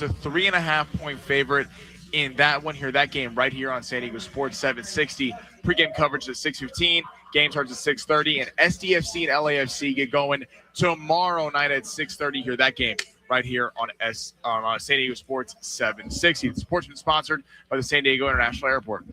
Sports a 3.5-point favorite in that one here, that game right here on San Diego Sports 760. Pregame coverage at 6:15. Game starts at 6:30, and SDFC and LAFC get going tomorrow night at 6:30 here. That game right here on San Diego Sports 760. The sport's been sponsored by the San Diego International Airport.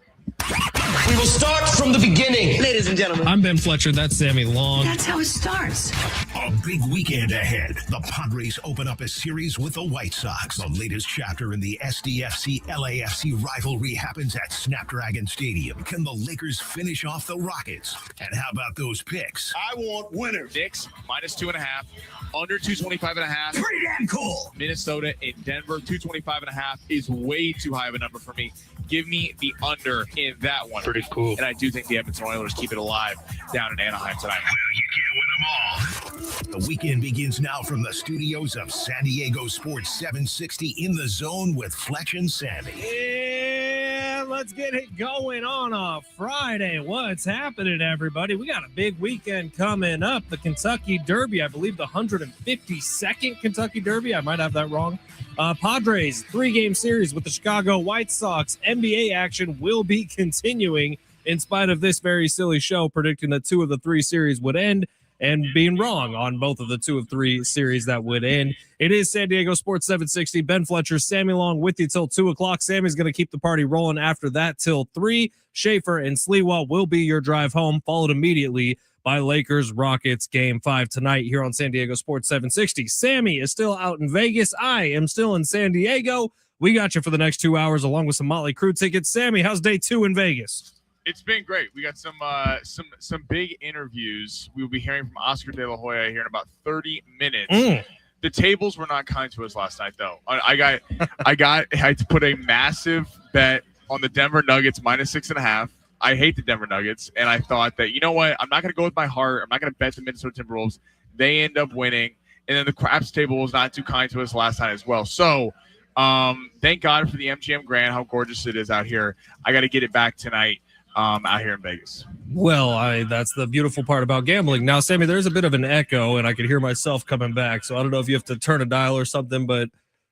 We will start from the beginning. Ladies and gentlemen. I'm Ben Fletcher. That's Sammy Long. That's how it starts. A big weekend ahead. The Padres open up a series with the White Sox. The latest chapter in the SDFC-LAFC rivalry happens at Snapdragon Stadium. Can the Lakers finish off the Rockets? And how about those picks? I want winners. Knicks -2.5, under 225.5. Pretty damn cool. Minnesota and Denver, 225.5 is way too high of a number for me. Give me the under in that one. Pretty cool. And I do think the Edmonton Oilers keep it alive down in Anaheim tonight. Well, you can't win them all. The weekend begins now from the studios of San Diego Sports 760 in the zone with Fletch and Sammy. Yeah, let's get it going on a Friday. What's happening, everybody? We got a big weekend coming up. The Kentucky Derby, I believe the 152nd Kentucky Derby. I might have that wrong. Padres, 3-game series with the Chicago White Sox. NBA action will be continuing in spite of this very silly show predicting that 2 of the 3 series would end and being wrong on both of the 2 of 3 series that would end. It is San Diego Sports 760. Ben Fletcher, Sammy Long with you till 2 o'clock. Sammy's going to keep the party rolling after that till 3. Schaefer and Sliwa will be your drive home, followed immediately by Lakers Rockets Game 5 tonight here on San Diego Sports 760. Sammy is still out in Vegas. I am still in San Diego. We got you for the next 2 hours along with some Motley Crue tickets. Sammy, how's day 2 in Vegas? It's been great. We got some big interviews. We will be hearing from Oscar De La Hoya here in about 30 minutes. The tables were not kind to us last night, though. I had to put a massive bet on the Denver Nuggets -6.5. I hate the Denver Nuggets, and I thought that, you know what, I'm not going to go with my heart. I'm not going to bet the Minnesota Timberwolves. They end up winning, and then the craps table was not too kind to us last night as well. So thank God for the MGM Grand, how gorgeous it is out here. I got to get it back tonight out here in Vegas. Well, that's the beautiful part about gambling. Now, Sammy, there's a bit of an echo, and I could hear myself coming back, so I don't know if you have to turn a dial or something, but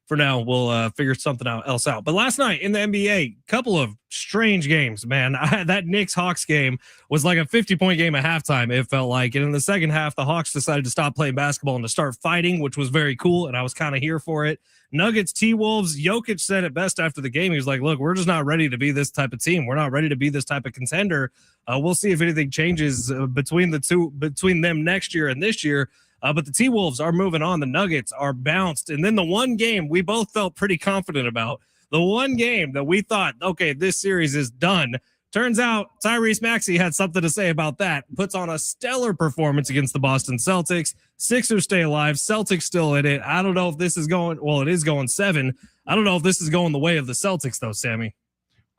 for now, we'll figure something else out. But last night in the NBA, couple of strange games, man. That Knicks-Hawks game was like a 50-point game at halftime, it felt like. And in the second half, the Hawks decided to stop playing basketball and to start fighting, which was very cool, and I was kind of here for it. Nuggets, T-Wolves, Jokic said it best after the game. He was like, look, we're just not ready to be this type of team. We're not ready to be this type of contender. We'll see if anything changes between them next year and this year. But the T-Wolves are moving on. The Nuggets are bounced. And then the one game we both felt pretty confident about, the one game that we thought, okay, this series is done. Turns out Tyrese Maxey had something to say about that. Puts on a stellar performance against the Boston Celtics. Sixers stay alive. Celtics still in it. I don't know if this is going, well, it is going 7. I don't know if this is going the way of the Celtics, though, Sammy.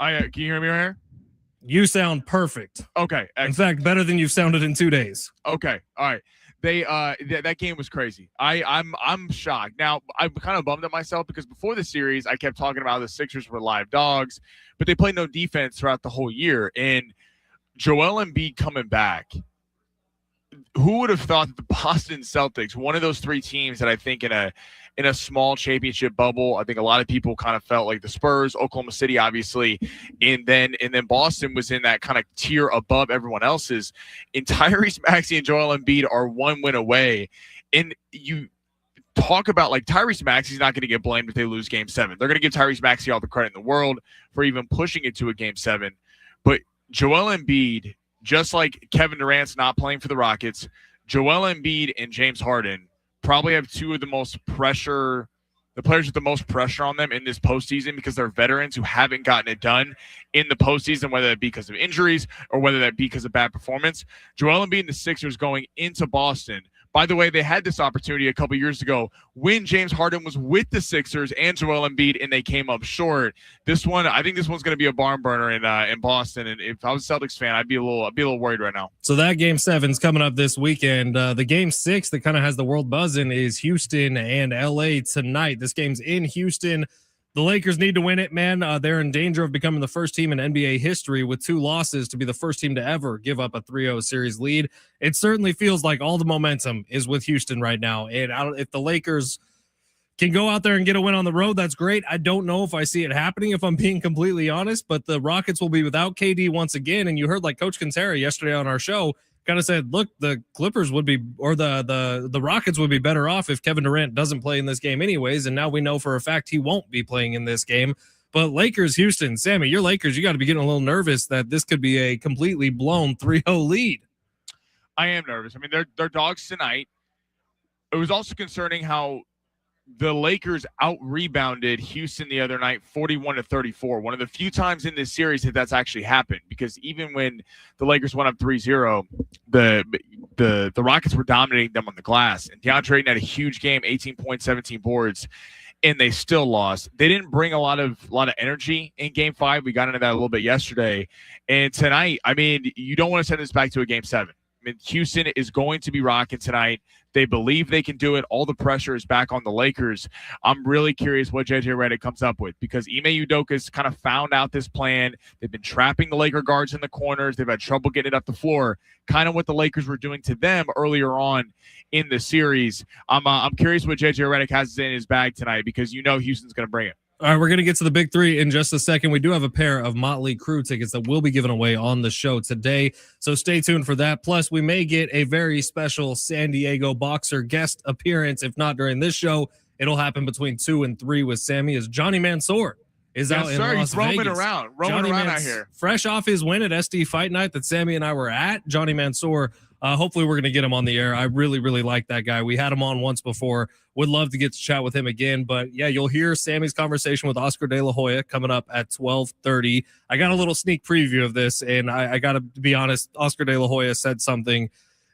Can you hear me right here? You sound perfect. Okay. Excellent. In fact, better than you've sounded in 2 days. Okay. All right. That game was crazy. I'm shocked. Now, I'm kind of bummed at myself because before the series, I kept talking about how the Sixers were live dogs, but they played no defense throughout the whole year. And Joel Embiid coming back, who would have thought that the Boston Celtics, one of those 3 teams that I think in a small championship bubble, I think a lot of people kind of felt like the Spurs, Oklahoma City, obviously, and then Boston was in that kind of tier above everyone else's. And Tyrese Maxey and Joel Embiid are 1 win away. And you talk about, like, Tyrese Maxey's not going to get blamed if they lose Game 7. They're going to give Tyrese Maxey all the credit in the world for even pushing it to a Game 7. But Joel Embiid, just like Kevin Durant's not playing for the Rockets, Joel Embiid and James Harden probably have 2 of the most pressure, the players with the most pressure on them in this postseason because they're veterans who haven't gotten it done in the postseason, whether that be because of injuries or whether that be because of bad performance. Joel Embiid and the Sixers going into Boston. By the way, they had this opportunity a couple years ago when James Harden was with the Sixers and Joel Embiid, and they came up short. I think this one's going to be a barn burner in Boston. And if I was a Celtics fan, I'd be a little worried right now. So that Game 7's coming up this weekend. The Game 6 that kind of has the world buzzing is Houston and LA tonight. This game's in Houston. The Lakers need to win it, man. They're in danger of becoming the first team in NBA history with 2 losses to be the first team to ever give up a 3-0 series lead. It certainly feels like all the momentum is with Houston right now. And if the Lakers can go out there and get a win on the road. That's great. I don't know if I see it happening, if I'm being completely honest, but the Rockets will be without KD once again. And you heard like Coach Quintero yesterday on our show kind of said, look, the Clippers would be, or the Rockets would be better off if Kevin Durant doesn't play in this game anyways. And now we know for a fact he won't be playing in this game. But Lakers, Houston, Sammy, your Lakers, you got to be getting a little nervous that this could be a completely blown 3-0 lead. I am nervous. I mean, they're dogs tonight. It was also concerning how the Lakers out-rebounded Houston the other night 41-34. One of the few times in this series that that's actually happened, because even when the Lakers went up 3-0, the Rockets were dominating them on the glass. And DeAndre Ayton had a huge game, 18 points, 17 boards, and they still lost. They didn't bring a lot of energy in Game 5. We got into that a little bit yesterday. And tonight, I mean, you don't want to send this back to a Game 7. I mean, Houston is going to be rocking tonight. They believe they can do it. All the pressure is back on the Lakers. I'm really curious what JJ Redick comes up with, because Ime Udoka's kind of found out this plan. They've been trapping the Laker guards in the corners. They've had trouble getting it up the floor, kind of what the Lakers were doing to them earlier on in the series. I'm curious what JJ Redick has in his bag tonight, because you know Houston's going to bring it. All right, we're going to get to the big three in just a second. We do have a pair of Motley Crue tickets that will be given away on the show today, so stay tuned for that. Plus, we may get a very special San Diego Boxer guest appearance. If not during this show, it'll happen between 2 and 3 with Sammy, as Johnny Mansour is out in Las He's roaming Vegas. around out here. Fresh off his win at SD Fight Night that Sammy and I were at, Johnny Mansour. Hopefully we're going to get him on the air. I really, really like that guy. We had him on once before. Would love to get to chat with him again. But, yeah, you'll hear Sammy's conversation with Oscar De La Hoya coming up at 12:30. I got a little sneak preview of this, and I got to be honest, Oscar De La Hoya said something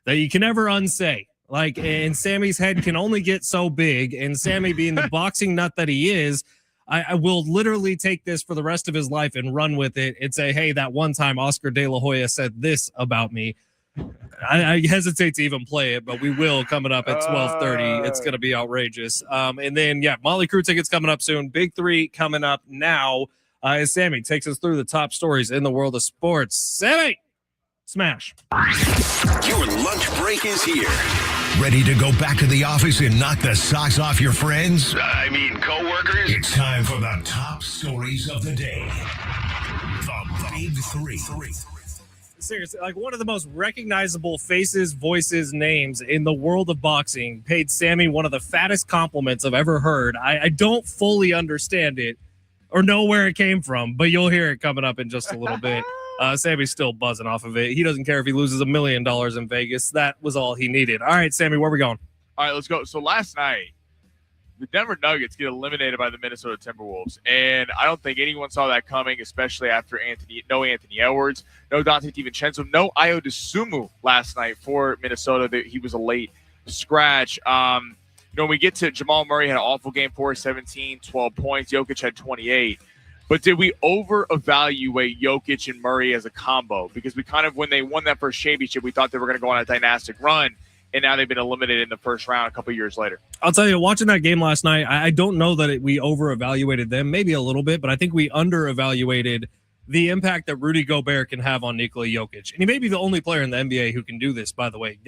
that you can never unsay. Like, and Sammy's head can only get so big, and Sammy being the boxing nut that he is, I will literally take this for the rest of his life and run with it and say, hey, that one time Oscar De La Hoya said this about me. I hesitate to even play it, but we will coming up at 12:30. It's going to be outrageous. And then, yeah, Motley Crue tickets coming up soon. Big three coming up now as Sammy takes us through the top stories in the world of sports. Sammy, smash. Your lunch break is here. Ready to go back to the office and knock the socks off your friends? I mean, coworkers? It's time for the top stories of the day. The Big Three. Seriously, like one of the most recognizable faces, voices, names in the world of boxing paid Sammy one of the fattest compliments I've ever heard. I don't fully understand it or know where it came from, but you'll hear it coming up in just a little bit. Sammy's still buzzing off of it. He doesn't care if he loses $1 million in Vegas. That was all he needed. All right, Sammy, where are we going? All right, let's go. So last night, the Denver Nuggets get eliminated by the Minnesota Timberwolves, and I don't think anyone saw that coming, especially after no Anthony Edwards, no Dante DiVincenzo, no Ayo DeSumo last night for Minnesota. He was a late scratch. When we get to Jamal Murray had an awful game for 17, 12 points. Jokic had 28. But did we over-evaluate Jokic and Murray as a combo? Because we kind of, when they won that first championship, we thought they were going to go on a dynastic run, and now they've been eliminated in the first round a couple years later. I'll tell you, watching that game last night, I don't know that we over-evaluated them, maybe a little bit, but I think we under-evaluated the impact that Rudy Gobert can have on Nikola Jokic. And he may be the only player in the NBA who can do this, by the way.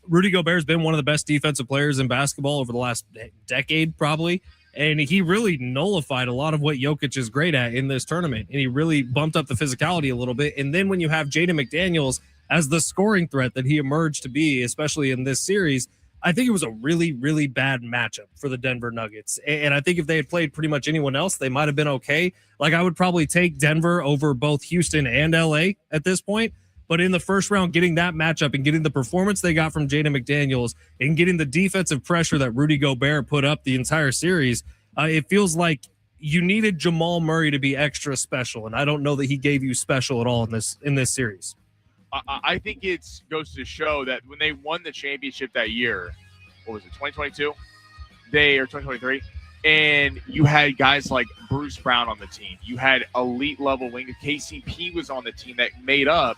Rudy Gobert's been one of the best defensive players in basketball over the last decade, probably. And he really nullified a lot of what Jokic is great at in this tournament. And he really bumped up the physicality a little bit. And then when you have Jaden McDaniels as the scoring threat that he emerged to be, especially in this series, I think it was a really, really bad matchup for the Denver Nuggets. And I think if they had played pretty much anyone else, they might have been okay. Like, I would probably take Denver over both Houston and LA at this point. But in the first round, getting that matchup and getting the performance they got from Jaden McDaniels and getting the defensive pressure that Rudy Gobert put up the entire series, it feels like you needed Jamal Murray to be extra special. And I don't know that he gave you special at all in this series. I think it goes to show that when they won the championship that year, what was it, 2022? Or 2023? And you had guys like Bruce Brown on the team. You had elite level wing. KCP was on the team that made up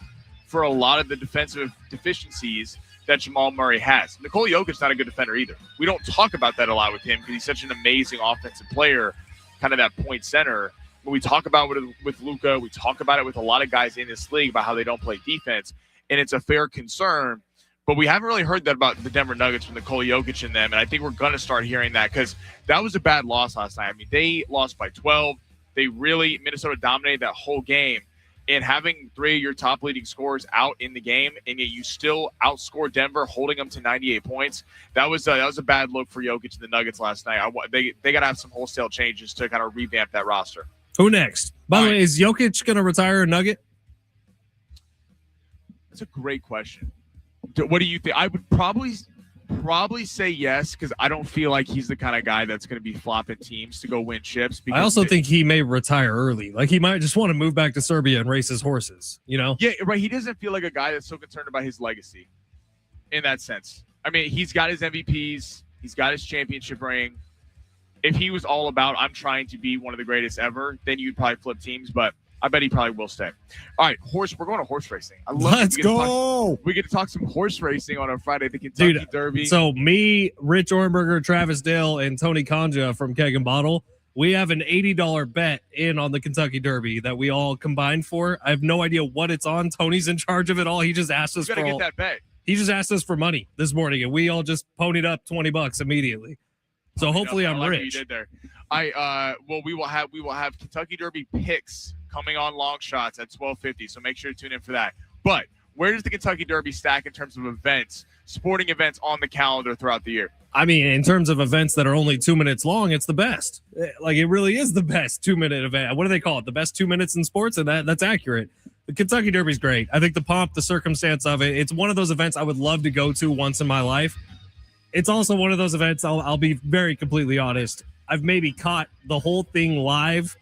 for a lot of the defensive deficiencies that Jamal Murray has. Nikola Jokic's not a good defender either. We don't talk about that a lot with him because he's such an amazing offensive player, kind of that point center. When we talk about it with Luka, we talk about it with a lot of guys in this league about how they don't play defense, and it's a fair concern. But we haven't really heard that about the Denver Nuggets from Nikola Jokic and them, and I think we're going to start hearing that because that was a bad loss last night. I mean, they lost by 12. Minnesota dominated that whole game, and having 3 of your top leading scorers out in the game, and yet you still outscore Denver, holding them to 98 points. That was a bad look for Jokic and the Nuggets last night. They got to have some wholesale changes to kind of revamp that roster. Who next? By the way, is Jokic going to retire a Nugget? That's a great question. What do you think? I would probably say yes, because I don't feel like he's the kind of guy that's going to be flopping teams to go win chips. I also think he may retire early. Like, he might just want to move back to Serbia and race his horses, you know? Yeah, right. He doesn't feel like a guy that's so concerned about his legacy in that sense. I mean, he's got his MVPs. He's got his championship ring. If he was all about, I'm trying to be one of the greatest ever, then you'd probably flip teams, but I bet he probably will stay. All right, we're going to horse racing. Let's go. We get to talk some horse racing on a Friday, the Kentucky Derby. So me, Rich Ornberger, Travis Dale, and Tony Conja from Keg and Bottle, we have an $80 bet in on the Kentucky Derby that we all combined for. I have no idea what it's on. Tony's in charge of it all. He just asked us for get that bet. He just asked us for money this morning, and we all just ponied up $20 immediately. So hopefully I'm rich. You did there. We will have Kentucky Derby picks coming on long shots at 12:50. So make sure to tune in for that. But where does the Kentucky Derby stack in terms of events, sporting events on the calendar throughout the year? I mean, in terms of events that are only 2 minutes long, it's the best. Like, it really is the best 2-minute event. What do they call it? The best 2 minutes in sports? And that's accurate. The Kentucky Derby is great. I think the pomp, the circumstance of it, it's one of those events I would love to go to once in my life. It's also one of those events, I'll be very completely honest, I've maybe caught the whole thing live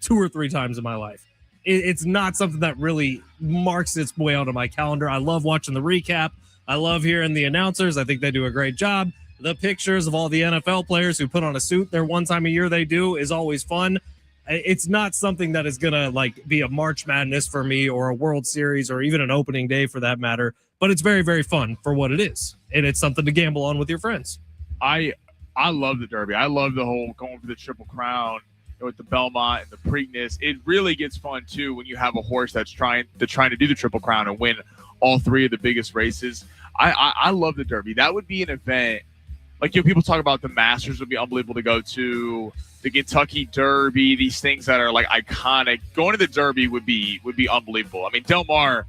2 or 3 times in my life. It's not something that really marks its way onto my calendar. I love watching the recap. I love hearing the announcers. I think they do a great job. The pictures of all the NFL players who put on a suit their one time a year they do is always fun. It's not something that is going to be a March Madness for me or a World Series or even an opening day for that matter. But it's very, very fun for what it is. And it's something to gamble on with your friends. I love the Derby. I love the whole going for the Triple Crown with the Belmont and the Preakness. It really gets fun, too, when you have a horse that's trying to do the Triple Crown and win all 3 of the biggest races. I love the Derby. That would be an event. Like, people talk about the Masters would be unbelievable to go to, the Kentucky Derby, these things that are, iconic. Going to the Derby would be unbelievable. I mean, Del Mar,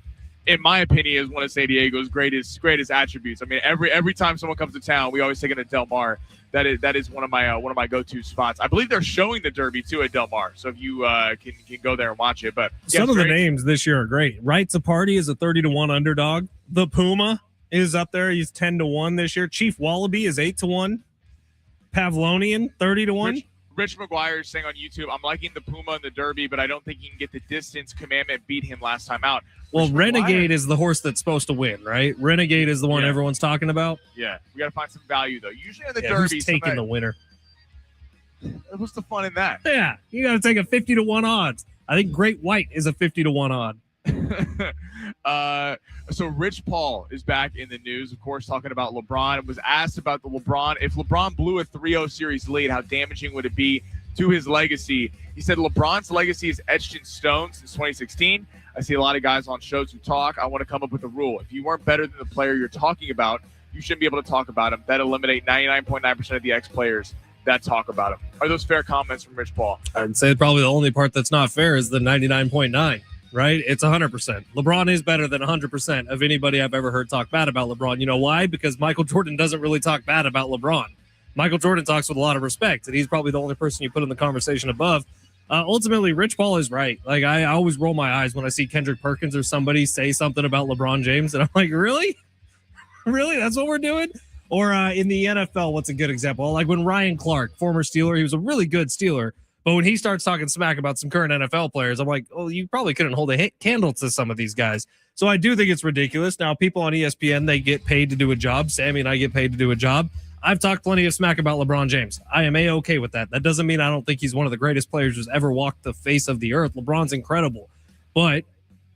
in my opinion, is one of San Diego's greatest attributes. I mean, every time someone comes to town, we always take it to Del Mar. That is one of my go-to spots. I believe they're showing the Derby too at Del Mar, so if you can go there and watch it. But some of the names this year are great. Right to Party is a 30-1 underdog. The Puma is up there. He's 10-1 this year. Chief Wallaby is 8-1. Pavlonian 30-1. Rich McGuire is saying on YouTube, I'm liking the Puma and the Derby, but I don't think he can get the distance. Commandment beat him last time out. Well, Renegade is the horse that's supposed to win, right? Renegade is the one everyone's talking about. Yeah, we got to find some value, though. Usually on the Derby, who's taking the winner? What's the fun in that? Yeah, you got to take a 50-1 odds. I think Great White is a 50-1 odd. So Rich Paul is back in the news, of course, talking about LeBron. Was asked about if LeBron blew a 3-0 series lead, how damaging would it be to his legacy? He said LeBron's legacy is etched in stone since 2016. I see a lot of guys on shows who talk. I want to come up with a rule. If you weren't better than the player you're talking about, you shouldn't be able to talk about him. That eliminate 99.9% of the ex-players that talk about him. Are those fair comments from Rich Paul? I'd say probably the only part that's not fair is the 99.9. Right? It's 100%. LeBron is better than 100% of anybody I've ever heard talk bad about LeBron. You know why? Because Michael Jordan doesn't really talk bad about LeBron. Michael Jordan talks with a lot of respect, and he's probably the only person you put in the conversation above. Ultimately, Rich Paul is right. Like, I always roll my eyes when I see Kendrick Perkins or somebody say something about LeBron James, and I'm like, really? Really? That's what we're doing? Or in the NFL, what's a good example? Like when Ryan Clark, former Steeler, he was a really good Steeler, but when he starts talking smack about some current NFL players, I'm like, oh, you probably couldn't hold a candle to some of these guys. So I do think it's ridiculous. Now, people on ESPN, they get paid to do a job. Sammy and I get paid to do a job. I've talked plenty of smack about LeBron James. I am A-okay with that. That doesn't mean I don't think he's one of the greatest players who's ever walked the face of the earth. LeBron's incredible, but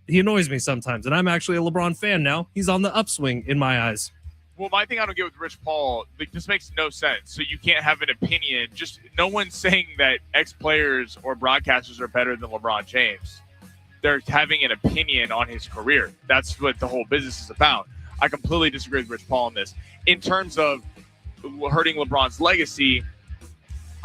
he annoys me sometimes, and I'm actually a LeBron fan now. He's on the upswing in my eyes. Well, my thing I don't get with Rich Paul, this makes no sense. So you can't have an opinion. Just no one's saying that ex-players or broadcasters are better than LeBron James. They're having an opinion on his career. That's what the whole business is about. I completely disagree with Rich Paul on this. In terms of hurting LeBron's legacy,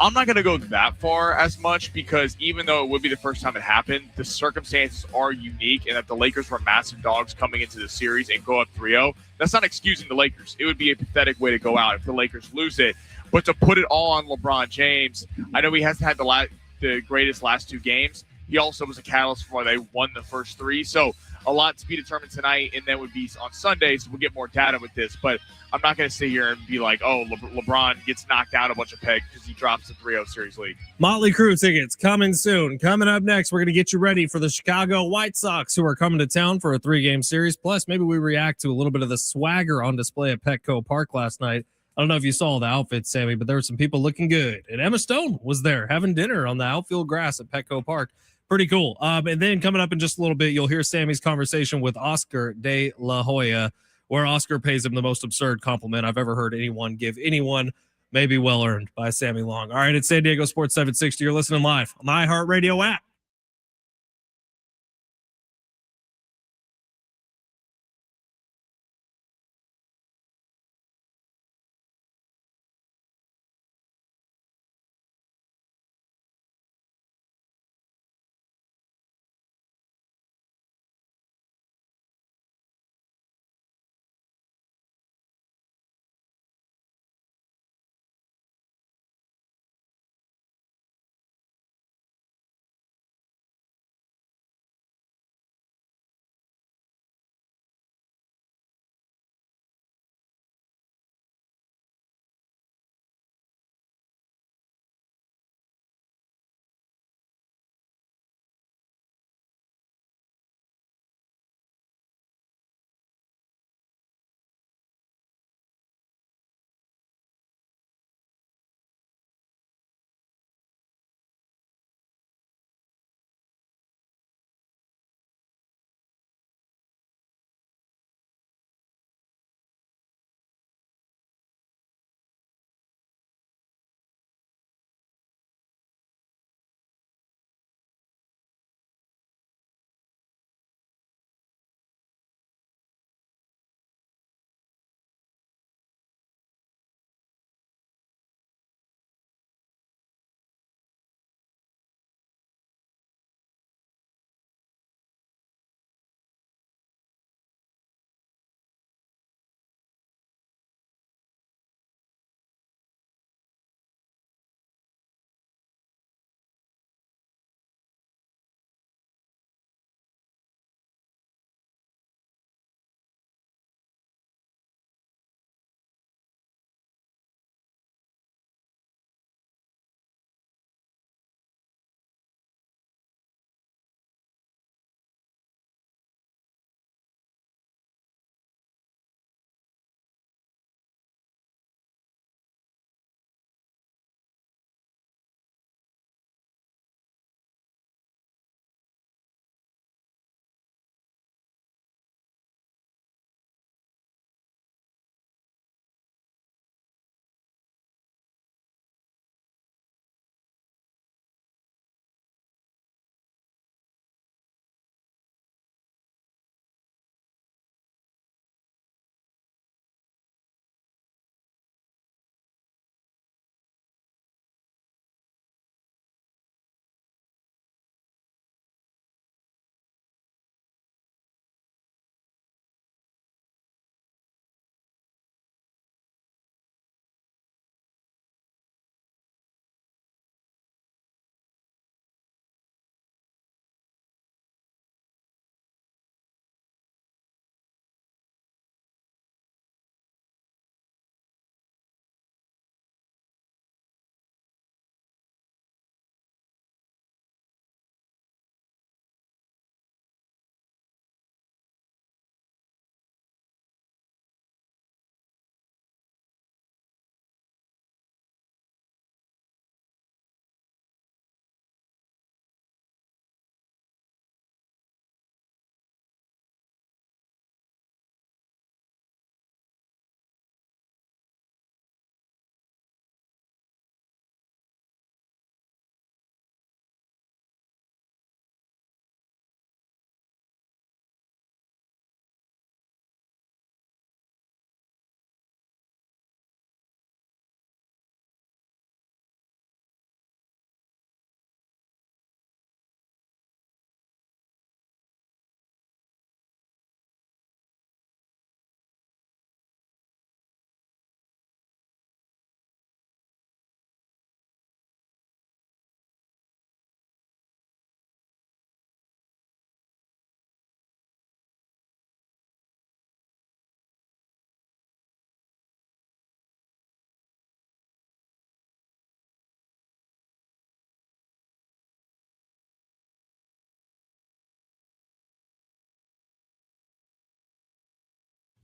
I'm not going to go that far as much because even though it would be the first time it happened, the circumstances are unique and that the Lakers were massive dogs coming into the series and go up 3-0. That's not excusing the Lakers. It would be a pathetic way to go out if the Lakers lose it. But to put it all on LeBron James, I know he hasn't had the greatest last two games. He also was a catalyst for why they won the first three. So a lot to be determined tonight, and then would be on Sunday, so we'll get more data with this. But I'm not going to sit here and be like, oh, LeBron gets knocked out a bunch of pegs because he drops the 3-0 series lead. Motley Crue tickets coming soon. Coming up next, we're going to get you ready for the Chicago White Sox, who are coming to town for a 3-game series. Plus, maybe we react to a little bit of the swagger on display at Petco Park last night. I don't know if you saw the outfits, Sammy, but there were some people looking good. And Emma Stone was there having dinner on the outfield grass at Petco Park. Pretty cool. And then coming up in just a little bit, you'll hear Sammy's conversation with Oscar de la Hoya, where Oscar pays him the most absurd compliment I've ever heard anyone give anyone, maybe well earned by Sammy Long. All right, it's San Diego Sports 760. You're listening live on the iHeartRadio app.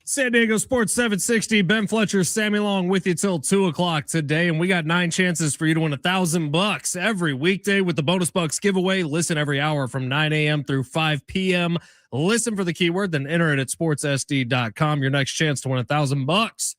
San Diego Sports 760, Ben Fletcher, Sammy Long with you till 2 o'clock today. And we got 9 chances for you to win $1,000 every weekday with the Bonus Bucks giveaway. Listen every hour from 9 a.m. through 5 p.m. Listen for the keyword, then enter it at sportssd.com. Your next chance to win $1,000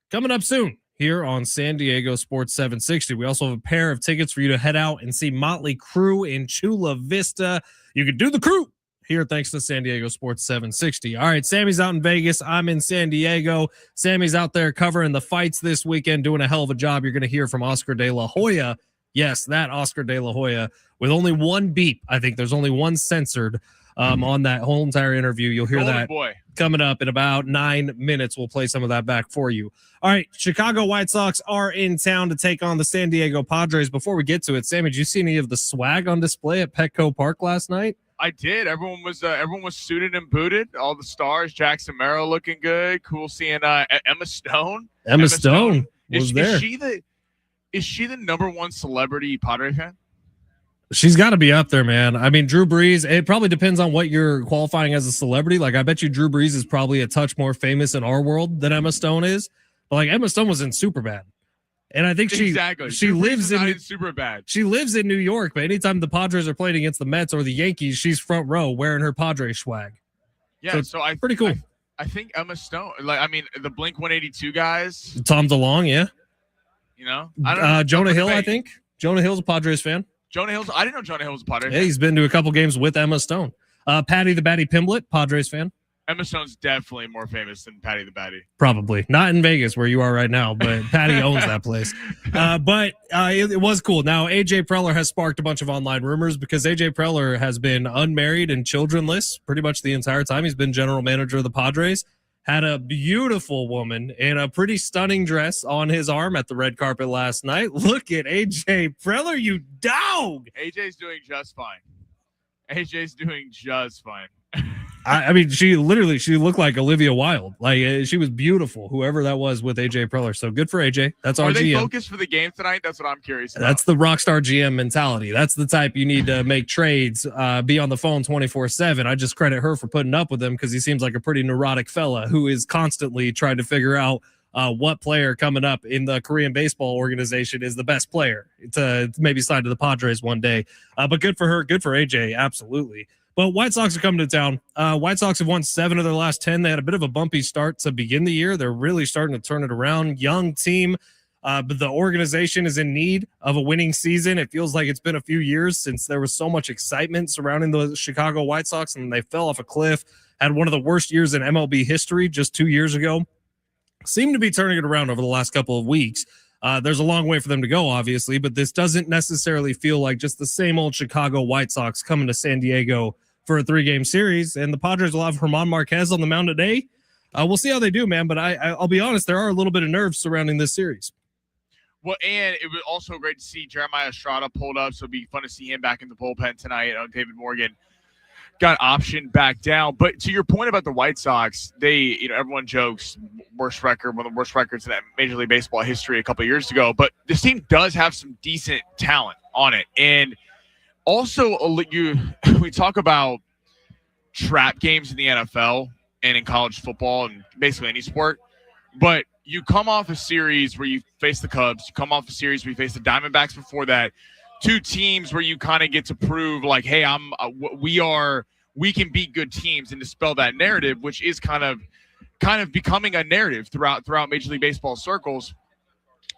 coming up soon here on San Diego Sports 760. We also have a pair of tickets for you to head out and see Motley Crue in Chula Vista. You can do the crew here thanks to San Diego Sports 760. All right, Sammy's out in Vegas. I'm in San Diego. Sammy's out there covering the fights this weekend, doing a hell of a job. You're going to hear from Oscar De La Hoya. Yes, that Oscar De La Hoya with only one beep. I think there's only one censored on that whole entire interview. You'll hear that coming up in about 9 minutes. We'll play some of that back for you. All right, Chicago White Sox are in town to take on the San Diego Padres. Before we get to it, Sammy, did you see any of the swag on display at Petco Park last night? I did. Everyone was suited and booted. All the stars. Jackson Merrill looking good. Cool seeing Emma Stone. Emma Stone was there. Is she the number one celebrity Padre fan? She's got to be up there, man. I mean, Drew Brees. It probably depends on what you're qualifying as a celebrity. Like, I bet you Drew Brees is probably a touch more famous in our world than Emma Stone is. But like, Emma Stone was in Superbad. And I think she lives in super bad. She lives in New York, but anytime the Padres are playing against the Mets or the Yankees, she's front row wearing her Padres swag. Yeah, so I pretty cool. I think Emma Stone, the Blink 182 guys. Tom DeLonge, yeah. You know, I don't know. Jonah Hill, I think. Jonah Hill's a Padres fan. I didn't know Jonah Hill was a Padres fan. Yeah, he's been to a couple games with Emma Stone. Patty the Batty Pimblett, Padres fan. Emma Stone's definitely more famous than Patty the Batty. Probably. Not in Vegas where you are right now, but Patty owns that place. But it was cool. Now, AJ Preller has sparked a bunch of online rumors because AJ Preller has been unmarried and childrenless pretty much the entire time. He's been general manager of the Padres. Had a beautiful woman in a pretty stunning dress on his arm at the red carpet last night. Look at AJ Preller, you dog. AJ's doing just fine. I mean, she looked like Olivia Wilde. Like, she was beautiful, whoever that was with AJ Preller. So good for AJ. That's our GM. Are they focused for the game tonight? That's what I'm curious about. That's the rockstar GM mentality. That's the type you need to make trades, be on the phone 24/7. I just credit her for putting up with him because he seems like a pretty neurotic fella who is constantly trying to figure out what player coming up in the Korean baseball organization is the best player to maybe sign to the Padres one day. But good for her. Good for AJ. Absolutely. But White Sox are coming to town. White Sox have won 7 of their last 10. They had a bit of a bumpy start to begin the year. They're really starting to turn it around. Young team, but the organization is in need of a winning season. It feels like it's been a few years since there was so much excitement surrounding the Chicago White Sox, and they fell off a cliff. Had one of the worst years in MLB history just 2 years ago. Seem to be turning it around over the last couple of weeks. There's a long way for them to go, obviously, but this doesn't necessarily feel like just the same old Chicago White Sox coming to San Diego for a 3-game series, and the Padres will have German Marquez on the mound today. We'll see how they do, man, but I'll be honest, there are a little bit of nerves surrounding this series. Well, and it was also great to see Jeremiah Estrada pulled up, so it'll be fun to see him back in the bullpen tonight. David Morgan got optioned back down. But to your point about the White Sox, everyone jokes, worst record, one of the worst records in that Major League Baseball history a couple of years ago, but this team does have some decent talent on it. And also, we talk about trap games in the NFL and in college football and basically any sport, but you come off a series where you face the Cubs, you come off a series where you face the Diamondbacks before that, 2 teams where you kind of get to prove like, hey, we can beat good teams and dispel that narrative, which is kind of becoming a narrative throughout Major League Baseball circles.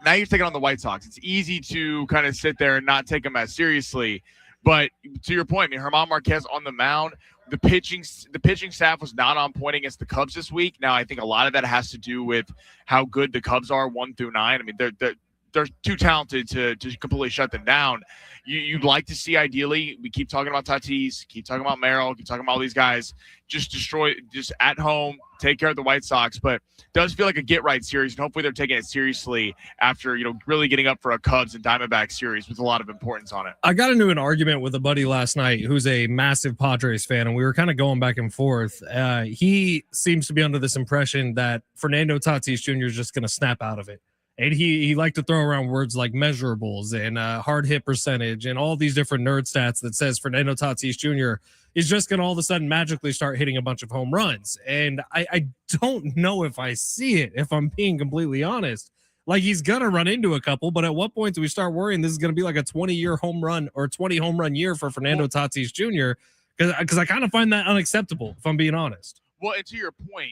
Now you're taking on the White Sox. It's easy to kind of sit there and not take them as seriously. But to your point, I mean, German Marquez on the mound, the pitching staff was not on point against the Cubs this week. Now, I think a lot of that has to do with how good the Cubs are 1 through 9. I mean, they're too talented to completely shut them down. You'd like to see, ideally, we keep talking about Tatis, keep talking about Merrill, keep talking about all these guys, just at home, take care of the White Sox. But it does feel like a get-right series, and hopefully they're taking it seriously after, really getting up for a Cubs and Diamondback series with a lot of importance on it. I got into an argument with a buddy last night who's a massive Padres fan, and we were kind of going back and forth. He seems to be under this impression that Fernando Tatis Jr. is just going to snap out of it And he liked to throw around words like measurables and hard hit percentage and all these different nerd stats that says Fernando Tatis Jr. is just going to all of a sudden magically start hitting a bunch of home runs. And I don't know if I see it, if I'm being completely honest. Like, he's going to run into a couple, but at what point do we start worrying this is going to be like a 20-year home run or 20 home run year for Fernando Tatis Jr.? Because I kind of find that unacceptable, if I'm being honest. Well, and to your point,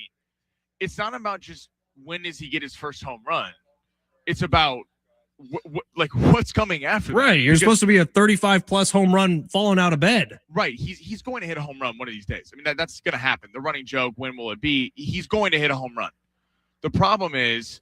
it's not about just when does he get his first home run. It's about what's coming after that. Right. You're supposed to be a 35-plus home run falling out of bed. Right. He's going to hit a home run one of these days. I mean, that's going to happen. The running joke, when will it be? He's going to hit a home run. The problem is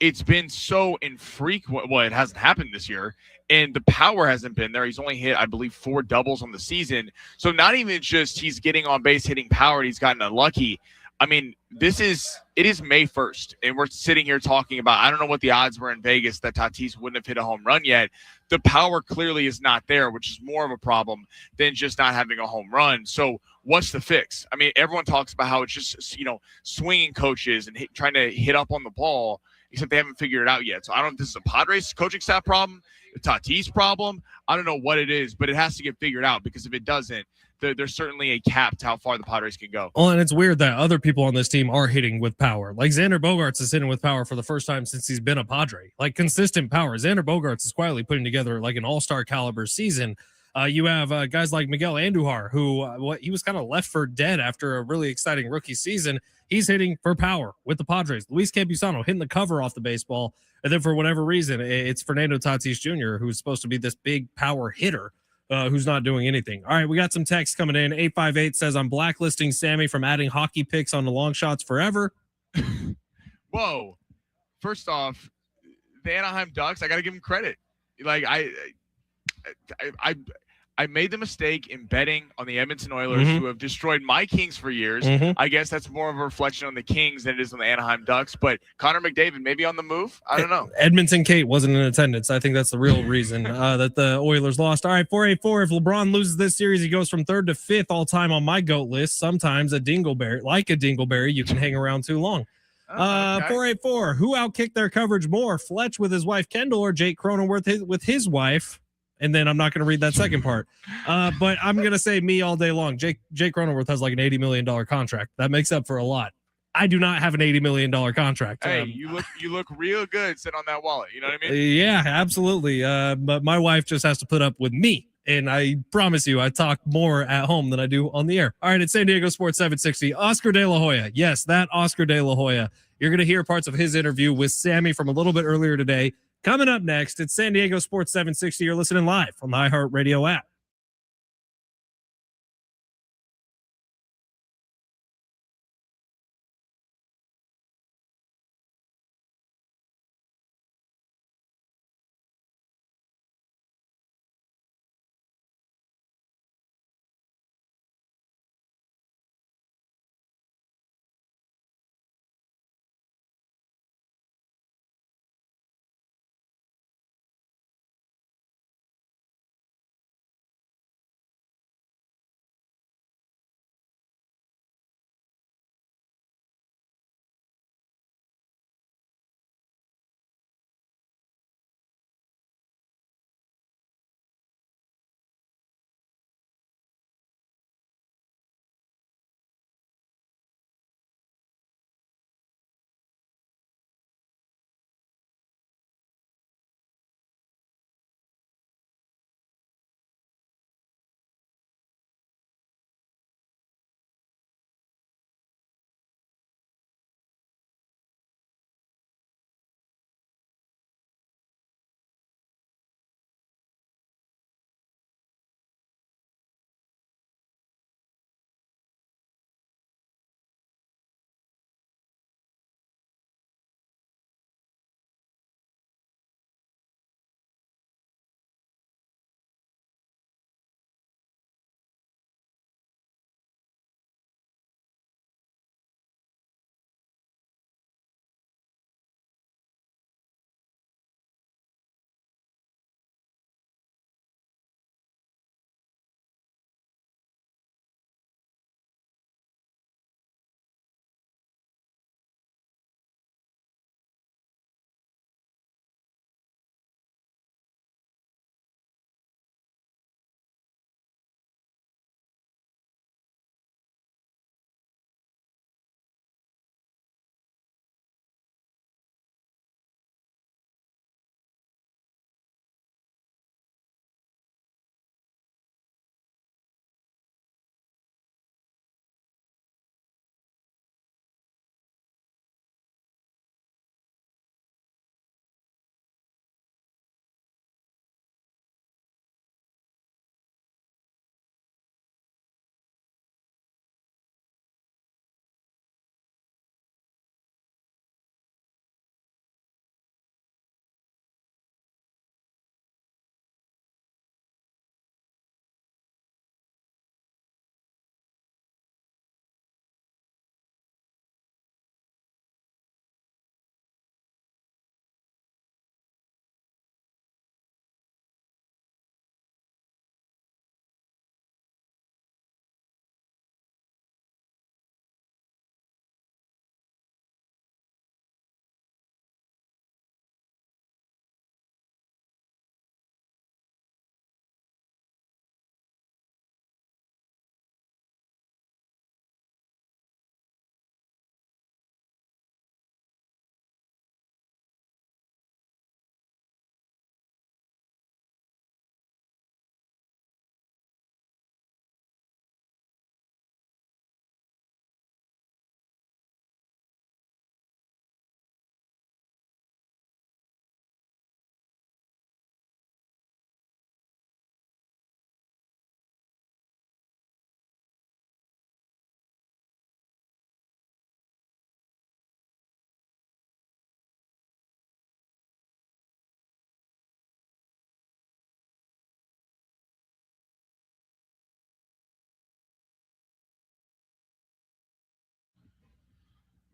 it's been so infrequent. Well, it hasn't happened this year, and the power hasn't been there. He's only hit, I believe, 4 doubles on the season. So not even just he's getting on base, hitting power, and he's gotten unlucky. I mean, it is May 1st, and we're sitting here talking about, I don't know what the odds were in Vegas that Tatis wouldn't have hit a home run yet. The power clearly is not there, which is more of a problem than just not having a home run. So what's the fix? I mean, everyone talks about how it's just, swinging coaches and trying to hit up on the ball, except they haven't figured it out yet. So I don't know if this is a Padres coaching staff problem, a Tatis problem. I don't know what it is, but it has to get figured out, because if it doesn't, there's certainly a cap to how far the Padres can go. Well, and it's weird that other people on this team are hitting with power. Like, Xander Bogaerts is hitting with power for the first time since he's been a Padre. Like, consistent power. Xander Bogaerts is quietly putting together like an all-star caliber season. You have guys like Miguel Andujar, who he was kind of left for dead after a really exciting rookie season. He's hitting for power with the Padres. Luis Campusano hitting the cover off the baseball. And then for whatever reason, it's Fernando Tatis Jr., who's supposed to be this big power hitter, who's not doing anything. All right, we got some text coming in. 858 says, I'm blacklisting Sammy from adding hockey picks on the long shots forever. Whoa. First off, the Anaheim Ducks, I got to give them credit. Like, I made the mistake in betting on the Edmonton Oilers, who have destroyed my Kings for years. I guess that's more of a reflection on the Kings than it is on the Anaheim Ducks. But Connor McDavid, maybe on the move? I don't know. Edmonton Kate wasn't in attendance. I think that's the real reason that the Oilers lost. All right, 484. If LeBron loses this series, he goes from 3rd to 5th all time on my GOAT list. Sometimes a dingleberry, you can hang around too long. 484. Who outkicked their coverage more, Fletch with his wife Kendall or Jake Cronenworth with his wife? And then I'm not going to read that second part. But I'm going to say me all day long. Jake Cronenworth has like an $80 million contract. That makes up for a lot. I do not have an $80 million contract. Hey, you look real good sitting on that wallet. You know what I mean? Yeah, absolutely. But my wife just has to put up with me. And I promise you, I talk more at home than I do on the air. All right, it's San Diego Sports 760. Oscar De La Hoya. Yes, that Oscar De La Hoya. You're going to hear parts of his interview with Sammy from a little bit earlier today. Coming up next, it's San Diego Sports 760. You're listening live on the iHeartRadio app.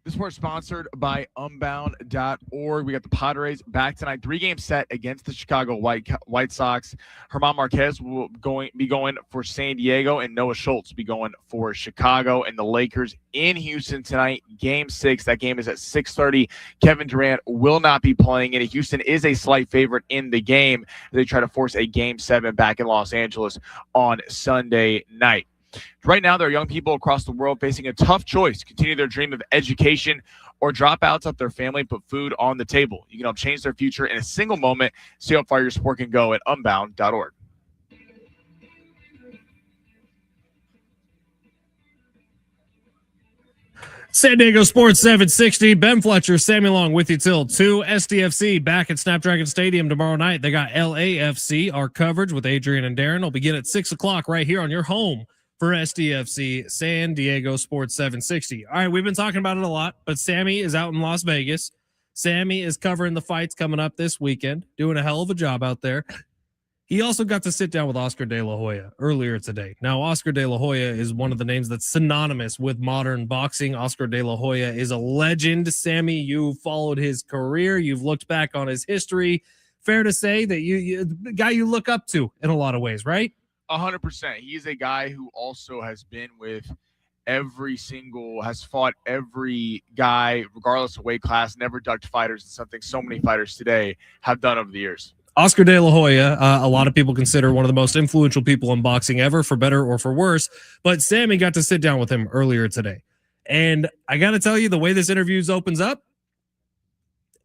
This was sponsored by Unbound.org. We got the Padres back tonight. 3-game set against the Chicago White Sox. German Marquez will be going for San Diego, and Noah Schultz will be going for Chicago. And the Lakers in Houston tonight, Game 6. That game is at 6:30. Kevin Durant will not be playing in it. Houston is a slight favorite in the game. They try to force a Game 7 back in Los Angeles on Sunday night. Right now, there are young people across the world facing a tough choice: continue their dream of education or drop out of their family and put food on the table. You can help change their future in a single moment. See how far your sport can go at unbound.org. San Diego Sports 760. Ben Fletcher, Sammy Long with you till 2. SDFC back at Snapdragon Stadium tomorrow night. They got LAFC. Our coverage with Adrian and Darren will begin at 6 o'clock right here on your home for SDFC, San Diego Sports 760. All right, we've been talking about it a lot, but Sammy is out in Las Vegas. Sammy is covering the fights coming up this weekend, doing a hell of a job out there. He also got to sit down with Oscar De La Hoya earlier today. Now, Oscar De La Hoya is one of the names that's synonymous with modern boxing. Oscar De La Hoya is a legend. Sammy, you followed his career. You've looked back on his history. Fair to say that you the guy you look up to in a lot of ways, right? 100%. He's a guy who also has been with has fought every guy, regardless of weight class, never ducked fighters. It's something so many fighters today have done over the years. Oscar De La Hoya, a lot of people consider one of the most influential people in boxing ever, for better or for worse. But Sammy got to sit down with him earlier today. And I got to tell you, the way this interview opens up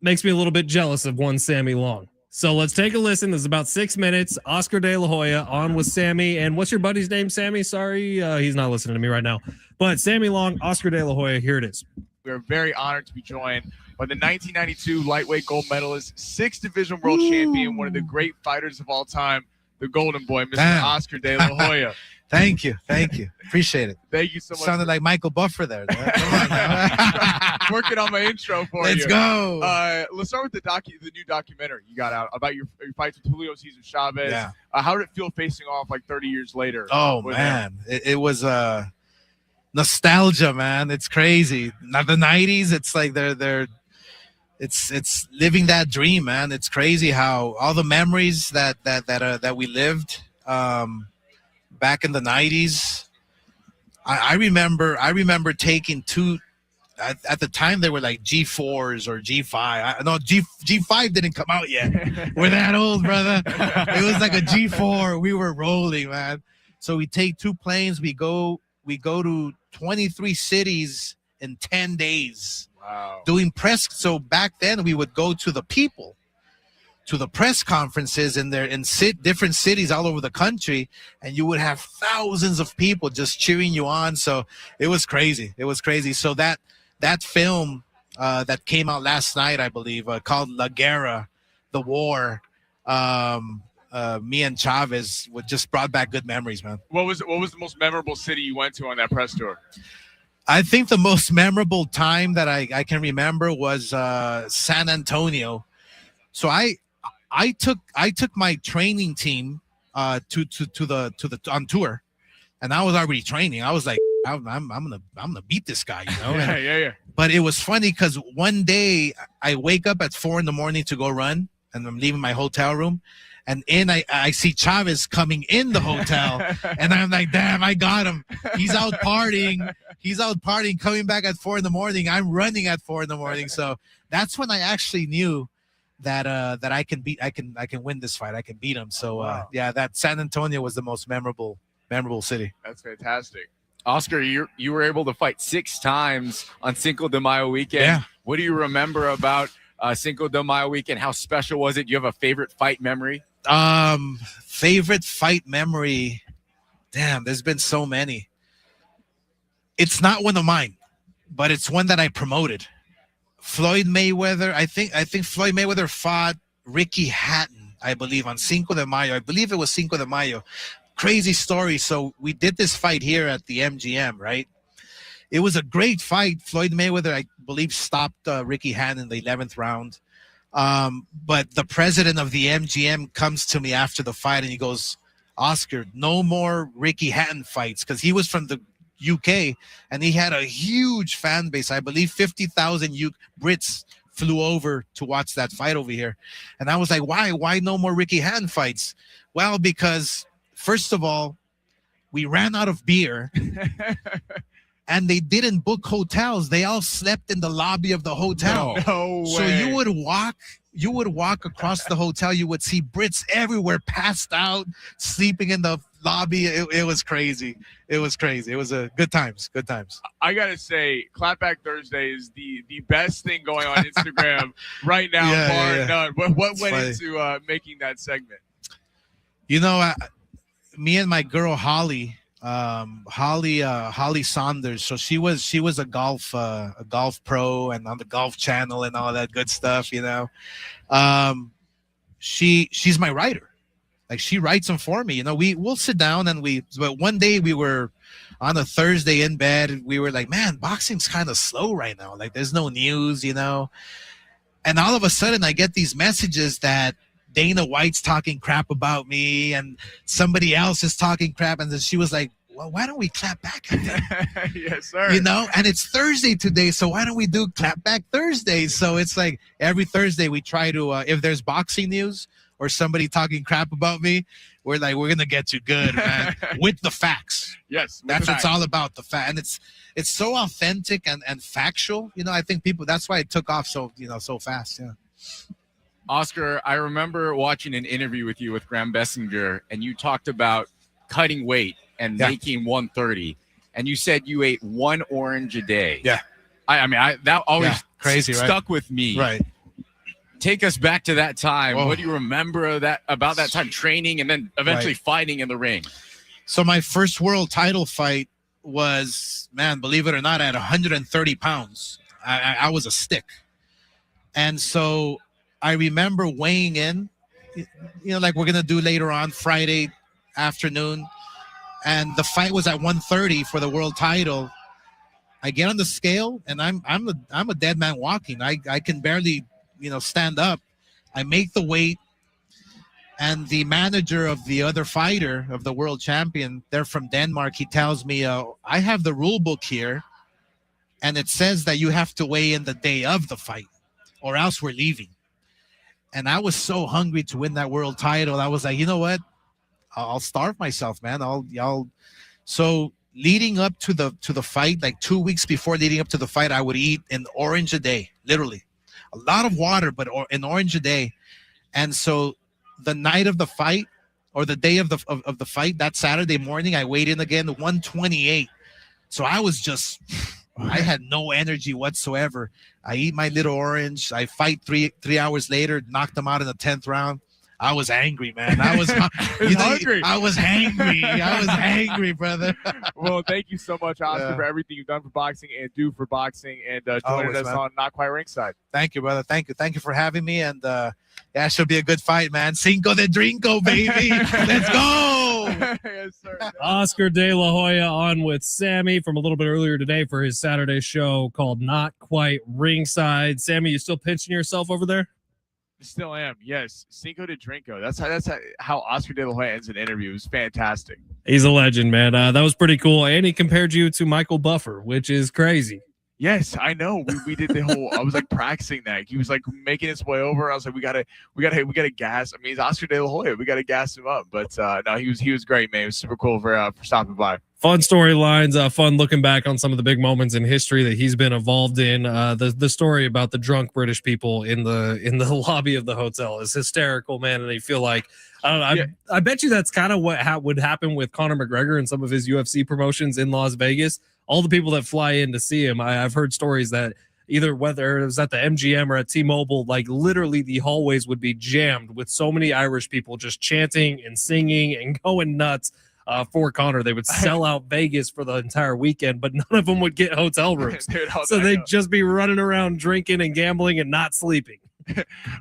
makes me a little bit jealous of one Sammy Long. So let's take a listen. This is about 6 minutes. Oscar De La Hoya on with Sammy. And what's your buddy's name, Sammy? Sorry, he's not listening to me right now. But Sammy Long, Oscar De La Hoya, here it is. We are very honored to be joined by the 1992 lightweight gold medalist, 6th division world champion, one of the great fighters of all time, the Golden Boy, Mr. Oscar De La Hoya. Thank you. Appreciate it. Thank you so much. Sounded like Michael Buffer there. Come on, working on my intro for you. Let's go. Let's start with the new documentary you got out about your fights with Julio Cesar Chavez. Yeah. How did it feel facing off like 30 years later? Oh man, it was nostalgia, man. It's crazy. Not the 90s. It's like it's living that dream, man. It's crazy how all the memories that we lived back in the 90s. I remember taking two. At the time, they were like G4s or G5. G5 didn't come out yet. We're that old, brother. It was like a G4. We were rolling, man. So we take 2 planes. We go to 23 cities in 10 days. Wow. Doing press. So back then, we would go to the people, to the press conferences in different cities all over the country, and you would have thousands of people just cheering you on. So it was crazy. So that film that came out last night, I believe, called La Guerra, the war, me and Chavez just brought back good memories, man. What was the most memorable city you went to on that press tour? I think the most memorable time that I can remember was San Antonio. So I took my training team on tour, and I was already training. I was like, I'm gonna beat this guy, you know. Yeah. But it was funny because one day I wake up at 4 a.m. to go run, and I'm leaving my hotel room, and I see Chavez coming in the hotel, and I'm like, damn, I got him. He's out partying, coming back at 4 a.m. I'm running at 4 a.m. So that's when I actually knew that I can win this fight. I can beat him. So wow. Yeah, that San Antonio was the most memorable city. That's fantastic. Oscar, you were able to fight 6 times on Cinco de Mayo weekend. Yeah. What do you remember about Cinco de Mayo weekend? How special was it? Do you have a favorite fight memory? Favorite fight memory? Damn, there's been so many. It's not one of mine, but it's one that I promoted. Floyd Mayweather. I think Floyd Mayweather fought Ricky Hatton, I believe, on Cinco de Mayo. I believe it was Cinco de Mayo. Crazy story. So we did this fight here at the MGM, right? It was a great fight. Floyd Mayweather, I believe, stopped Ricky Hatton in the 11th round. But the president of the MGM comes to me after the fight, and he goes, Oscar, no more Ricky Hatton fights, because he was from the UK, and he had a huge fan base. I believe 50,000 Brits flew over to watch that fight over here. And I was like, why no more Ricky Hatton fights? Well, because first of all, we ran out of beer. And they didn't book hotels. They all slept in the lobby of the hotel. No way. So you would walk across the hotel. You would see Brits everywhere, passed out, sleeping in the lobby. It was crazy. It was crazy. It was good times. Good times. I gotta say, Clapback Thursday is the best thing going on Instagram right now, bar none. What went into making that segment? You know, me and my girl Holly Saunders. So she was a golf pro and on the Golf Channel and all that good stuff. You know, she's my writer. Like, she writes them for me. You know, we'll sit down but one day we were on a Thursday in bed. We were like, man, boxing's kind of slow right now. Like, there's no news, you know. And all of a sudden I get these messages that Dana White's talking crap about me and somebody else is talking crap. And then she was like, well, why don't we clap back at them? Yes, sir. You know, and it's Thursday today, so why don't we do Clap Back Thursday? So it's like every Thursday we try to, if there's boxing news or somebody talking crap about me, we're like, we're going to get you good, man, with the facts. Yes. That's what it's all about, the fact. And it's so authentic and factual. You know, I think that's why it took off so fast. Yeah. Oscar, I remember watching an interview with you with Graham Bessinger, and you talked about cutting weight and making 130, and you said you ate one orange a day. Yeah. I mean, that always crazy, right? Stuck with me. Right. Take us back to that time. Whoa. What do you remember about that time, training and then eventually fighting in the ring? So my first world title fight was, man, believe it or not, at 130 pounds. I was a stick. And so I remember weighing in, you know, like we're going to do later on Friday afternoon. And the fight was at 130 for the world title. I get on the scale and I'm a dead man walking. I can barely, you know, stand up. I make the weight, and the manager of the other fighter, of the world champion, they're from Denmark. He tells me, I have the rule book here, and it says that you have to weigh in the day of the fight, or else we're leaving. And I was so hungry to win that world title. I was like, you know what? I'll starve myself, man. So leading up to the fight, like 2 weeks before leading up to the fight, I would eat an orange a day, literally. A lot of water, but an orange a day. And so the night of the fight, or the day of the fight, that Saturday morning, I weighed in again, 128. So I was just, I had no energy whatsoever. I eat my little orange. I fight three hours later, knocked them out in the 10th round. I was angry, man. I was hungry. I was angry. I was angry, brother. Well, thank you so much, Oscar, for everything you've done for boxing and do for boxing, and joining us on Not Quite Ringside. Thank you, brother. Thank you for having me. And it should be a good fight, man. Cinco de Drinko, baby. Let's go. Yes, sir. Oscar De La Hoya on with Sammy from a little bit earlier today for his Saturday show called Not Quite Ringside. Sammy, you still pinching yourself over there? Still am, yes. Cinco de Drinko. That's how Oscar De La Hoya ends an interview. It was fantastic. He's a legend, man. That was pretty cool. And he compared you to Michael Buffer, which is crazy. Yes, I know. We did the whole. I was like practicing that. He was like making his way over. I was like, we gotta gas. I mean, he's Oscar De La Hoya. We gotta gas him up. But no, he was great, man. It was super cool for stopping by. Fun storylines, fun looking back on some of the big moments in history that he's been involved in. The story about the drunk British people in the lobby of the hotel is hysterical, man. And I feel like I bet you that's kind of what would happen with Conor McGregor and some of his UFC promotions in Las Vegas. All the people that fly in to see him, I've heard stories that either whether it was at the MGM or at T-Mobile, like literally the hallways would be jammed with so many Irish people just chanting and singing and going nuts. For Conor, they would sell out Vegas for the entire weekend, but none of them would get hotel rooms. Dude, so they'd just be running around drinking and gambling and not sleeping.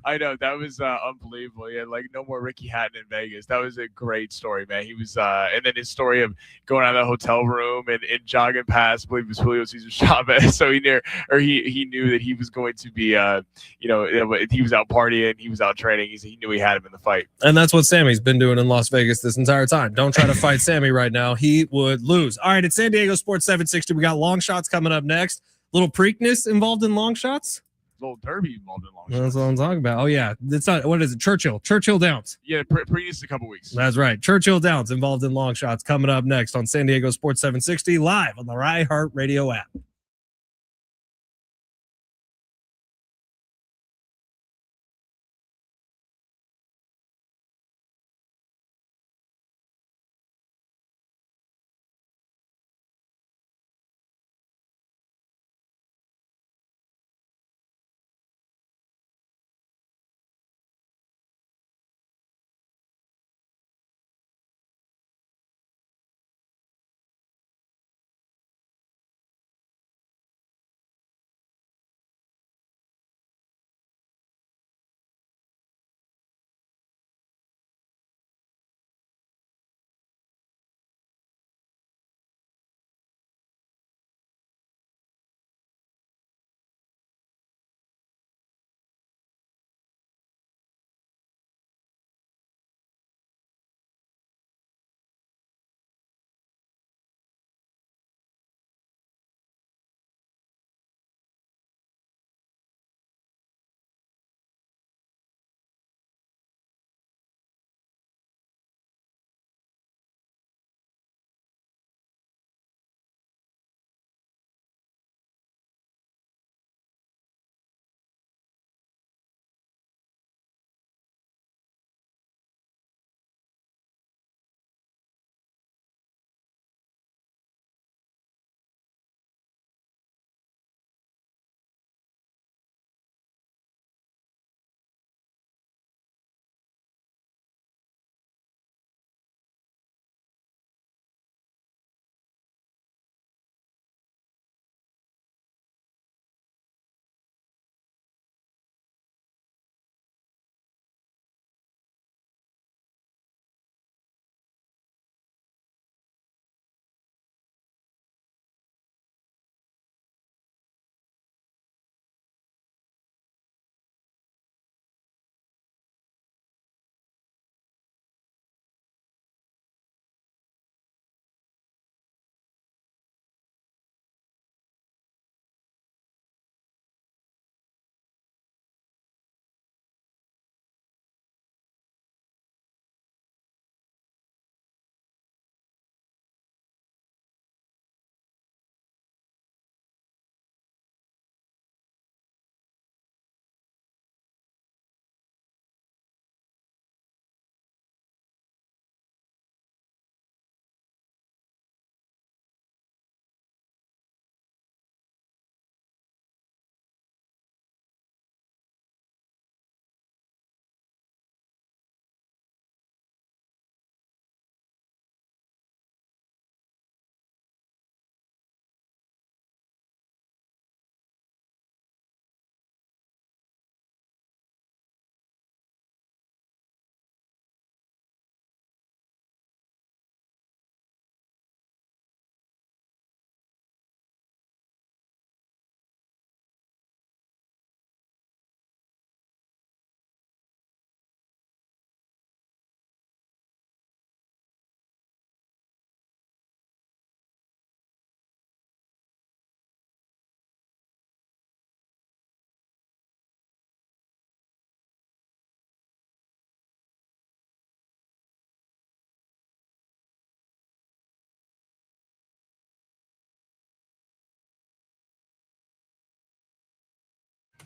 I know that was unbelievable. Yeah, like no more Ricky Hatton in Vegas. That was a great story, man. He was, and then his story of going out of the hotel room and jogging past, I believe it was Julio Cesar Chavez. So he knew that he was going to be, he was out partying, he was out training. He knew he had him in the fight, and that's what Sammy's been doing in Las Vegas this entire time. Don't try to fight Sammy right now; he would lose. All right, it's San Diego Sports 760. We got long shots coming up next. Little Preakness involved in long shots. Little Derby involved in long That's shots. what I'm talking about. Oh yeah, it's not. What is it? Churchill Downs. Yeah, previous a couple weeks. That's right. Churchill Downs involved in long shots coming up next on San Diego Sports 760 live on the iHeartRadio app.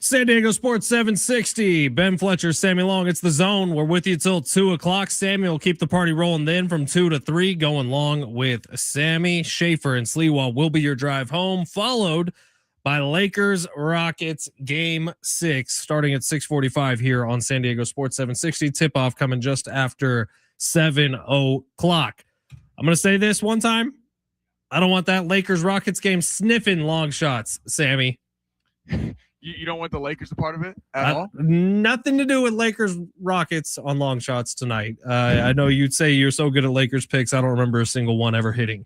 San Diego Sports 760. Ben Fletcher, Sammy Long. It's the zone. We're with you till 2 o'clock. Sammy will keep the party rolling then from 2 to 3, going long with Sammy. Schaefer and Sliwa will be your drive home, followed by Lakers Rockets Game 6, starting at 6:45 here on San Diego Sports 760. Tip off coming just after 7 o'clock. I'm going to say this one time. I don't want that Lakers Rockets game sniffing long shots, Sammy. You don't want the Lakers a part of it at all? Nothing to do with Lakers Rockets on long shots tonight. I know you'd say you're so good at Lakers picks. I don't remember a single one ever hitting.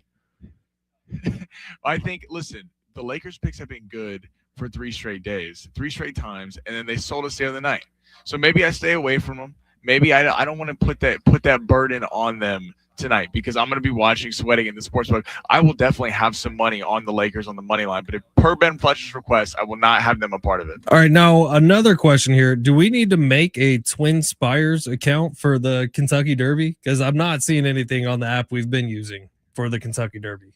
I think, listen, the Lakers picks have been good for 3 straight days, 3 straight times, and then they sold us the other night. So maybe I stay away from them. Maybe I don't want to put that burden on them tonight because I'm going to be watching, sweating in the sportsbook. I will definitely have some money on the Lakers on the money line, but if per Ben Fletcher's request, I will not have them a part of it. All right, now another question here. Do we need to make a Twin Spires account for the Kentucky Derby? Because I'm not seeing anything on the app we've been using for the Kentucky Derby.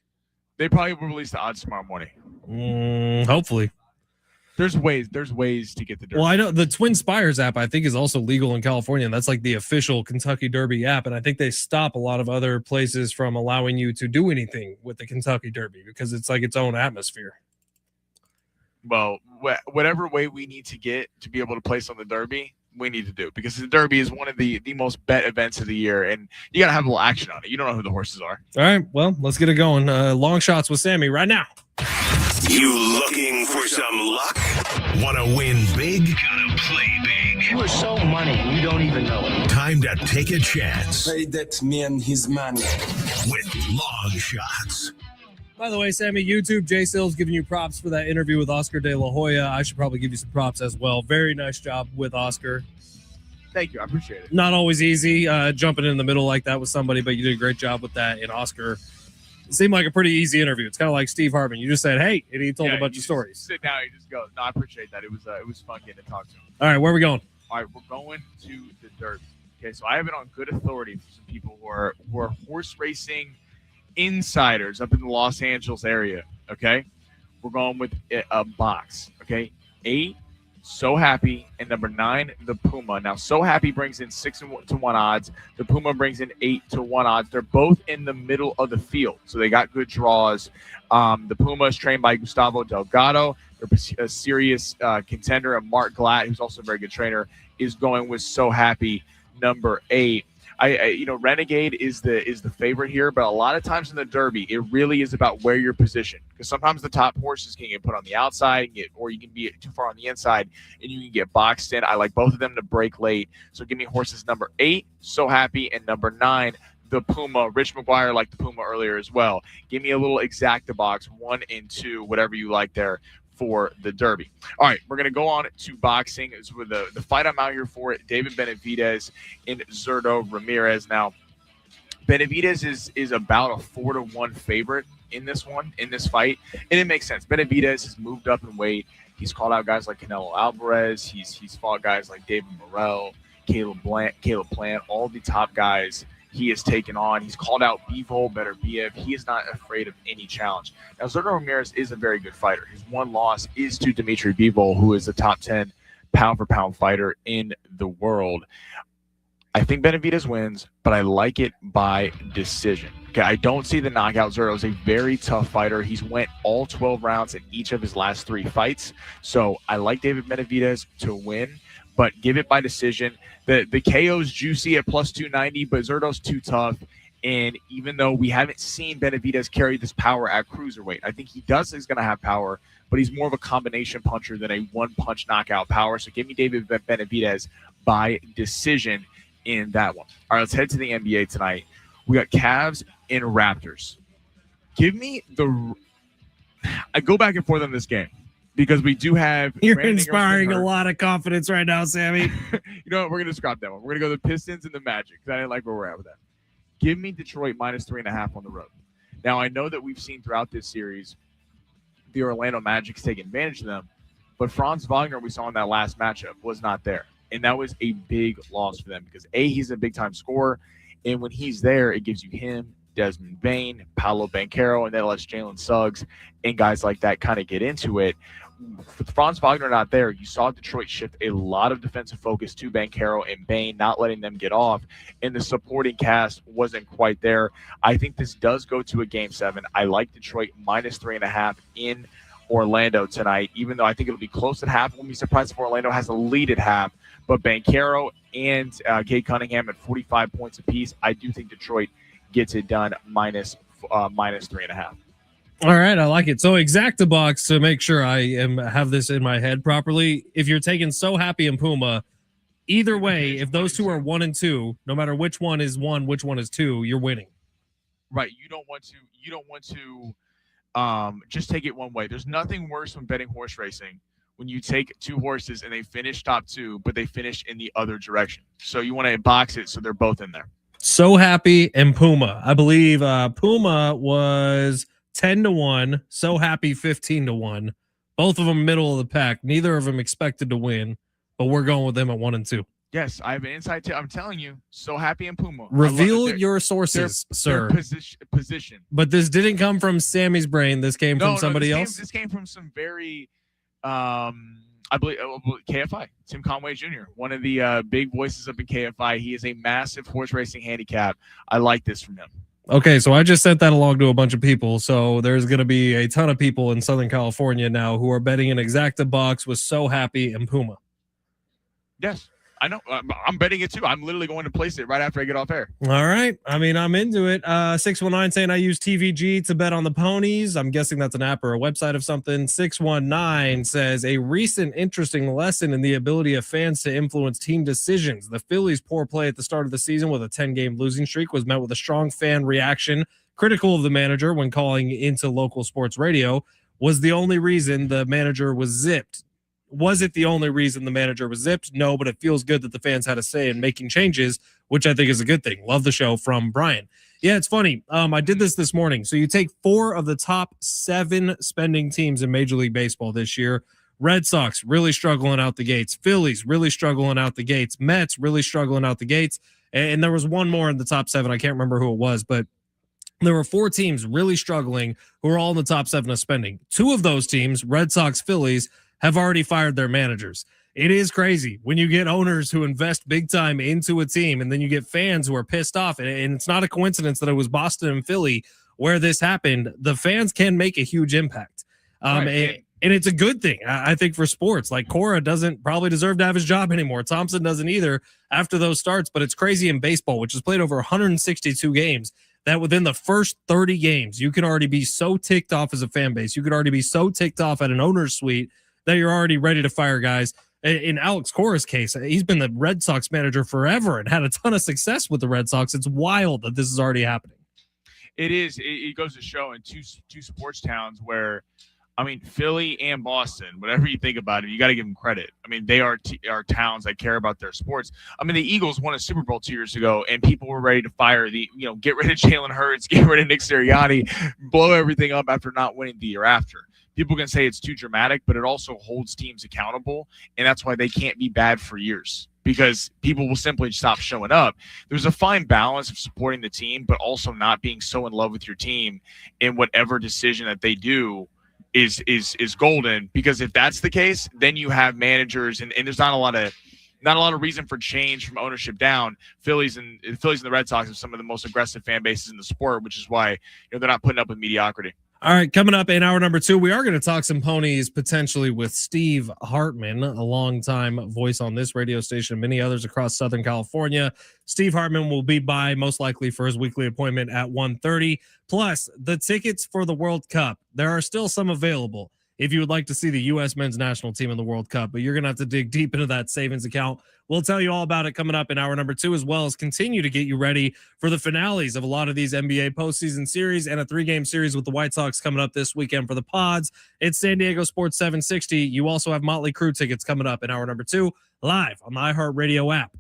They probably will release the odds tomorrow morning. Hopefully. There's ways to get the Derby. Well, I know the Twin Spires app, I think, is also legal in California, and that's like the official Kentucky Derby app. And I think they stop a lot of other places from allowing you to do anything with the Kentucky Derby because it's like its own atmosphere. Well, whatever way we need to get to be able to place on the Derby, we need to do because the Derby is one of the most bet events of the year, and you got to have a little action on it. You don't know who the horses are. All right, well, let's get it going. Long shots with Sammy right now. You looking for some luck? Want to win big? Gotta play big. You are so money, you don't even know it. Time to take a chance Pay that man his money. with long shots. By the way, Sammy, YouTube, Jay Sills giving you props for that interview with Oscar De La Hoya. I should probably give you some props as well. Very nice job with Oscar. Thank you. I appreciate it. Not always easy jumping in the middle like that with somebody, but you did a great job with that. And Oscar, it seemed like a pretty easy interview. It's kind of like Steve Hartman. You just said, hey, and he told a bunch of stories. Sit down. He just goes. No, I appreciate that. It was fun getting to talk to him. All right, where are we going? All right, we're going to the Derby. Okay, so I have it on good authority for some people who are horse racing insiders up in the Los Angeles area. Okay, we're going with a box. Okay, 8, So Happy, and number 9, the Puma. Now, So Happy brings in 6-1 odds. The Puma brings in 8-1 odds. They're both in the middle of the field, so they got good draws. The Puma is trained by Gustavo Delgado. They're a serious contender. And Mark Glatt, who's also a very good trainer, is going with So Happy, number 8. Renegade is the favorite here, but a lot of times in the Derby, it really is about where you're positioned. Because sometimes the top horses can get put on the outside, or you can be too far on the inside, and you can get boxed in. I like both of them to break late. So give me horses number 8, So Happy, and number 9, the Puma. Rich McGuire liked the Puma earlier as well. Give me a little exacta box, 1 and 2, whatever you like there for the Derby. All right, we're going to go on to boxing. It's with the fight I'm out here for it, David Benavidez and Zurdo Ramirez. Now, Benavidez is about a 4-1 favorite in this fight, and it makes sense. Benavidez has moved up in weight. He's called out guys like Canelo Alvarez. He's fought guys like David Morrell, Caleb Plant, all the top guys he has taken on. He's called out Bivol, better BF. He is not afraid of any challenge. Now, Zurdo Ramirez is a very good fighter. His one loss is to Dimitri Bivol, who is a top 10 pound-for-pound fighter in the world. I think Benavidez wins, but I like it by decision. Okay, I don't see the knockout. Zurdo is a very tough fighter. He's went all 12 rounds in each of his last 3 fights. So I like David Benavidez to win, but give it by decision. The KO's juicy at plus 290, but Zurdo's too tough. And even though we haven't seen Benavidez carry this power at cruiserweight, I think he's going to have power, but he's more of a combination puncher than a one-punch knockout power. So give me David Benavidez by decision in that one. All right, let's head to the NBA tonight. We got Cavs and Raptors. Give me I go back and forth on this game, because we do have. You're Brandon inspiring Ingram a lot of confidence right now, Sammy. You know what? We're going to scrap that one. We're going to go the Pistons and the Magic, because I didn't like where we're at with that. Give me Detroit minus 3.5 on the road. Now, I know that we've seen throughout this series the Orlando Magic's taking advantage of them, but Franz Wagner, we saw in that last matchup, was not there. And that was a big loss for them because, A, he's a big-time scorer, and when he's there, it gives you him, Desmond Bane, Paolo Banchero, and then it lets Jalen Suggs and guys like that kind of get into it. With Franz Wagner not there, you saw Detroit shift a lot of defensive focus to Banchero and Bane, not letting them get off, and the supporting cast wasn't quite there. I think this does go to a Game 7. I like Detroit minus 3.5 in Orlando tonight, even though I think it'll be close at half. Wouldn't be surprised if Orlando has a lead at half, but Banchero and Cade Cunningham at 45 points apiece. I do think Detroit gets it done minus 3.5. All right, I like it. So Exactabox, to make sure I have this in my head properly. If you're taking So Happy and Puma, either way, if those two are 1 and 2, no matter which one is 1, which one is 2, you're winning. Right. You don't want to. You don't want to just take it one way. There's nothing worse when betting horse racing when you take two horses and they finish top two, but they finish in the other direction. So you want to box it so they're both in there. So Happy and Puma. I believe Puma was 10-1, So Happy 15-1. Both of them middle of the pack. Neither of them expected to win, but we're going with them at 1 and 2. Yes, I have an inside tip. I'm telling you, So Happy and Puma. Reveal your sources, sir. Position. But this didn't come from Sammy's brain. This came from somebody else. This came from some very, I believe, KFI, Tim Conway Jr., one of the big voices up in KFI. He is a massive horse racing handicap. I like this from him. Okay, so I just sent that along to a bunch of people. So there's going to be a ton of people in Southern California now who are betting an Exactabox with So Happy and Puma. Yes. I know. I'm betting it too. I'm literally going to place it right after I get off air. All right. I mean, I'm into it. 619 saying I use TVG to bet on the ponies. I'm guessing that's an app or a website of something. 619 says a recent interesting lesson in the ability of fans to influence team decisions. The Phillies' poor play at the start of the season with a 10-game losing streak was met with a strong fan reaction, critical of the manager when calling into local sports radio. Was the only reason the manager was zipped. Was it the only reason the manager was zipped? No, but it feels good that the fans had a say in making changes, which I think is a good thing. Love the show from Brian. Yeah, it's funny. I did this morning. So you take 4 of the top 7 spending teams in Major League Baseball this year. Red Sox really struggling out the gates. Phillies really struggling out the gates. Mets really struggling out the gates. And there was one more in the top 7. I can't remember who it was, but there were 4 teams really struggling who are all in the top 7 of spending. 2 of those teams, Red Sox, Phillies, have already fired their managers. It is crazy when you get owners who invest big time into a team and then you get fans who are pissed off. And it's not a coincidence that it was Boston and Philly where this happened. The fans can make a huge impact. Right. And it's a good thing, I think, for sports. Like Cora doesn't probably deserve to have his job anymore. Thompson doesn't either after those starts. But it's crazy in baseball, which has played over 162 games, that within the first 30 games, you can already be so ticked off as a fan base. You could already be so ticked off at an owner's suite that you're already ready to fire guys. In Alex Cora's case, he's been the Red Sox manager forever and had a ton of success with the Red Sox. It's wild that this is already happening. It is. It goes to show in two sports towns where, I mean, Philly and Boston, whatever you think about it, you got to give them credit. I mean, they are towns that care about their sports. I mean, the Eagles won a Super Bowl 2 years ago, and people were ready to fire get rid of Jalen Hurts, get rid of Nick Sirianni, blow everything up after not winning the year after. People can say it's too dramatic, but it also holds teams accountable, and that's why they can't be bad for years because people will simply stop showing up. There's a fine balance of supporting the team, but also not being so in love with your team in whatever decision that they do is golden. Because if that's the case, then you have managers, and there's not a lot of reason for change from ownership down. Phillies and the Red Sox have some of the most aggressive fan bases in the sport, which is why they're not putting up with mediocrity. All right, coming up in hour number 2, we are going to talk some ponies potentially with Steve Hartman, a longtime voice on this radio station and many others across Southern California. Steve Hartman will be by most likely for his weekly appointment at 1:30. Plus, the tickets for the World Cup. There are still some available if you would like to see the U.S. men's national team in the World Cup, but you're going to have to dig deep into that savings account. We'll tell you all about it coming up in hour number 2, as well as continue to get you ready for the finales of a lot of these NBA postseason series and a 3-game series with the White Sox coming up this weekend for the Pods. It's San Diego Sports 760. You also have Motley Crue tickets coming up in hour number 2, live on the iHeartRadio app.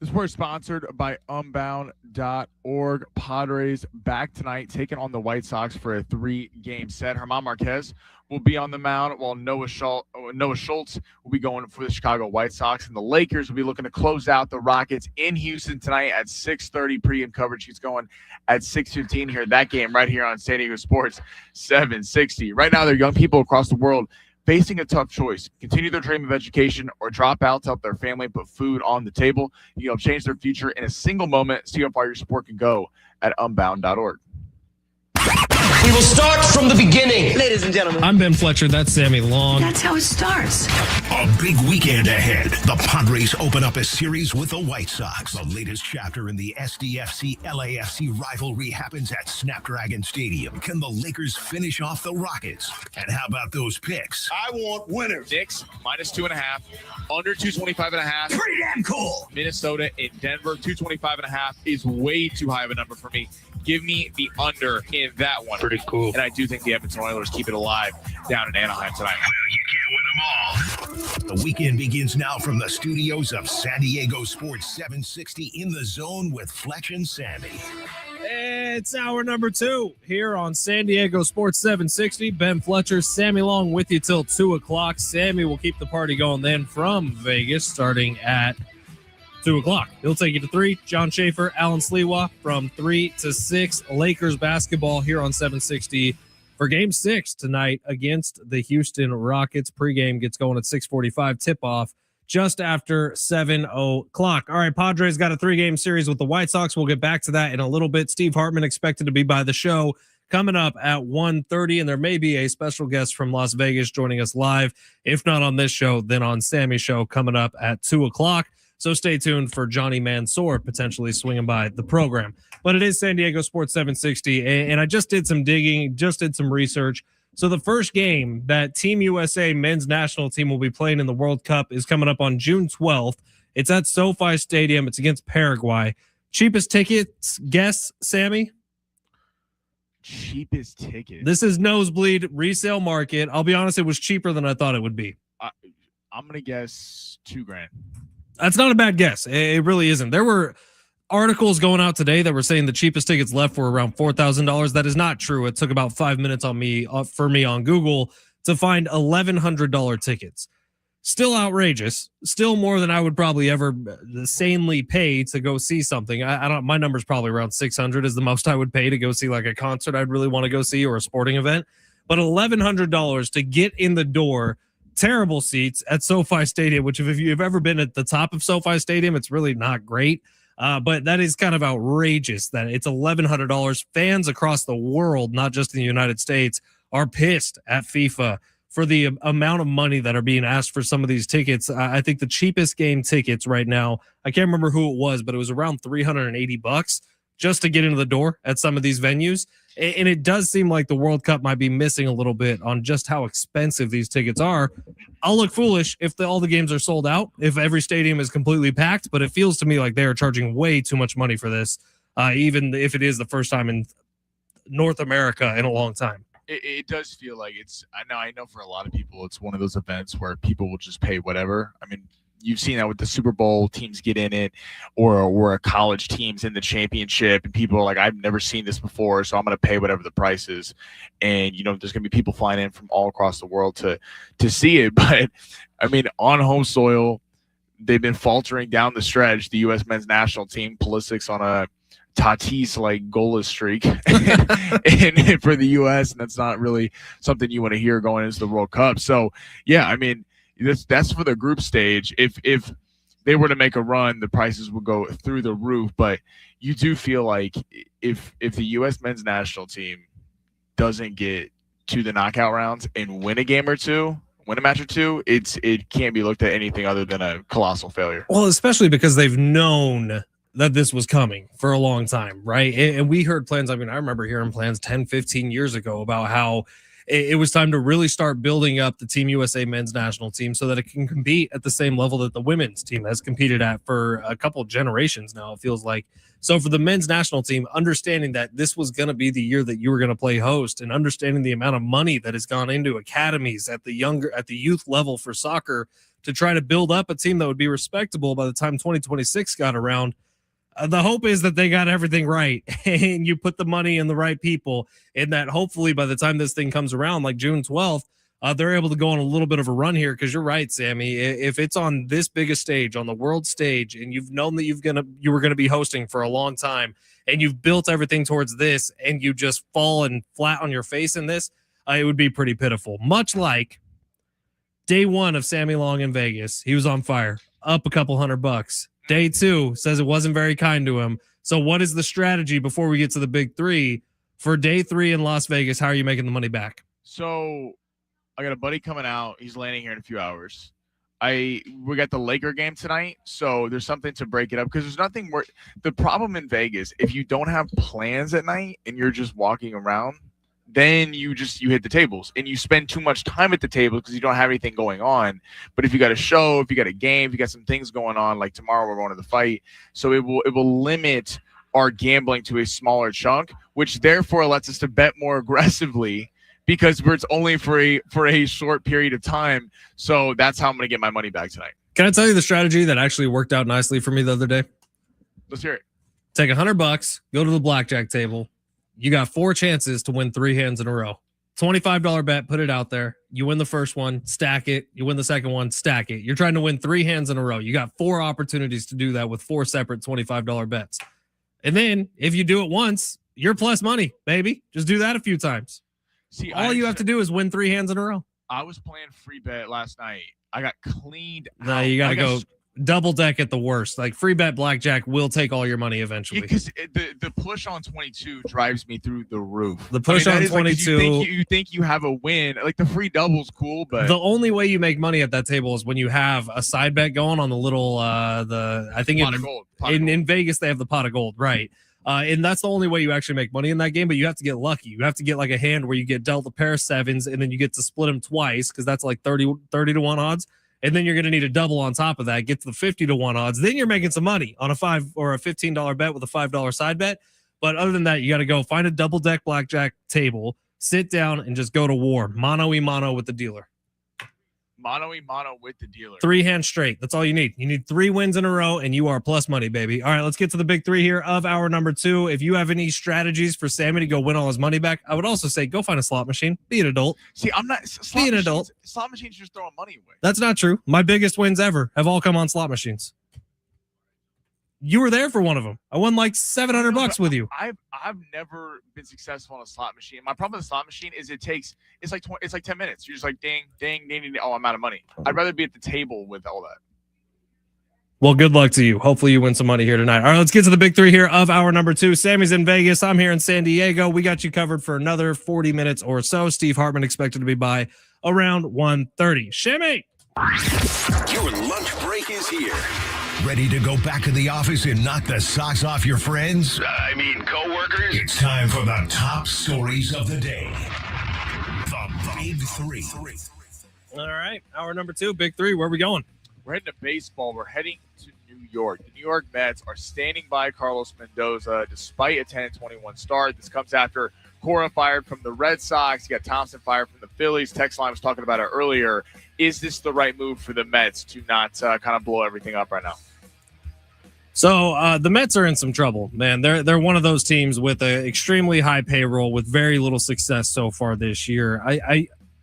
This report is sponsored by Unbound.org. Padres back tonight, taking on the White Sox for a 3-game set. German Marquez will be on the mound, while Noah Schultz will be going for the Chicago White Sox. And the Lakers will be looking to close out the Rockets in Houston tonight at 6:30. Pregame coverage is going at 6:15 here. That game right here on San Diego Sports 760. Right now, there are young people across the world facing a tough choice: continue their dream of education or drop out to help their family put food on the table. You can change their future in a single moment. See how far your support can go at unbound.org. We will start from the beginning. Ladies and gentlemen. I'm Ben Fletcher. That's Sammy Long. That's how it starts. A big weekend ahead. The Padres open up a series with the White Sox. The latest chapter in the SDFC LAFC rivalry happens at Snapdragon Stadium. Can the Lakers finish off the Rockets? And how about those picks? I want winners. Knicks -2.5, under 225.5. Pretty damn cool. Minnesota in Denver 225.5 is way too high of a number for me. Give me the under in that one. Pretty cool. And I do think the Edmonton Oilers keep it alive down in Anaheim tonight. You can't win them all. The weekend begins now from the studios of San Diego Sports 760 in the zone with Fletch and Sammy. It's hour number 2 here on San Diego Sports 760. Ben Fletcher, Sammy Long with you till 2 o'clock. Sammy will keep the party going then from Vegas starting at 2 o'clock. He'll take you to 3. John Schaefer, Alan Sliwa from 3 to 6. Lakers basketball here on 760 for Game 6 tonight against the Houston Rockets. Pregame gets going at 6:45. Tip-off just after 7 o'clock. All right, Padres got a 3-game series with the White Sox. We'll get back to that in a little bit. Steve Hartman expected to be by the show coming up at 1:30, and there may be a special guest from Las Vegas joining us live. If not on this show, then on Sammy's show coming up at 2 o'clock. So stay tuned for Johnny Mansour potentially swinging by the program. But it is San Diego Sports 760, and I just did some digging, just did some research. So the first game that Team USA men's national team will be playing in the World Cup is coming up on June 12th. It's at SoFi Stadium. It's against Paraguay. Cheapest tickets, guess, Sammy? Cheapest ticket. This is nosebleed resale market. I'll be honest, it was cheaper than I thought it would be. I'm going to guess $2,000. That's not a bad guess. It really isn't. There were articles going out today that were saying the cheapest tickets left were around $4,000. That is not true. It took about 5 minutes for me on Google to find $1,100 tickets. Still outrageous. Still more than I would probably ever sanely pay to go see something. I don't. My number's probably around 600 is the most I would pay to go see like a concert I'd really want to go see or a sporting event. But $1,100 to get in the door. Terrible seats at SoFi Stadium, which if you've ever been at the top of SoFi Stadium, it's really not great. But that is kind of outrageous that it's $1,100. Fans across the world, not just in the United States, are pissed at FIFA for the amount of money that are being asked for some of these tickets. I think the cheapest game tickets right now, I can't remember who it was, but it was around $380 just to get into the door at some of these venues. And it does seem like the World Cup might be missing a little bit on just how expensive these tickets are. I'll look foolish if all the games are sold out, if every stadium is completely packed, but it feels to me like they are charging way too much money for this, even if it is the first time in North America in a long time. It does feel like it's. I know for a lot of people, it's one of those events where people will just pay whatever. I mean, you've seen that with the Super Bowl, teams get in it, or a college team's in the championship, and people are like, I've never seen this before, so I'm going to pay whatever the price is. And, there's going to be people flying in from all across the world to see it. But, I mean, on home soil, they've been faltering down the stretch. The U.S. men's national team, Pulisic's on a Tatis-like goalless streak and for the U.S., and that's not really something you want to hear going into the World Cup. So, yeah, I mean, that's for the group stage. If they were to make a run, the prices would go through the roof. But you do feel like if the U.S. men's national team doesn't get to the knockout rounds and win a match or two, it can't be looked at anything other than a colossal failure. Well, especially because they've known that this was coming for a long time, right? And we heard plans. I mean, I remember hearing plans 10, 15 years ago about how it was time to really start building up the Team USA men's national team so that it can compete at the same level that the women's team has competed at for a couple of generations now, it feels like. So for the men's national team, understanding that this was going to be the year that you were going to play host and understanding the amount of money that has gone into academies at the youth level for soccer to try to build up a team that would be respectable by the time 2026 got around. The hope is that they got everything right and you put the money in the right people, and that hopefully by the time this thing comes around, like June 12th, they're able to go on a little bit of a run here. Because you're right, Sammy. If it's on this big a stage, on the world stage, and you've known that you were gonna be hosting for a long time, and you've built everything towards this, and you just fall and flat on your face in this, it would be pretty pitiful. Much like day one of Sammy Long in Vegas, he was on fire, up a couple $100. Day two says it wasn't very kind to him. So what is the strategy before we get to the big three for day three in Las Vegas? How are you making the money back? So I got a buddy coming out. He's landing here in a few hours. We got the Laker game tonight, so there's something to break it up because there's nothing more. The problem in Vegas, if you don't have plans at night and you're just walking around, then you hit the tables and you spend too much time at the table because you don't have anything going on. But if you got a show, if you got a game, if you got some things going on, like tomorrow we're going to the fight, so it will limit our gambling to a smaller chunk, which therefore lets us to bet more aggressively because it's only for a short period of time. So that's how I'm going to get my money back tonight. Can I tell you the strategy that actually worked out nicely for me the other day? Let's hear it. Take $100, go to the blackjack table. You got 4 chances to win 3 hands in a row. $25 bet, put it out there. You win the first one, stack it. You win the second one, stack it. You're trying to win 3 hands in a row. You got 4 opportunities to do that with 4 separate $25 bets. And then if you do it once, you're plus money, baby. Just do that a few times. See, all you have to do is win 3 hands in a row. I was playing free bet last night. I got cleaned No, out. you got to go double deck at the worst. Like free bet blackjack will take all your money eventually. Because the push on 22 drives me through the roof. The push on 22. Like, you think you have a win. Like the free double's cool, but the only way you make money at that table is when you have a side bet going on the little I think pot of gold. In Vegas they have the pot of gold, right? And that's the only way you actually make money in that game, but you have to get lucky. You have to get like a hand where you get dealt a pair of 7s and then you get to split them twice because that's like 30 to 1 odds. And then you're going to need a double on top of that, get to the 50 to 1 odds. Then you're making some money on a $5 or a $15 bet with a $5 side bet. But other than that, you got to go find a double deck blackjack table, sit down and just go to war. Mano-y-mano with the dealer. Mano-y-mano with the dealer. 3 hands straight. That's all you need. You need 3 wins in a row and you are plus money, baby. All right, let's get to the big 3 here of hour number 2. If you have any strategies for Sammy to go win all his money back, I would also say go find a slot machine. Be an adult. See, I'm not be an adult. Slot machines just throwing money away. That's not true. My biggest wins ever have all come on slot machines. You were there for one of them. I won like $700 with you. I've never been successful on a slot machine. My problem with a slot machine is it's like 10 minutes. You're just like ding, ding, ding, ding. Oh, I'm out of money. I'd rather be at the table with all that. Well, good luck to you. Hopefully you win some money here tonight. All right, let's get to the big 3 here of hour number 2. Sammy's in Vegas. I'm here in San Diego. We got you covered for another 40 minutes or so. Steve Hartman expected to be by around 1:30. Shimmy! Your lunch break is here. Ready to go back to the office and knock the socks off your friends? I mean, coworkers? It's time for the top stories of the day. The Big 3. All right, hour number 2, big 3. Where are we going? We're heading to baseball. We're heading to New York. The New York Mets are standing by Carlos Mendoza despite a 10-21 start. This comes after Cora fired from the Red Sox. You got Thompson fired from the Phillies. Text line was talking about it earlier. Is this the right move for the Mets to not kind of blow everything up right now? So the Mets are in some trouble, man. They're one of those teams with an extremely high payroll with very little success so far this year.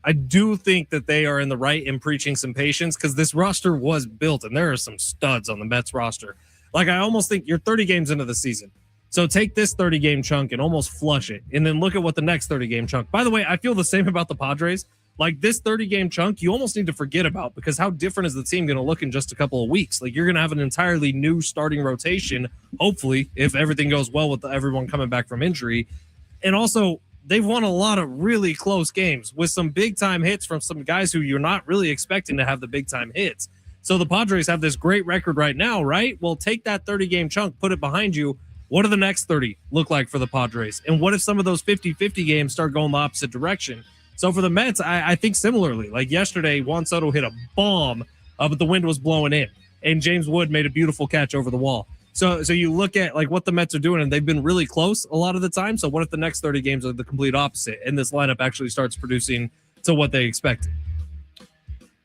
I do think that they are in the right in preaching some patience because this roster was built and there are some studs on the Mets roster. Like I almost think you're 30 games into the season. So take this 30-game chunk and almost flush it and then look at what the next 30-game chunk. By the way, I feel the same about the Padres. Like this 30-game chunk, you almost need to forget about because how different is the team going to look in just a couple of weeks? Like you're going to have an entirely new starting rotation, hopefully, if everything goes well with everyone coming back from injury. And also, they've won a lot of really close games with some big-time hits from some guys who you're not really expecting to have the big-time hits. So the Padres have this great record right now, right? Well, take that 30-game chunk, put it behind you. What do the next 30 look like for the Padres? And what if some of those 50-50 games start going the opposite direction? So for the Mets, I think similarly. Like yesterday, Juan Soto hit a bomb, but the wind was blowing in. And James Wood made a beautiful catch over the wall. So you look at like what the Mets are doing, and they've been really close a lot of the time. So what if the next 30 games are the complete opposite, and this lineup actually starts producing to what they expected?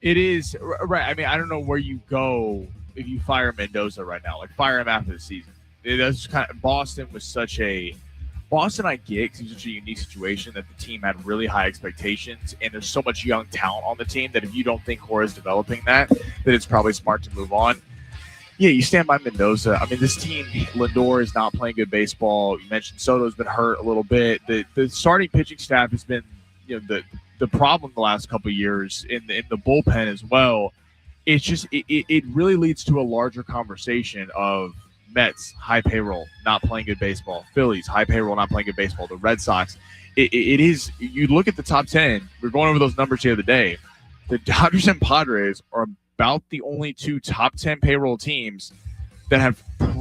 It is right. I mean, I don't know where you go if you fire Mendoza right now. Like fire him after the season. That's kind of Boston was such a Boston. I get because it's such a unique situation that the team had really high expectations, and there's so much young talent on the team that if you don't think Cora is developing that it's probably smart to move on. Yeah, you stand by Mendoza. I mean, this team, Lindor is not playing good baseball. You mentioned Soto's been hurt a little bit. The starting pitching staff has been, the problem the last couple of years in the bullpen as well. It's just it really leads to a larger conversation of Mets high payroll not playing good baseball, Phillies high payroll not playing good baseball, the Red Sox. It is, you look at the top 10. We're going over those numbers the other day. The Dodgers and Padres are about the only two top 10 payroll teams that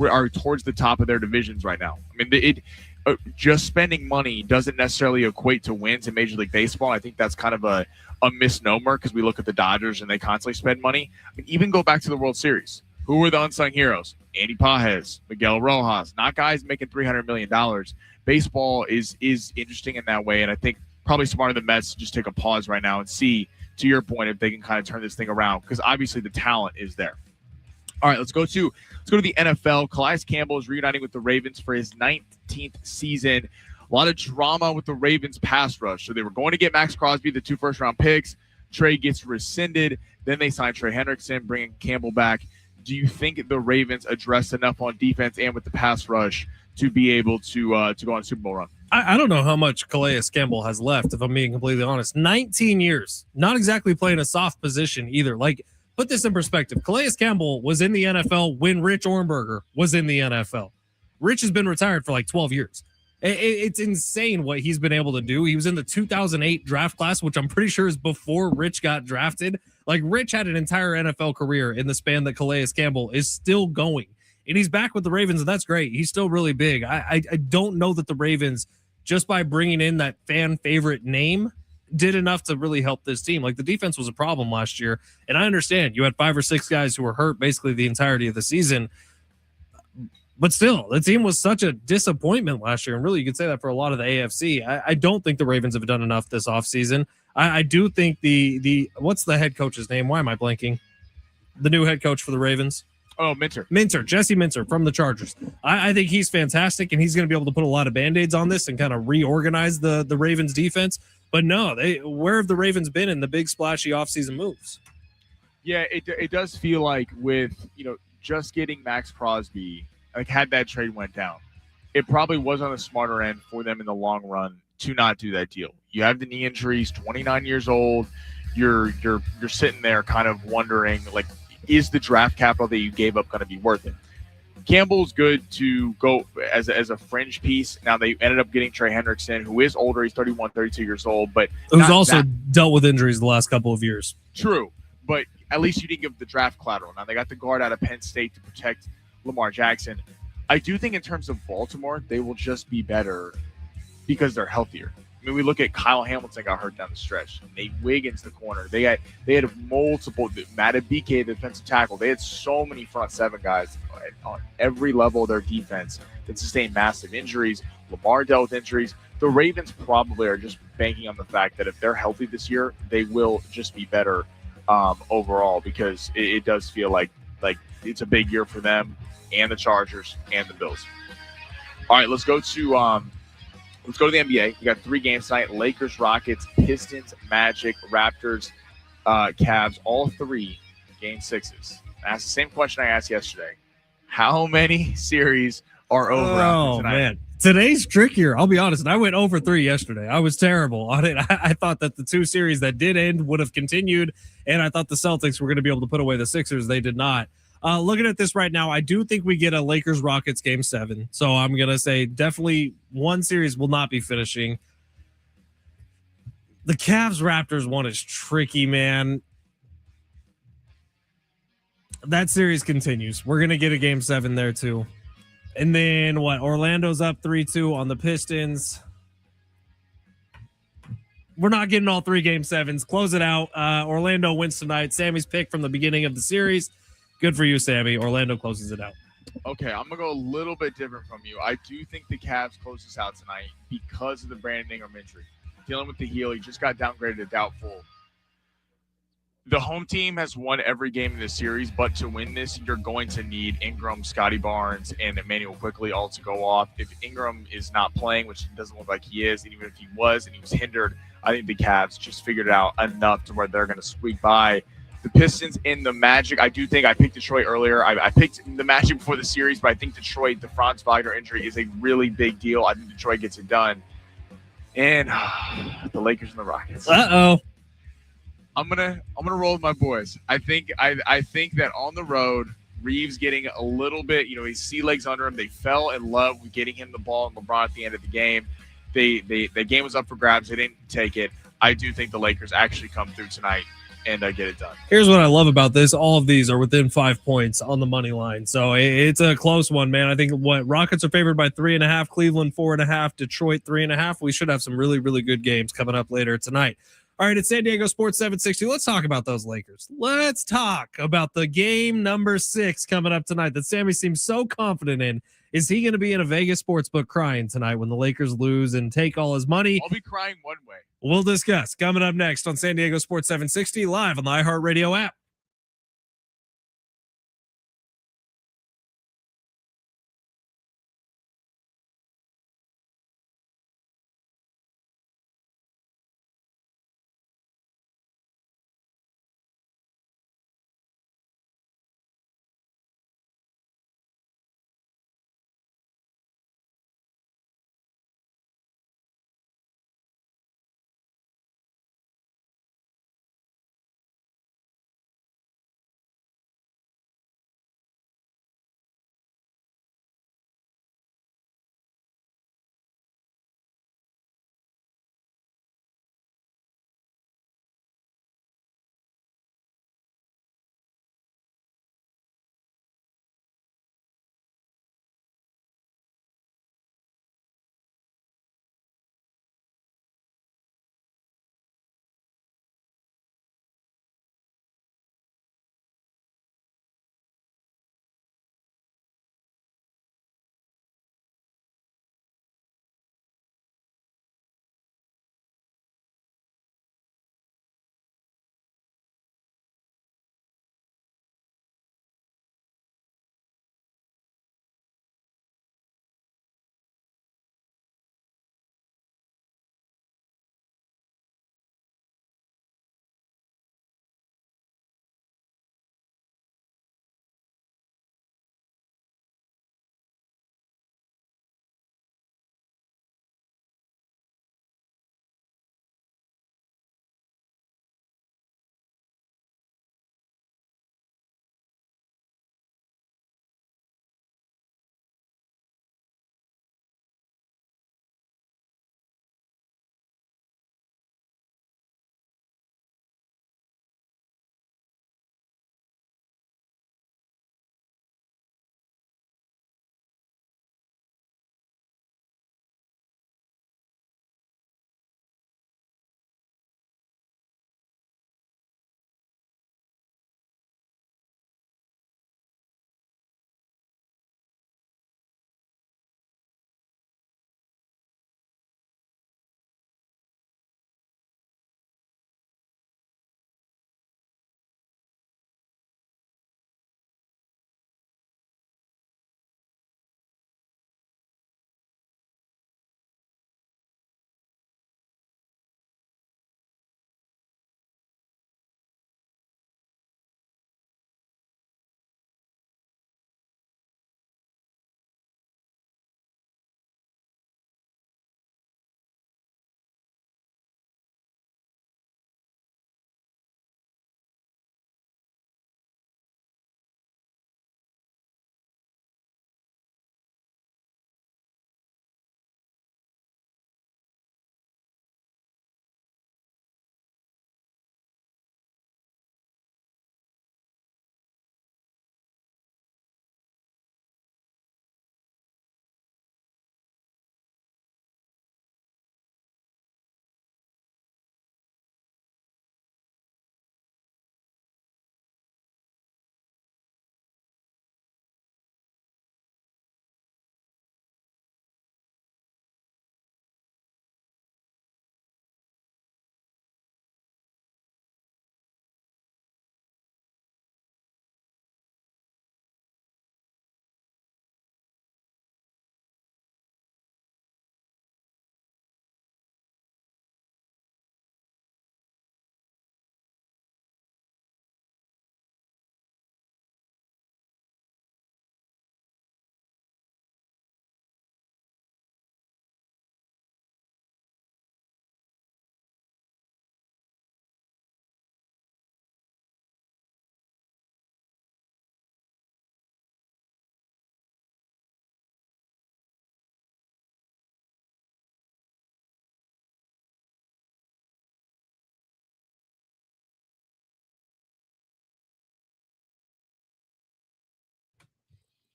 are towards the top of their divisions right now. I mean, just spending money doesn't necessarily equate to wins in Major League Baseball. I think that's kind of a misnomer because we look at the Dodgers and they constantly spend money. I mean, even go back to the World Series. Who were the unsung heroes? Andy Pages, Miguel Rojas, not guys making $300 million. Baseball is interesting in that way, and I think probably smarter than Mets to just take a pause right now and see, to your point, if they can kind of turn this thing around, because obviously the talent is there. All right, let's go to the NFL. Calais Campbell is reuniting with the Ravens for his 19th season. A lot of drama with the Ravens pass rush. So they were going to get Max Crosby, the 2 first-round picks. Trade gets rescinded. Then they signed Trey Hendrickson, bringing Campbell back. Do you think the Ravens addressed enough on defense and with the pass rush to be able to go on a Super Bowl run? I don't know how much Calais Campbell has left, if I'm being completely honest. 19 years, not exactly playing a soft position either. Like, put this in perspective. Calais Campbell was in the NFL when Rich Ohrnberger was in the NFL. Rich has been retired for like 12 years. It's insane what he's been able to do. He was in the 2008 draft class, which I'm pretty sure is before Rich got drafted. Like, Rich had an entire NFL career in the span that Calais Campbell is still going. And he's back with the Ravens, and that's great. He's still really big. I don't know that the Ravens, just by bringing in that fan favorite name, did enough to really help this team. Like, the defense was a problem last year, and I understand you had 5 or 6 guys who were hurt basically the entirety of the season. But still, the team was such a disappointment last year, and really you could say that for a lot of the AFC. I don't think the Ravens have done enough this offseason. I do think the what's the head coach's name? Why am I blanking? The new head coach for the Ravens? Oh, Minter. Jesse Minter from the Chargers. I think he's fantastic, and he's going to be able to put a lot of Band-Aids on this and kind of reorganize the Ravens defense. But no, where have the Ravens been in the big splashy offseason moves? Yeah, it does feel like with, just getting Max Crosby, like had that trade went down, it probably was on the smarter end for them in the long run to not do that deal. You have the knee injuries, 29 years old. You're sitting there kind of wondering, like, is the draft capital that you gave up going to be worth it? Campbell's good to go as a fringe piece. Now, they ended up getting Trey Hendrickson, who is older. He's 31, 32 years old. But who's also dealt with injuries the last couple of years. True. But at least you didn't give the draft collateral. Now, they got the guard out of Penn State to protect Lamar Jackson. I do think in terms of Baltimore, they will just be better because they're healthier. I mean, we look at Kyle Hamilton got hurt down the stretch. Nate Wiggins, the corner. They had multiple. Matt Abike, the defensive tackle. They had so many front seven guys on every level of their defense that sustained massive injuries. Lamar dealt with injuries. The Ravens probably are just banking on the fact that if they're healthy this year, they will just be better overall, because it does feel like it's a big year for them and the Chargers and the Bills. All right, let's go to the NBA. You got 3 games tonight: Lakers, Rockets, Pistons, Magic, Raptors, Cavs. All 3 game 6s. I asked the same question I asked yesterday. How many series are over after tonight? Man, today's trickier. I'll be honest. I went over 3 yesterday. I was terrible on it. I thought that the 2 series that did end would have continued, and I thought the Celtics were going to be able to put away the Sixers. They did not. Looking at this right now, I do think we get a Lakers-Rockets game 7. So I'm going to say definitely one series will not be finishing. The Cavs-Raptors one is tricky, man. That series continues. We're going to get a game 7 there too. And then what? Orlando's up 3-2 on the Pistons. We're not getting all 3 game 7s. Close it out. Orlando wins tonight. Sammy's pick from the beginning of the series. Good for you, Sammy. Orlando closes it out. Okay, I'm going to go a little bit different from you. I do think the Cavs close this out tonight because of the Brandon Ingram injury. Dealing with the heel, he just got downgraded to doubtful. The home team has won every game in this series, but to win this, you're going to need Ingram, Scotty Barnes, and Emmanuel Quickly all to go off. If Ingram is not playing, which it doesn't look like he is, and even if he was and he was hindered, I think the Cavs just figured it out enough to where they're going to squeak by the Pistons and the Magic. I do think I picked Detroit earlier. I picked the Magic before the series, but I think Detroit, the Franz Wagner injury is a really big deal. I think Detroit gets it done. And the Lakers and the Rockets. Uh-oh. I'm gonna roll with my boys. I think that on the road, Reeves getting a little bit, his sea legs under him. They fell in love with getting him the ball and LeBron at the end of the game. The game was up for grabs. They didn't take it. I do think the Lakers actually come through tonight and get it done. Here's what I love about this. All of these are within 5 points on the money line. So it's a close one, man. I think Rockets are favored by 3.5, Cleveland 4.5, Detroit 3.5. We should have some really, really good games coming up later tonight. All right, it's San Diego Sports 760. Let's talk about those Lakers. Let's talk about the game number 6 coming up tonight that Sammy seems so confident in. Is he going to be in a Vegas sportsbook crying tonight when the Lakers lose and take all his money? I'll be crying one way. We'll discuss coming up next on San Diego Sports 760 live on the iHeartRadio app.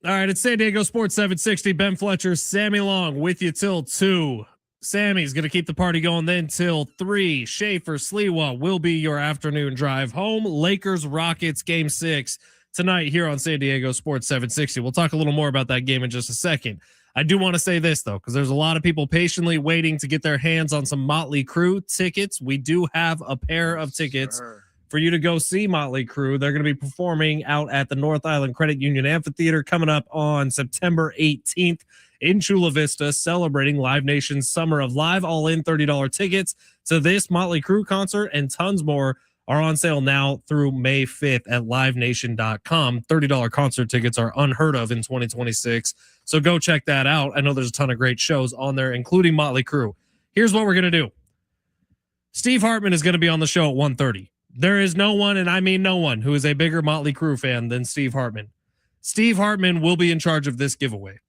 All right, it's San Diego Sports 760. Ben Fletcher, Sammy Long with you till 2. Sammy's going to keep the party going then till 3. Schaefer, Sliwa will be your afternoon drive home. Lakers, Rockets, Game 6 tonight here on San Diego Sports 760. We'll talk a little more about that game in just a second. I do want to say this, though, because there's a lot of people patiently waiting to get their hands on some Motley Crue tickets. We do have a pair of tickets for you to go see Motley Crue. They're going to be performing out at the North Island Credit Union Amphitheater coming up on September 18th in Chula Vista, celebrating Live Nation's Summer of Live. All in $30 tickets to this Motley Crue concert and tons more are on sale now through May 5th at livenation.com. $30 concert tickets are unheard of in 2026. So go check that out. I know there's a ton of great shows on there, including Motley Crue. Here's what we're going to do. Steve Hartman is going to be on the show at 1:30. There is no one, and I mean no one, who is a bigger Motley Crue fan than Steve Hartman. Steve Hartman will be in charge of this giveaway.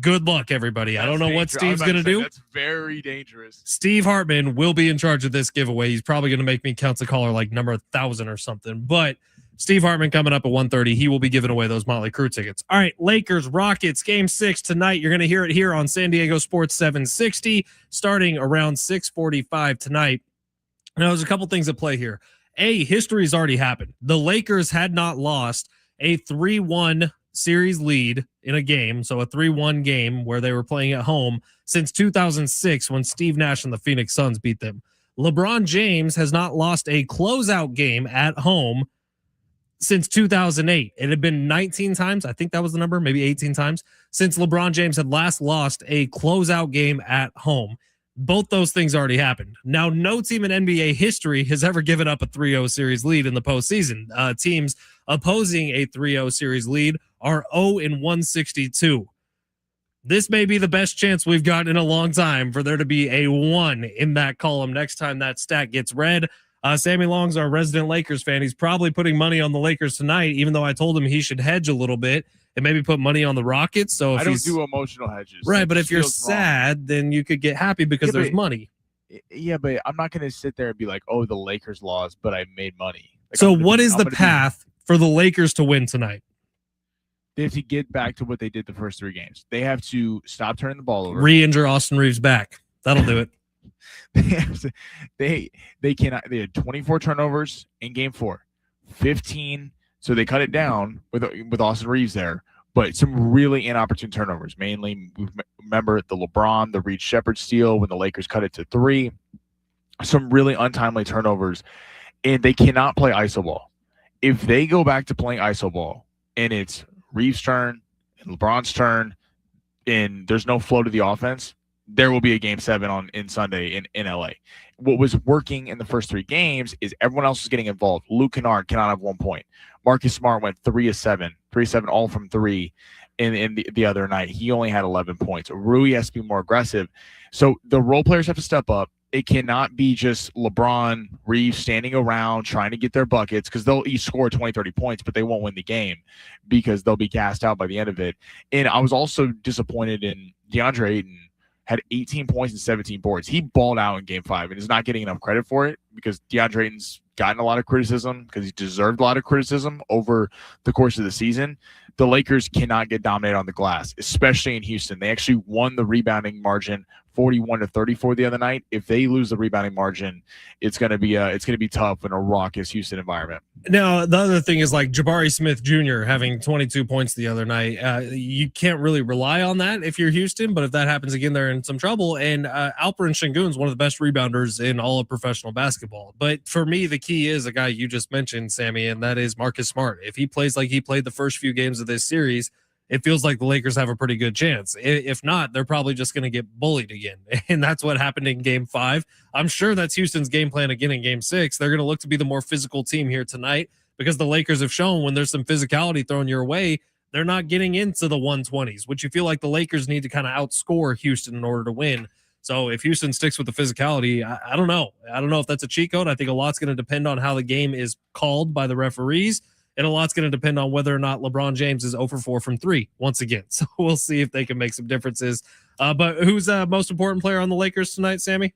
Good luck, everybody. I don't know what Steve's going to do. That's very dangerous. Steve Hartman will be in charge of this giveaway. He's probably going to make me count the caller like number 1,000 or something. But Steve Hartman coming up at 1:30. He will be giving away those Motley Crue tickets. All right, Lakers, Rockets, Game 6 tonight. You're going to hear it here on San Diego Sports 760, starting around 6:45 tonight. Now, there's a couple things at play here. History's already happened. The Lakers had not lost a 3-1 series lead in a game, so a 3-1 game where they were playing at home, since 2006 when Steve Nash and the Phoenix Suns beat them. LeBron James has not lost a closeout game at home since 2008. It had been 19 times, I think that was the number, maybe 18 times, since LeBron James had last lost a closeout game at home. Both those things already happened. Now, no team in NBA history has ever given up a 3-0 series lead in the postseason. Teams opposing a 3-0 series lead are 0-162. This may be the best chance we've gotten in a long time for there to be a 1 in that column next time that stat gets read. Sammy Long's our resident Lakers fan. He's probably putting money on the Lakers tonight, even though I told him he should hedge a little bit and maybe put money on the Rockets. So if I don't do emotional hedges. Right, but if you're sad, then you could get happy because there's money. Yeah, but I'm not going to sit there and be like, oh, the Lakers lost, but I made money. Like, so what is the path for the Lakers to win tonight? They have to get back to what they did the first 3 games. They have to stop turning the ball over. Re-injure Austin Reeves back. That'll do it. They cannot. They had 24 turnovers in Game 4, 15. So they cut it down with Austin Reeves there, but some really inopportune turnovers. Mainly, remember the LeBron, the Reed Shepherd steal when the Lakers cut it to 3. Some really untimely turnovers, and they cannot play iso ball. If they go back to playing iso ball and it's Reeves' turn and LeBron's turn, and there's no flow to the offense, there will be a Game 7 in Sunday in LA. What was working in the first 3 games is everyone else was getting involved. Luke Kennard cannot have 1 point. Marcus Smart went 3 of 7 all from 3 in the other night. He only had 11 points. Rui has to be more aggressive. So the role players have to step up. It cannot be just LeBron, Reeves standing around trying to get their buckets, because they'll each score 20, 30 points, but they won't win the game because they'll be gassed out by the end of it. And I was also disappointed in DeAndre Ayton. Had 18 points and 17 boards. He balled out in Game 5 and is not getting enough credit for it because DeAndre Ayton's gotten a lot of criticism because he deserved a lot of criticism over the course of the season. The Lakers cannot get dominated on the glass, especially in Houston. They actually won the rebounding margin 41-34 the other night. If they lose the rebounding margin, it's going to be tough in a raucous Houston environment. Now, the other thing is like Jabari Smith Jr. having 22 points the other night. You can't really rely on that if you're Houston, but if that happens again, they're in some trouble. And Alperen Sengun is one of the best rebounders in all of professional basketball. But for me, the key is a guy you just mentioned, Sammy, and that is Marcus Smart. If he plays like he played the first few games of this series, it feels like the Lakers have a pretty good chance. If not, they're probably just going to get bullied again. And that's what happened in Game 5. I'm sure that's Houston's game plan again in Game 6. They're going to look to be the more physical team here tonight because the Lakers have shown when there's some physicality thrown your way, they're not getting into the 120s, which you feel like the Lakers need to kind of outscore Houston in order to win. So if Houston sticks with the physicality, I don't know. I don't know if that's a cheat code. I think a lot's going to depend on how the game is called by the referees. And a lot's going to depend on whether or not LeBron James is 0 for 4 from 3 once again. So we'll see if they can make some differences. But who's the most important player on the Lakers tonight, Sammy?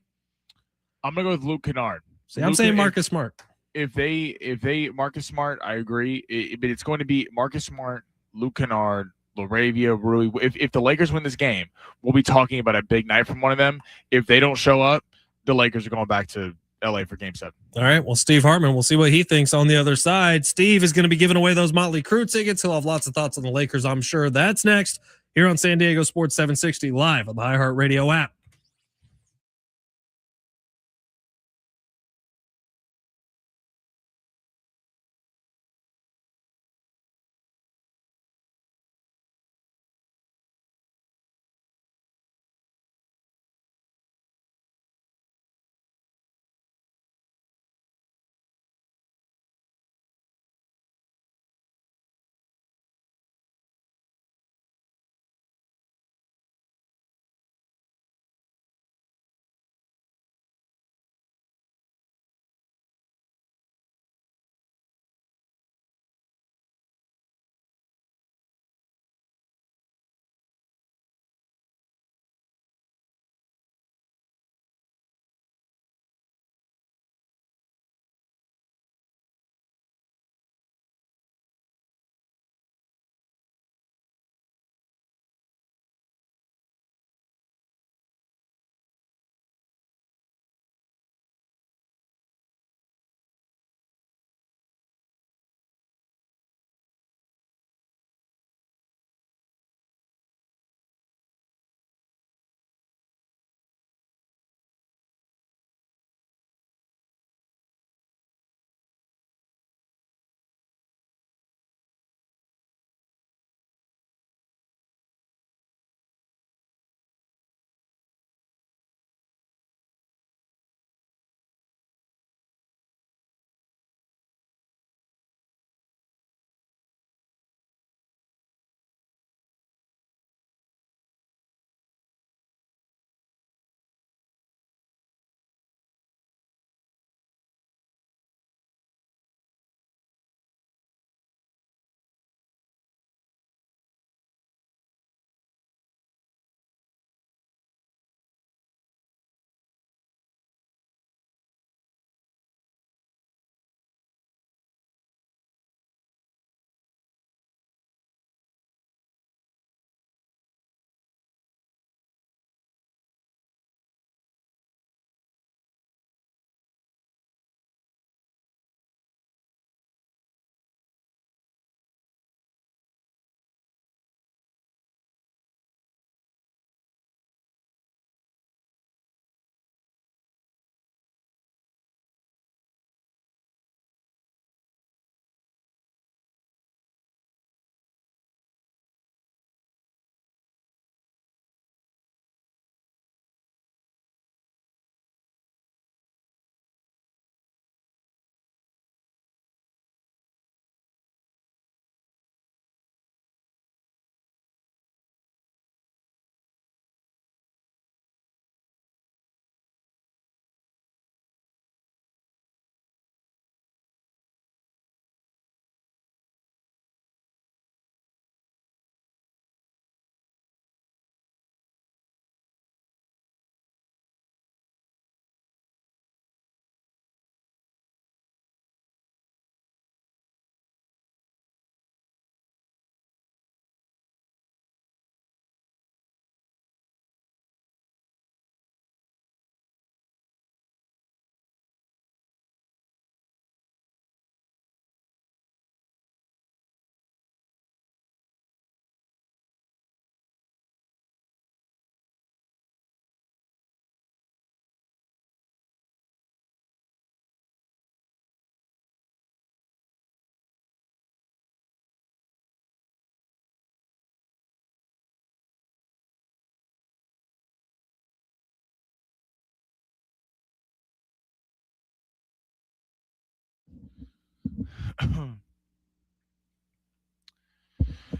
I'm going to go with Luke Kennard. So I'm saying Marcus Smart. If they Marcus Smart, I agree. But it's going to be Marcus Smart, Luke Kennard, Laravia, Rui. If the Lakers win this game, we'll be talking about a big night from one of them. If they don't show up, the Lakers are going back to LA for Game 7. All right. Well, Steve Hartman, we'll see what he thinks on the other side. Steve is going to be giving away those Motley Crue tickets. He'll have lots of thoughts on the Lakers, I'm sure. That's next here on San Diego Sports 760 live on the iHeartRadio app.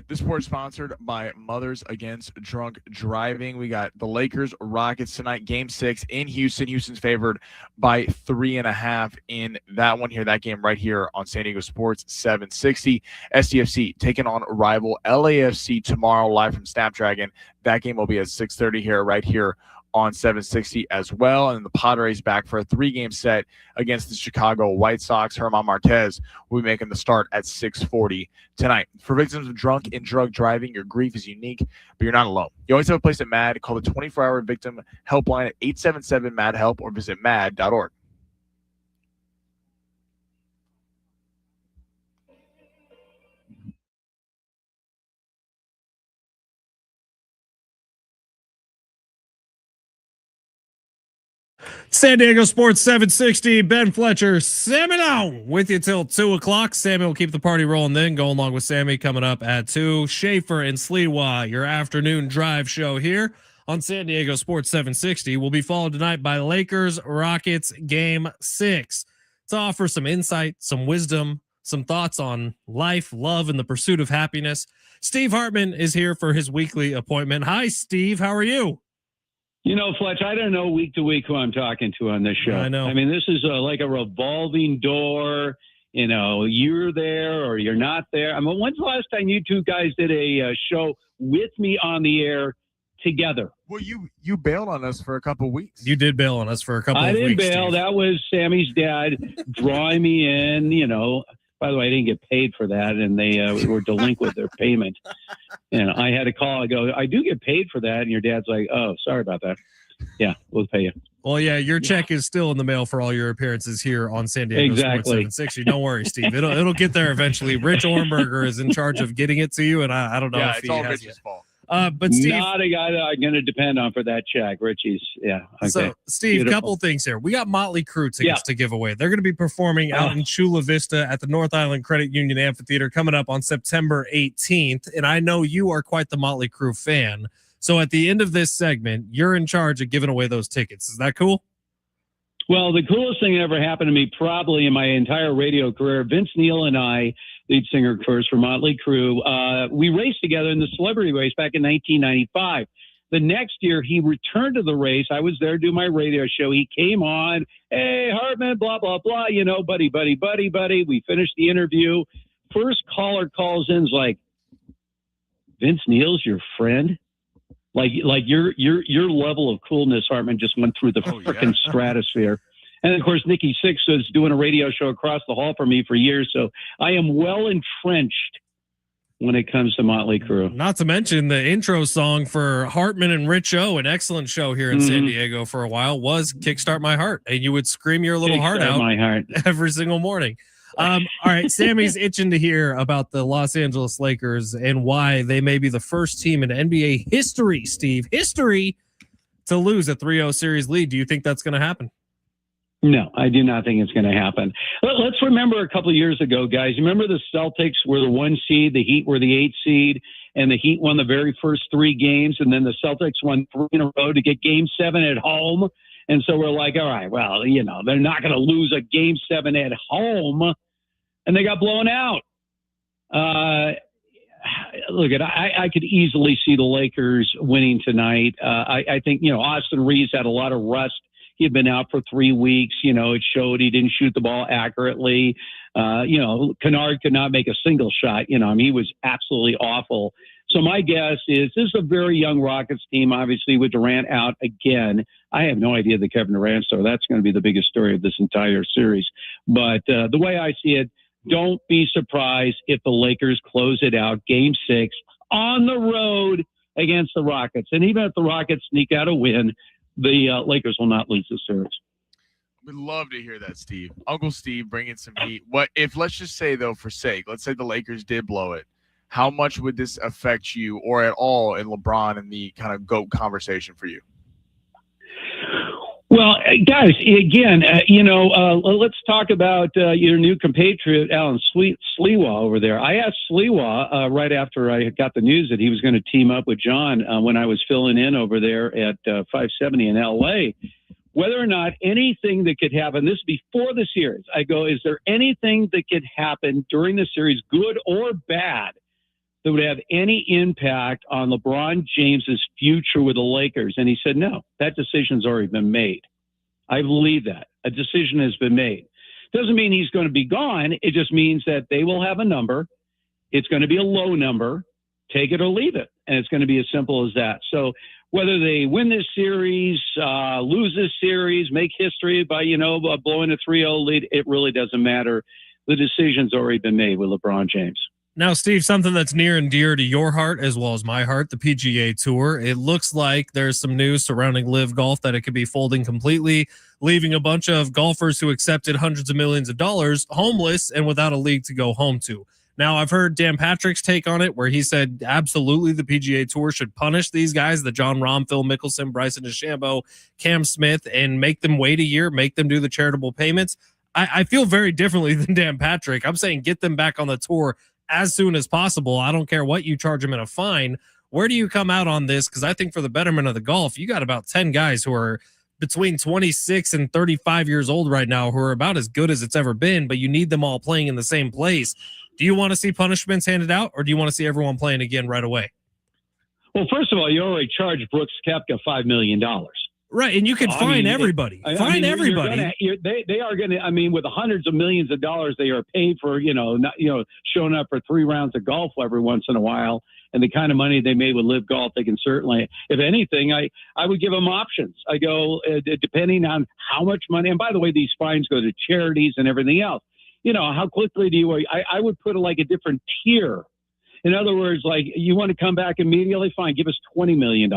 This report is sponsored by Mothers Against Drunk Driving. We got the Lakers Rockets tonight, Game 6 in Houston. Houston's favored by 3.5 in that one here, that game right here on San Diego Sports 760. SDFC taking on rival LAFC tomorrow live from Snapdragon. That game will be at 6:30 here, right here on 760 as well. And the Padres back for a 3-game set against the Chicago White Sox. Herman Marquez will be making the start at 6:40 tonight. For victims of drunk and drug driving, your grief is unique, but you're not alone. You always have a place at MAD. Call the 24-hour victim helpline at 877-MAD-HELP or visit mad.org. San Diego Sports 760, Ben Fletcher, Sammy Long with you till 2 o'clock. Sammy will keep the party rolling then. Go along with Sammy coming up at 2. Schaefer and Sliwa, your afternoon drive show here on San Diego Sports 760 will be followed tonight by Lakers Rockets Game 6 to offer some insight, some wisdom, some thoughts on life, love, and the pursuit of happiness. Steve Hartman is here for his weekly appointment. Hi, Steve. How are you? You know, Fletch, I don't know week to week who I'm talking to on this show. I know. I mean, this is like a revolving door. You know, you're there or you're not there. I mean, when's the last time you two guys did a show with me on the air together? Well, you bailed on us for a couple of weeks. You did bail on us for a couple of weeks. I didn't bail. Steve. That was Sammy's dad drawing me in, you know. By the way, I didn't get paid for that, and they were delinquent their payment. And I had to call. I go, I do get paid for that. And your dad's like, oh, sorry about that. Yeah, we'll pay you. Well, yeah, your check is still in the mail for all your appearances here on San Diego Sports 760. Don't worry, Steve. It'll get there eventually. Rich Ornberger is in charge of getting it to you, and I don't know if it's he all has Rich's yet. fault. But Steve, not a guy that I'm going to depend on for that check. Richie's, yeah. Okay. So, Steve, Beautiful. couple things here. We got Motley Crue tickets to give away. They're going to be performing out in Chula Vista at the North Island Credit Union Amphitheater coming up on September 18th. And I know you are quite the Motley Crue fan. So at the end of this segment, you're in charge of giving away those tickets. Is that cool? Well, the coolest thing that ever happened to me probably in my entire radio career, Vince Neil and I, lead singer first for Motley Crue, we raced together in the celebrity race back in 1995. The next year, he returned to the race. I was there to do my radio show. He came on, hey, Hartman, blah, blah, blah, you know, buddy. We finished the interview. First caller calls in is like, Vince Neil's your friend? Like your level of coolness, Hartman, just went through the freaking stratosphere. And of course, Nikki Sixx was doing a radio show across the hall from me for years, so I am well entrenched when it comes to Motley Crue. Not to mention the intro song for Hartman and Rich O, an excellent show here in San Diego for a while, was "Kickstart My Heart," and you would scream your little heart out my heart every single morning. All right, Sammy's itching to hear about the Los Angeles Lakers and why they may be the first team in NBA history, Steve, to lose a 3-0 series lead. Do you think that's going to happen? No, I do not think it's going to happen. Let's remember a couple of years ago, guys. Remember the Celtics were the 1 seed, the Heat were the 8 seed, and the Heat won the very first 3 games, and then the Celtics won 3 in a row to get Game 7 at home. And so we're like, all right, well, you know, they're not going to lose a Game 7 at home, and they got blown out. Look, I could easily see the Lakers winning tonight. I think, you know, Austin Reeves had a lot of rust. He had been out for 3 weeks. You know, it showed he didn't shoot the ball accurately. You know, Kennard could not make a single shot. You know, I mean, he was absolutely awful. So my guess is this is a very young Rockets team, obviously, with Durant out again. I have no idea the Kevin Durant story. That's going to be the biggest story of this entire series. But the way I see it, don't be surprised if the Lakers close it out, Game 6, on the road against the Rockets. And even if the Rockets sneak out a win, the Lakers will not lose the series. We'd love to hear that, Steve. Uncle Steve bringing some heat. What if, let's just say, though, for sake, let's say the Lakers did blow it. How much would this affect you or at all in LeBron and the kind of GOAT conversation for you? Well, guys, again, you know, let's talk about your new compatriot, Alan Sliwa over there. I asked Sliwa right after I got the news that he was going to team up with John when I was filling in over there at 570 in L.A., whether or not anything that could happen, this before the series, I go, is there anything that could happen during the series, good or bad, that would have any impact on LeBron James's future with the Lakers? And he said, no, that decision's already been made. I believe that. A decision has been made. Doesn't mean he's going to be gone. It just means that they will have a number. It's going to be a low number. Take it or leave it. And it's going to be as simple as that. So whether they win this series, lose this series, make history by, blowing a 3-0 lead, it really doesn't matter. The decision's already been made with LeBron James. Now, Steve, something that's near and dear to your heart as well as my heart, the PGA Tour. It looks like there's some news surrounding Live Golf that it could be folding completely, leaving a bunch of golfers who accepted hundreds of millions of dollars homeless and without a league to go home to. Now, I've heard Dan Patrick's take on it, where he said absolutely the PGA Tour should punish these guys, the John Rahm, Phil Mickelson, Bryson DeChambeau, Cam Smith, and make them wait a year, make them do the charitable payments. I feel very differently than Dan Patrick. I'm saying get them back on the tour as soon as possible. I don't care what you charge them in a fine. Where do you come out on this? Because I think for the betterment of the golf, you got about 10 guys who are between 26 and 35 years old right now who are about as good as it's ever been, but you need them all playing in the same place. Do you want to see punishments handed out, or do you want to see everyone playing again right away? Well, first of all, you already charged Brooks Koepka $5 million. Right, and you can fine everybody. Fine everybody. They are going to. I mean, with the hundreds of millions of dollars they are paid for, showing up for 3 rounds of golf every once in a while, and the kind of money they made with Live Golf, they can certainly. If anything, I would give them options. I go depending on how much money. And by the way, these fines go to charities and everything else. How quickly do you? I would put like a different tier. In other words, like you want to come back immediately, fine, give us $20 million.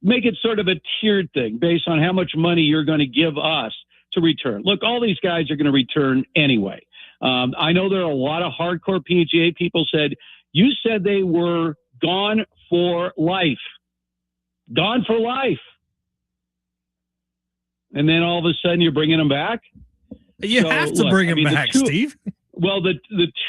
Make it sort of a tiered thing based on how much money you're going to give us to return. Look, all these guys are going to return anyway. I know there are a lot of hardcore PGA people you said they were gone for life. Gone for life. And then all of a sudden you're bringing them back? You have to bring them back, Steve. Well, the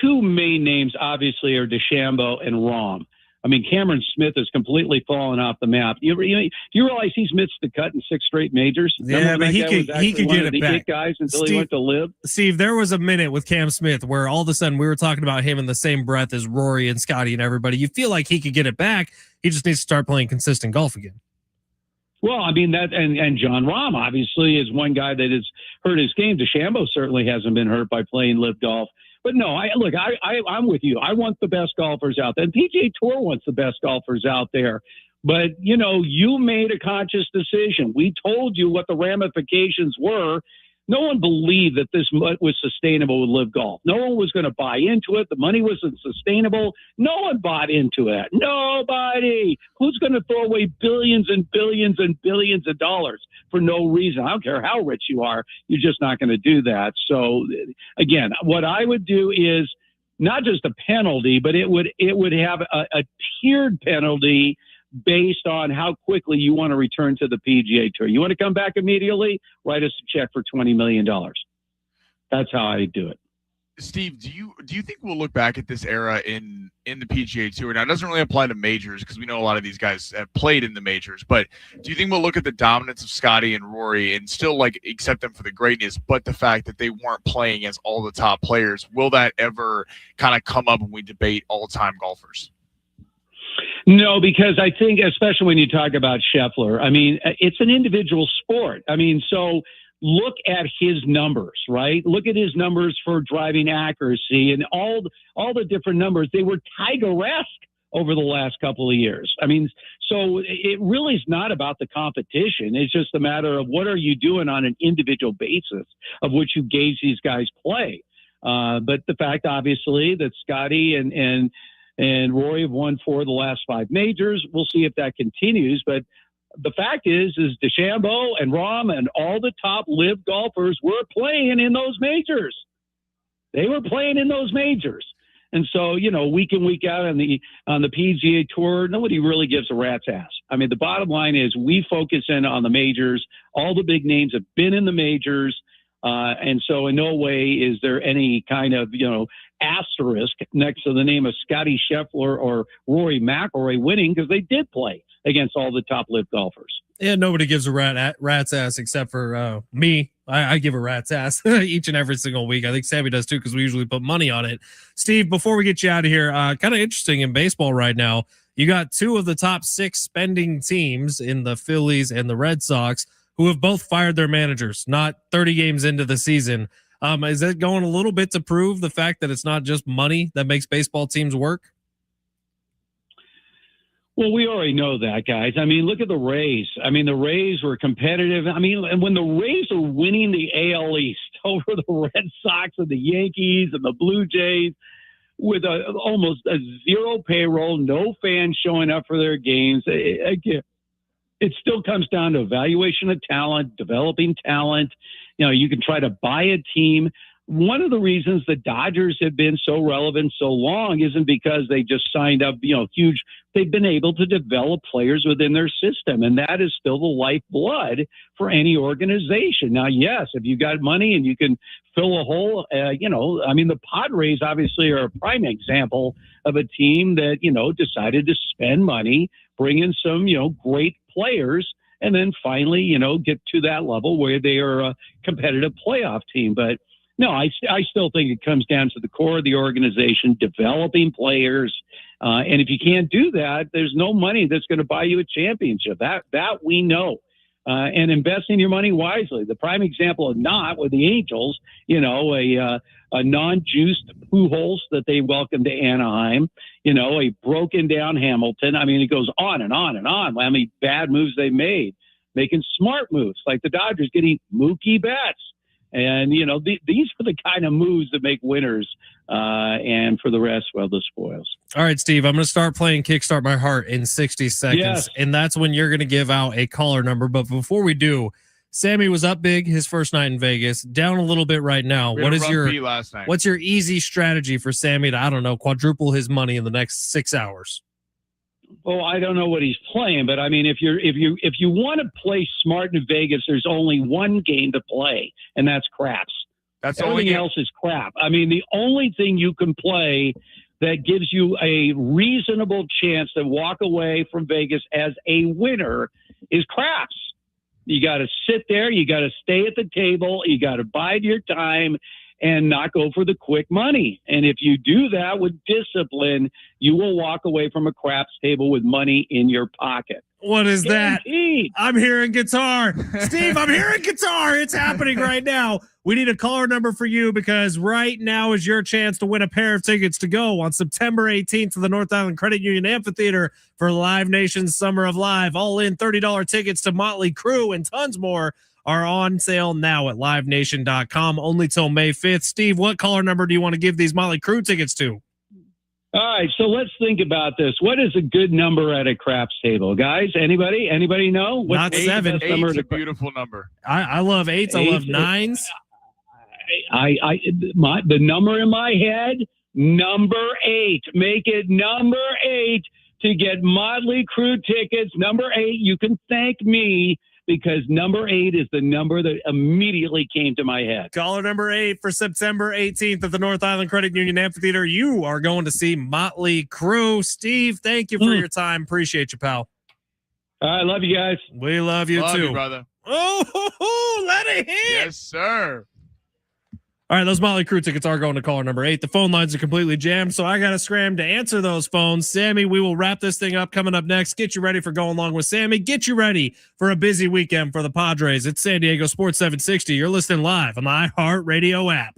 2 main names obviously are DeChambeau and Rahm. I mean, Cameron Smith has completely fallen off the map. Do you realize he's missed the cut in 6 straight majors? Yeah, but he could get it back. Guys until he went to Live. Steve, there was a minute with Cam Smith where all of a sudden we were talking about him in the same breath as Rory and Scotty and everybody. You feel like he could get it back. He just needs to start playing consistent golf again. Well, I mean that, and John Rahm obviously is one guy that has hurt his game. DeChambeau certainly hasn't been hurt by playing Live Golf. But no, I'm with you. I want the best golfers out there. And PGA Tour wants the best golfers out there. But, you made a conscious decision. We told you what the ramifications were. No one believed that this was sustainable with Live Golf. No one was going to buy into it. The money wasn't sustainable. No one bought into it. Nobody. Who's going to throw away billions and billions and billions of dollars for no reason? I don't care how rich you are. You're just not going to do that. So, again, what I would do is not just a penalty, but it would have a tiered penalty based on how quickly you want to return to the PGA Tour. You want to come back immediately? Write us a check for $20 million. That's how I do it. Steve, do you think we'll look back at this era in the PGA Tour? Now, it doesn't really apply to majors because we know a lot of these guys have played in the majors, but do you think we'll look at the dominance of Scotty and Rory and still accept them for the greatness, but the fact that they weren't playing as all the top players, will that ever kind of come up when we debate all-time golfers? No, because I think, especially when you talk about Scheffler, I mean, it's an individual sport. I mean, so look at his numbers, right? Look at his numbers for driving accuracy and all the different numbers. They were Tiger-esque over the last couple of years. I mean, so it really is not about the competition. It's just a matter of what are you doing on an individual basis of which you gauge these guys play. But the fact, obviously, that Scotty and Rory have won 4 of the last 5 majors. We'll see if that continues. But the fact is DeChambeau and Rahm and all the top Live golfers were playing in those majors. They were playing in those majors. And so, week in, week out on the PGA Tour, nobody really gives a rat's ass. I mean, the bottom line is we focus in on the majors. All the big names have been in the majors. And so in no way is there any kind of, asterisk next to the name of Scotty Scheffler or Rory McIlroy winning because they did play against all the top Live golfers. Yeah, nobody gives a rat's ass except for me. I give a rat's ass each and every single week. I think Sammy does too because we usually put money on it. Steve, before we get you out of here, kind of interesting in baseball right now. You got 2 of the top 6 spending teams in the Phillies and the Red Sox who have both fired their managers, not 30 games into the season. Is that going a little bit to prove the fact that it's not just money that makes baseball teams work? Well, we already know that, guys. I mean, look at the Rays. I mean, the Rays were competitive. I mean, and when the Rays are winning the AL East over the Red Sox and the Yankees and the Blue Jays with almost a zero payroll, no fans showing up for their games, again, it still comes down to evaluation of talent, developing talent. You know, you can try to buy a team. One of the reasons the Dodgers have been so relevant so long isn't because they just signed up, huge. They've been able to develop players within their system, and that is still the lifeblood for any organization. Now, yes, if you got money and you can fill a hole, the Padres obviously are a prime example of a team that, decided to spend money, bring in some, great players, and then finally, get to that level where they are a competitive playoff team. But no, I still think it comes down to the core of the organization, developing players. And if you can't do that, there's no money that's going to buy you a championship. That we know. And investing your money wisely. The prime example of not with the Angels, a non-juiced Pujols that they welcomed to Anaheim, a broken down Hamilton. I mean, it goes on and on and on. How many bad moves they made, making smart moves like the Dodgers getting Mookie Betts. And, these are the kind of moves that make winners. And for the rest, well, the spoils. All right, Steve, I'm going to start playing Kickstart My Heart in 60 seconds. Yes. And that's when you're going to give out a caller number. But before we do, Sammy was up big his first night in Vegas, down a little bit right now. We had a rough beat last night. What's your easy strategy for Sammy to, I don't know, quadruple his money in the next 6 hours? Well, I don't know what he's playing, but I mean, if you want to play smart in Vegas, there's only one game to play, and that's craps. That's everything else is crap. I mean, the only thing you can play that gives you a reasonable chance to walk away from Vegas as a winner is craps. You got to sit there, you got to stay at the table, you got to bide your time, and not go for the quick money. And if you do that with discipline, you will walk away from a craps table with money in your pocket. What is Guaranteed. that? I'm hearing guitar. Steve, I'm hearing guitar. It's happening right now. We need a caller number for you because right now is your chance to win a pair of tickets to go on September 18th to the North Island Credit Union Amphitheater for Live Nation's Summer of Live. All in $30 tickets to Motley Crue and tons more are on sale now at livenation.com only till May 5th. Steve, what caller number do you want to give these Motley Crue tickets to? All right, so let's think about this. What is a good number at a craps table, guys? Anybody know? Not 7. Eight's a beautiful number. I love 8s. I love 9s. The number in my head, number 8. Make it number 8 to get Motley Crue tickets. Number 8, you can thank me because number 8 is the number that immediately came to my head. Caller number 8 for September 18th at the North Island Credit Union Amphitheater. You are going to see Motley Crue. Steve, thank you for your time. Appreciate you, pal. All right, love you guys. We love you too, brother. Oh, let it hit. Yes, sir. All right, those Motley Crue tickets are going to caller number 8. The phone lines are completely jammed, so I got to scram to answer those phones. Sammy, we will wrap this thing up coming up next. Get you ready for Going Long with Sammy. Get you ready for a busy weekend for the Padres. It's San Diego Sports 760. You're listening live on the iHeartRadio app.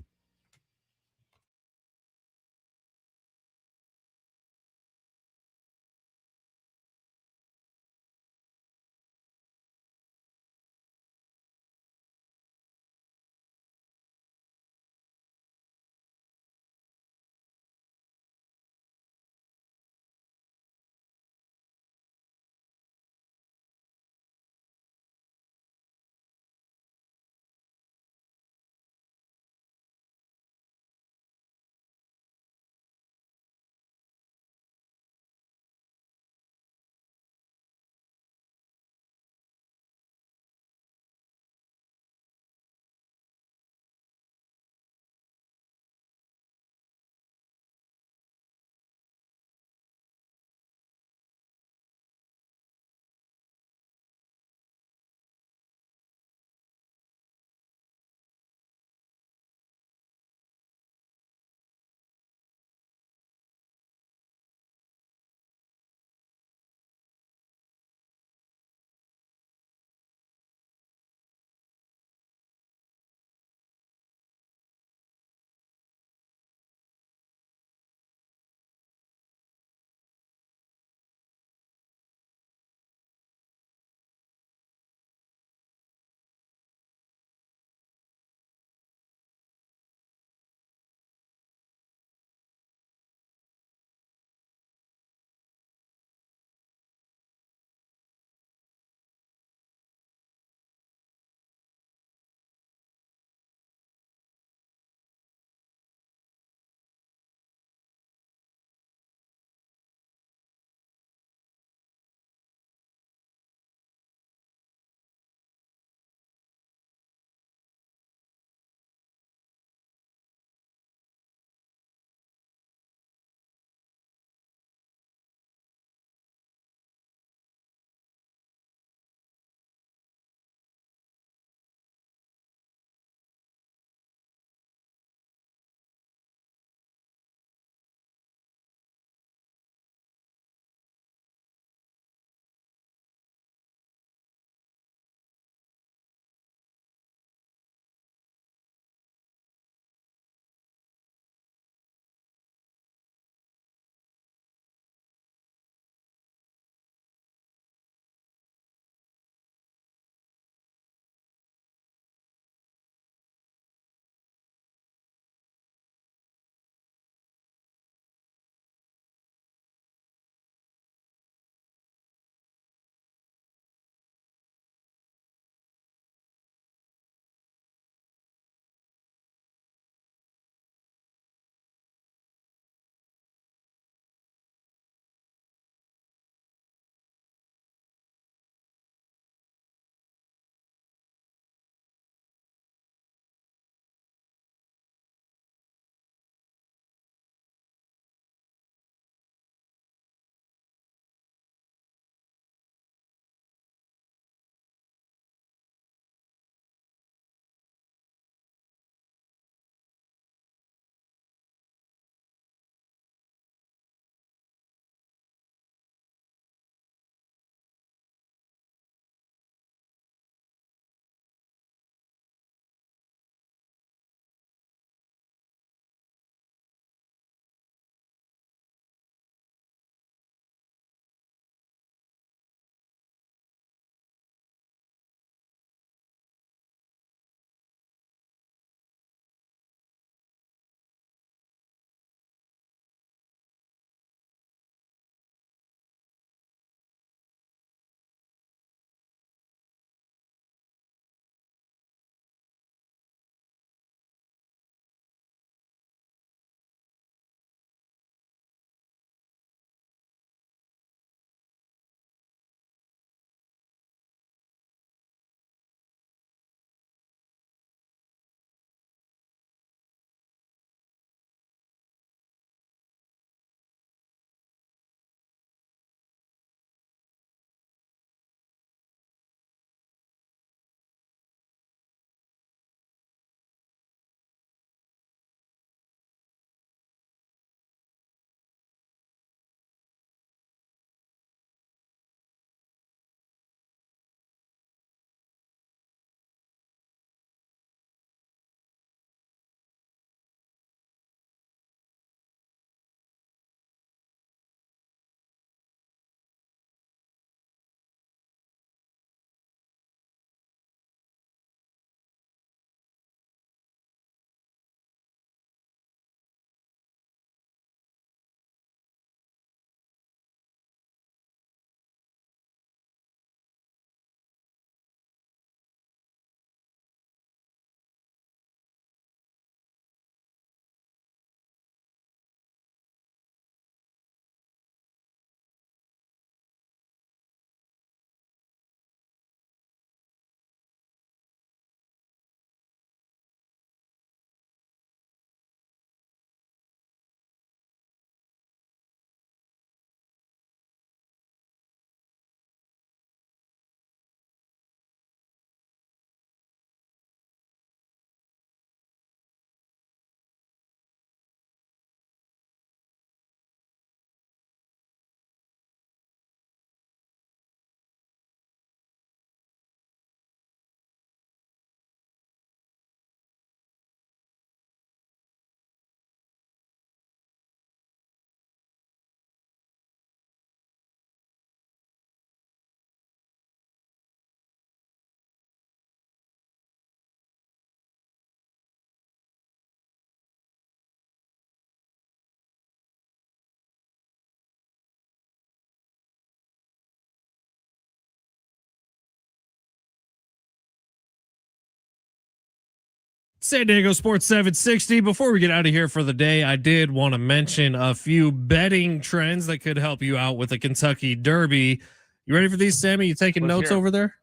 San Diego Sports 760. Before we get out of here for the day, I did want to mention a few betting trends that could help you out with the Kentucky Derby. You ready for these, Sammy? You taking notes over there?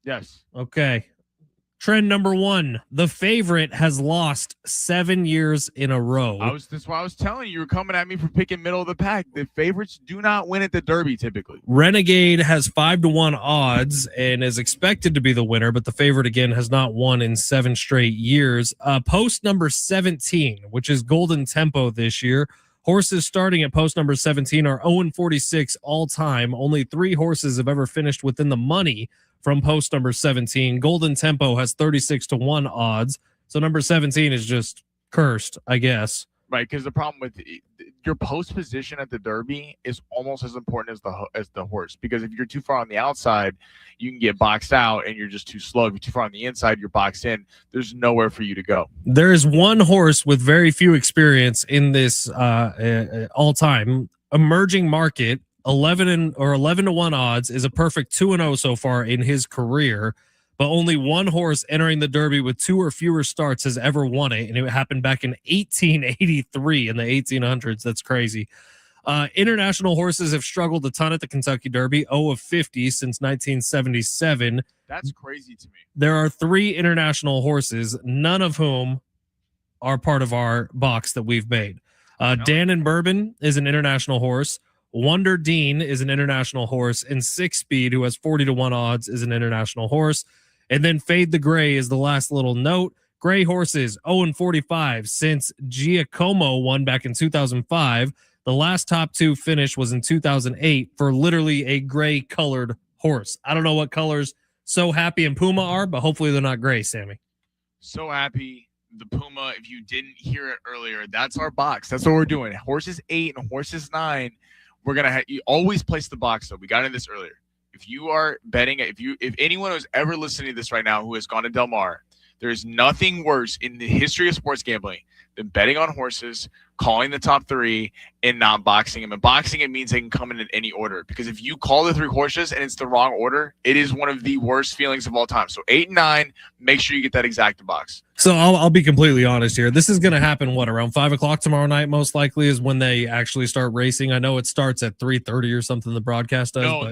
Yes. Okay. Trend number 1, the favorite has lost 7 years in a row. That's why I was telling you, you were coming at me for picking middle of the pack. The favorites do not win at the Derby typically. Renegade has 5-1 odds and is expected to be the winner, but the favorite again has not won in 7 straight years. Post number 17, which is Golden Tempo this year. Horses starting at post number 17 are 0-46 all time. Only 3 horses have ever finished within the money from post number 17. Golden Tempo has 36-1 odds. So number 17 is just cursed, I guess. Right, because the problem with your post position at the Derby is almost as important as the horse. Because if you're too far on the outside, you can get boxed out, and you're just too slow. If you're too far on the inside, you're boxed in. There's nowhere for you to go. There is one horse with very few experience in this all-time emerging market. 11-1 odds is a perfect 2-0 so far in his career. But only one horse entering the Derby with 2 or fewer starts has ever won it, and it happened back in 1883 in the 1800s. That's crazy. International horses have struggled a ton at the Kentucky Derby, 0-50 since 1977. That's crazy to me. There are 3 international horses, none of whom are part of our box that we've made. Dan and Bourbon is an international horse. Wonder Dean is an international horse, and Six Speed, who has 40-1 odds, is an international horse. And then Fade the Gray is the last little note. Gray horses, 0-45 since Giacomo won back in 2005. The last top 2 finish was in 2008 for literally a gray-colored horse. I don't know what colors So Happy and Puma are, but hopefully they're not gray, Sammy. So Happy, the Puma, if you didn't hear it earlier, that's our box. That's what we're doing. Horses 8 and horses 9. We're gonna you always place the box though. We got into this earlier. If you are betting, if anyone who's ever listening to this right now who has gone to Del Mar, there is nothing worse in the history of sports gambling than betting on horses, calling the top 3, and not boxing them. And boxing it means they can come in any order. Because if you call the 3 horses and it's the wrong order, it is one of the worst feelings of all time. So 8 and 9, make sure you get that exact box. So I'll be completely honest here. This is going to happen, around 5 o'clock tomorrow night, most likely, is when they actually start racing. I know it starts at 3:30 or something, the broadcast does. No.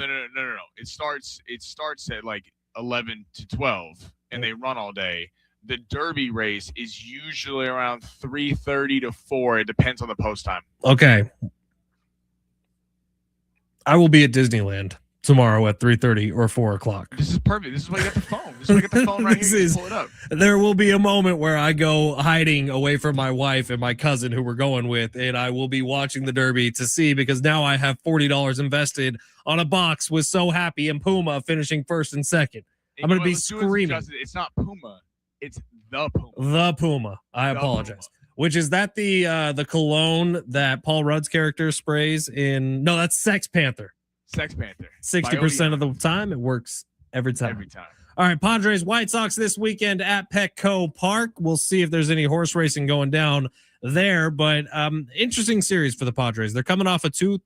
It starts at like 11 to 12, and they run all day. The Derby race is usually around 3:30 to 4. It depends on the post time. Okay. I will be at Disneyland tomorrow at 3:30 or 4 o'clock. This is perfect. This is why you got the phone. This is why you got the phone right here. You pull it up. There will be a moment where I go hiding away from my wife and my cousin who we're going with, and I will be watching the Derby to see, because now I have $40 invested on a box with So Happy and Puma finishing first and second. I'm going to be screaming. It's not Puma. It's the Puma. The Puma. I apologize. Puma. Which is that the cologne that Paul Rudd's character sprays in? No, that's Sex Panther. Sex Panther. 60% of the time, it works every time. Every time. All right, Padres White Sox this weekend at Petco Park. We'll see if there's any horse racing going down there, but interesting series for the Padres. They're coming off a 2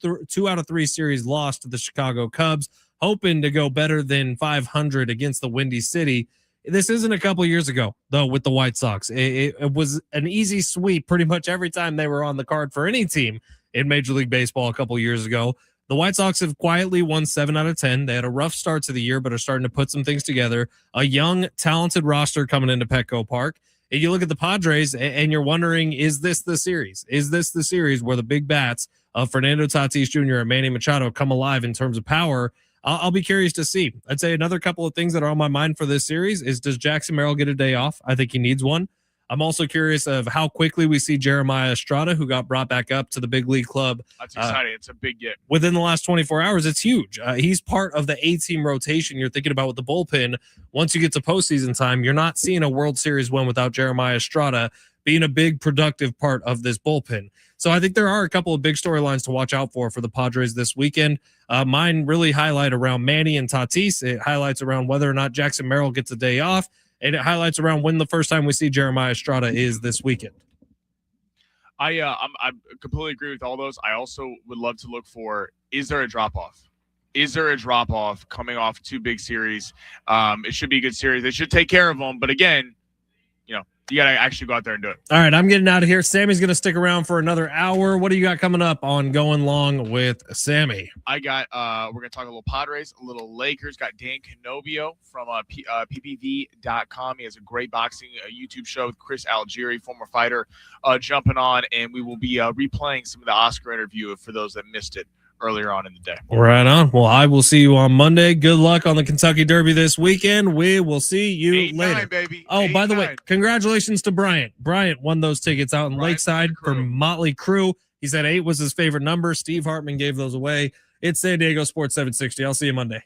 out of 3 series loss to the Chicago Cubs, hoping to go better than 500 against the Windy City. This isn't a couple years ago, though, with the White Sox. It was an easy sweep pretty much every time they were on the card for any team in Major League Baseball a couple years ago. The White Sox have quietly won 7 out of 10. They had a rough start to the year, but are starting to put some things together. A young, talented roster coming into Petco Park. And you look at the Padres, and you're wondering, is this the series? Is this the series where the big bats of Fernando Tatis Jr. and Manny Machado come alive in terms of power? I'll be curious to see. I'd say another couple of things that are on my mind for this series is, does Jackson Merrill get a day off? I think he needs one. I'm also curious of how quickly we see Jeremiah Estrada, who got brought back up to the big league club. That's exciting. It's a big get. Within the last 24 hours, it's huge. He's part of the A-team rotation you're thinking about with the bullpen. Once you get to postseason time, you're not seeing a World Series win without Jeremiah Estrada being a big productive part of this bullpen. So I think there are a couple of big storylines to watch out for the Padres this weekend. Mine really highlight around Manny and Tatis. It highlights around whether or not Jackson Merrill gets a day off. And it highlights around when the first time we see Jeremiah Estrada is this weekend. I completely agree with all those. I also would love to look for, is there a drop-off? Is there a drop-off coming off 2 big series? It should be a good series. They should take care of them. But again, You got to actually go out there and do it. All right, I'm getting out of here. Sammy's going to stick around for another hour. What do you got coming up on Going Long with Sammy? I got we're gonna talk a little Padres, a little Lakers. Got Dan Canobio from ppv.com. He has a great boxing YouTube show with Chris Algieri, former fighter, jumping on, and we will be replaying some of the Oscar interview for those that missed it earlier on in the day. Right on. Well, I will see you on Monday. Good luck on the Kentucky Derby this weekend. We will see you later. 8-9, baby. Oh, 8-9. by the way, congratulations to Bryant. Bryant won those tickets out in Lakeside for Motley Crue. He said 8 was his favorite number. Steve Hartman gave those away. It's San Diego Sports 760. I'll see you Monday.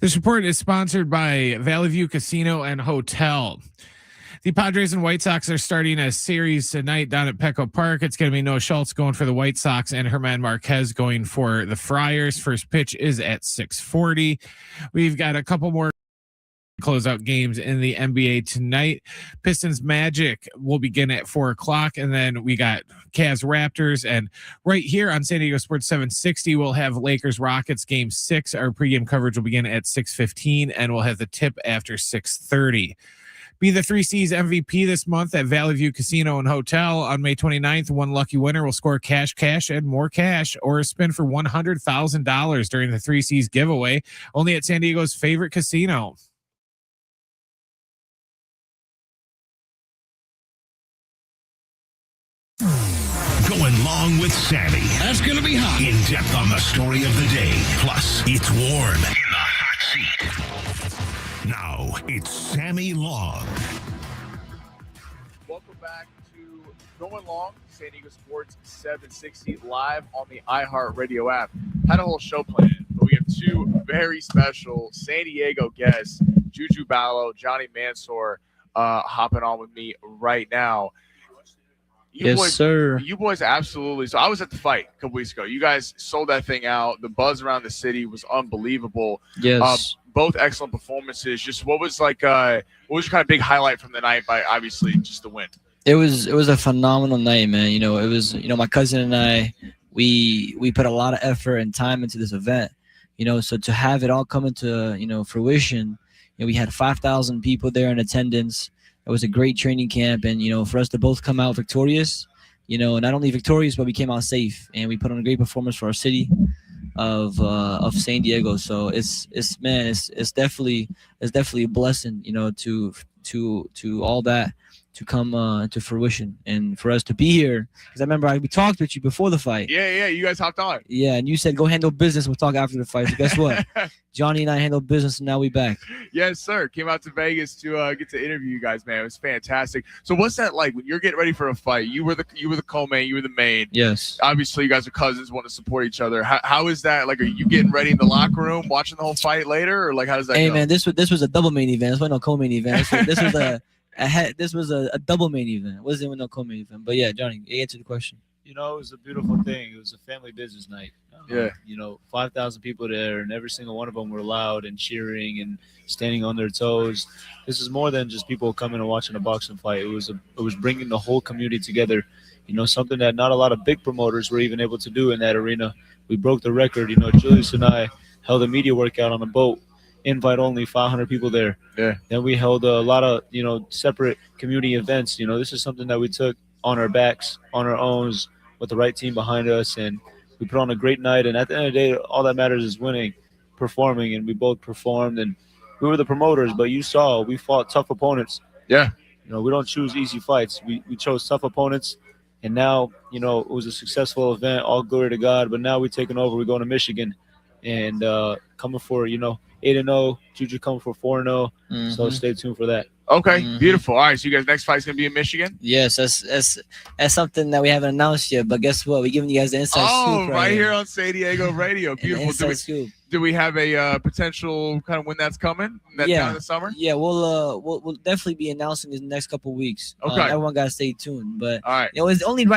This report is sponsored by Valley View Casino and Hotel. The Padres and White Sox are starting a series tonight down at Petco Park. It's going to be Noah Schultz going for the White Sox and Herman Marquez going for the Friars. First pitch is at 6:40. We've got a couple more close out games in the NBA tonight. Pistons Magic will begin at 4:00, and then we got Cavs Raptors. And right here on San Diego Sports 760, we'll have Lakers Rockets Game 6. Our pregame coverage will begin at 6:15, and we'll have the tip after 6:30. Be the 3C's MVP this month at Valley View Casino and Hotel on May 29th. One lucky winner will score cash, and more cash, or a spin for $100,000 during the 3C's giveaway, only at San Diego's favorite casino. Going long with Sammy. That's going to be hot. In depth on the story of the day. Plus, it's warm in the hot seat. Now, it's Sammy Long. Welcome back to Going Long, San Diego Sports 760 live on the iHeartRadio app. Had a whole show planned, but we have two very special San Diego guests, Juju Ballo, Johnny Mansour, hopping on with me right now. Yes, sir. You boys absolutely. So I was at the fight a couple weeks ago. You guys sold that thing out. The buzz around the city was unbelievable. Yes. Both excellent performances. Just what was your kind of big highlight from the night? By obviously just the win. It was a phenomenal night, man. It was my cousin and I, we put a lot of effort and time into this event. So to have it all come into fruition, we had 5,000 people there in attendance. It was a great training camp, and for us to both come out victorious, not only victorious, but we came out safe, and we put on a great performance for our city of San Diego. So it's definitely a blessing, to all that to come to fruition, and for us to be here, because I remember we talked with you before the fight. Yeah, you guys hopped on. Yeah, and you said go handle business. We'll talk after the fight. So guess what? Johnny and I handled business, and now we back. Yes, sir. Came out to Vegas to get to interview you guys, man. It was fantastic. So what's that like when you're getting ready for a fight? You were the co-main, you were the main. Yes. Obviously, you guys are cousins, want to support each other. How is that? Like, are you getting ready in the locker room, watching the whole fight later, or like how does that go? Hey, man, this was a double main event. This wasn't no co-main event. This was a double main event. It wasn't no co-main event. But yeah, Johnny, answer the question. It was a beautiful thing. It was a family business night. 5,000 people there, and every single one of them were loud and cheering and standing on their toes. This is more than just people coming and watching a boxing fight. It was bringing the whole community together. Something that not a lot of big promoters were even able to do in that arena. We broke the record. Julius and I held a media workout on a boat. Invite only, 500 people there. Yeah. Then we held a lot of separate community events. This is something that we took on our backs, on our own, with the right team behind us, and we put on a great night. And at the end of the day, all that matters is winning, performing, and we both performed. And we were the promoters, but you saw we fought tough opponents. Yeah. We don't choose easy fights. We chose tough opponents, and now it was a successful event. All glory to God. But now we're taking over. We're going to Michigan, and coming for 8-0. Juju coming for 4-0. So stay tuned for that. Okay, beautiful. All right, so you guys' next fight's gonna be in Michigan. Yes, that's something that we haven't announced yet. But guess what? We're giving you guys the inside scoop. Right here on San Diego Radio. Beautiful. Do we have a potential kind of when that's coming? Down in the summer? Yeah, we'll definitely be announcing this in the next couple of weeks. Okay, everyone gotta stay tuned. But all right, it's only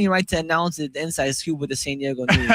right to announce it, the inside scoop with the San Diego news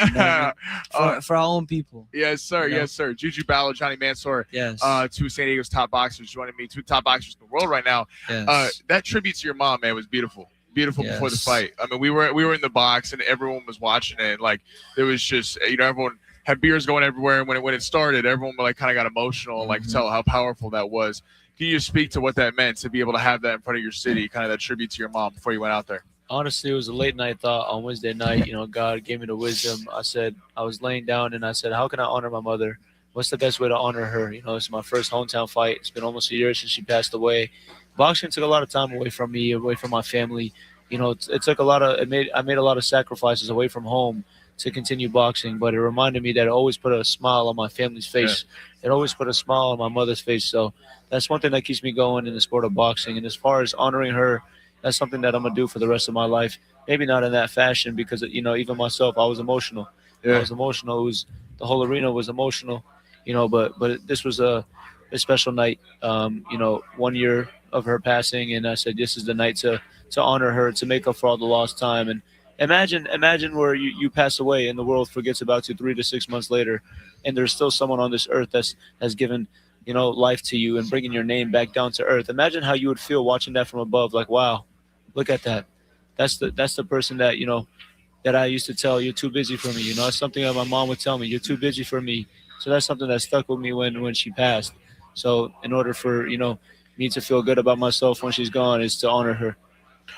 for our own people. Yes, sir. Yes, sir. Juju Ballo, Johnny Mansour. Yes. Two San Diego's top boxers joining me. Two top boxers in the world right now. Yes. That tribute to your mom, man, was beautiful. Beautiful before the fight. I mean, we were in the box and everyone was watching it. And, like, there was just everyone had beers going everywhere, and when it started, everyone kind of got emotional and tell how powerful that was. Can you just speak to what that meant to be able to have that in front of your city, kind of that tribute to your mom before you went out there? Honestly, it was a late night thought on Wednesday night. God gave me the wisdom. I was laying down and I said, how can I honor my mother? What's the best way to honor her? It's my first hometown fight. It's been almost a year since she passed away. Boxing took a lot of time away from me, away from my family. It took I made a lot of sacrifices away from home to continue boxing, but it reminded me that it always put a smile on my family's face. It always put a smile on my mother's face. So that's one thing that keeps me going in the sport of boxing. And as far as honoring her, that's something that I'm going to do for the rest of my life. Maybe not in that fashion because, even myself, I was emotional. Yeah. I was emotional. The whole arena was emotional, but this was a special night, 1 year of her passing. And I said, this is the night to honor her, to make up for all the lost time. And imagine where you pass away and the world forgets about you 3 to 6 months later, and there's still someone on this earth that's given life to you and bringing your name back down to earth. Imagine how you would feel watching that from above. Like, wow, look at that. That's the person that that I used to tell, you're too busy for me. It's something that my mom would tell me, you're too busy for me. So that's something that stuck with me when she passed. So in order for me to feel good about myself when she's gone, is to honor her.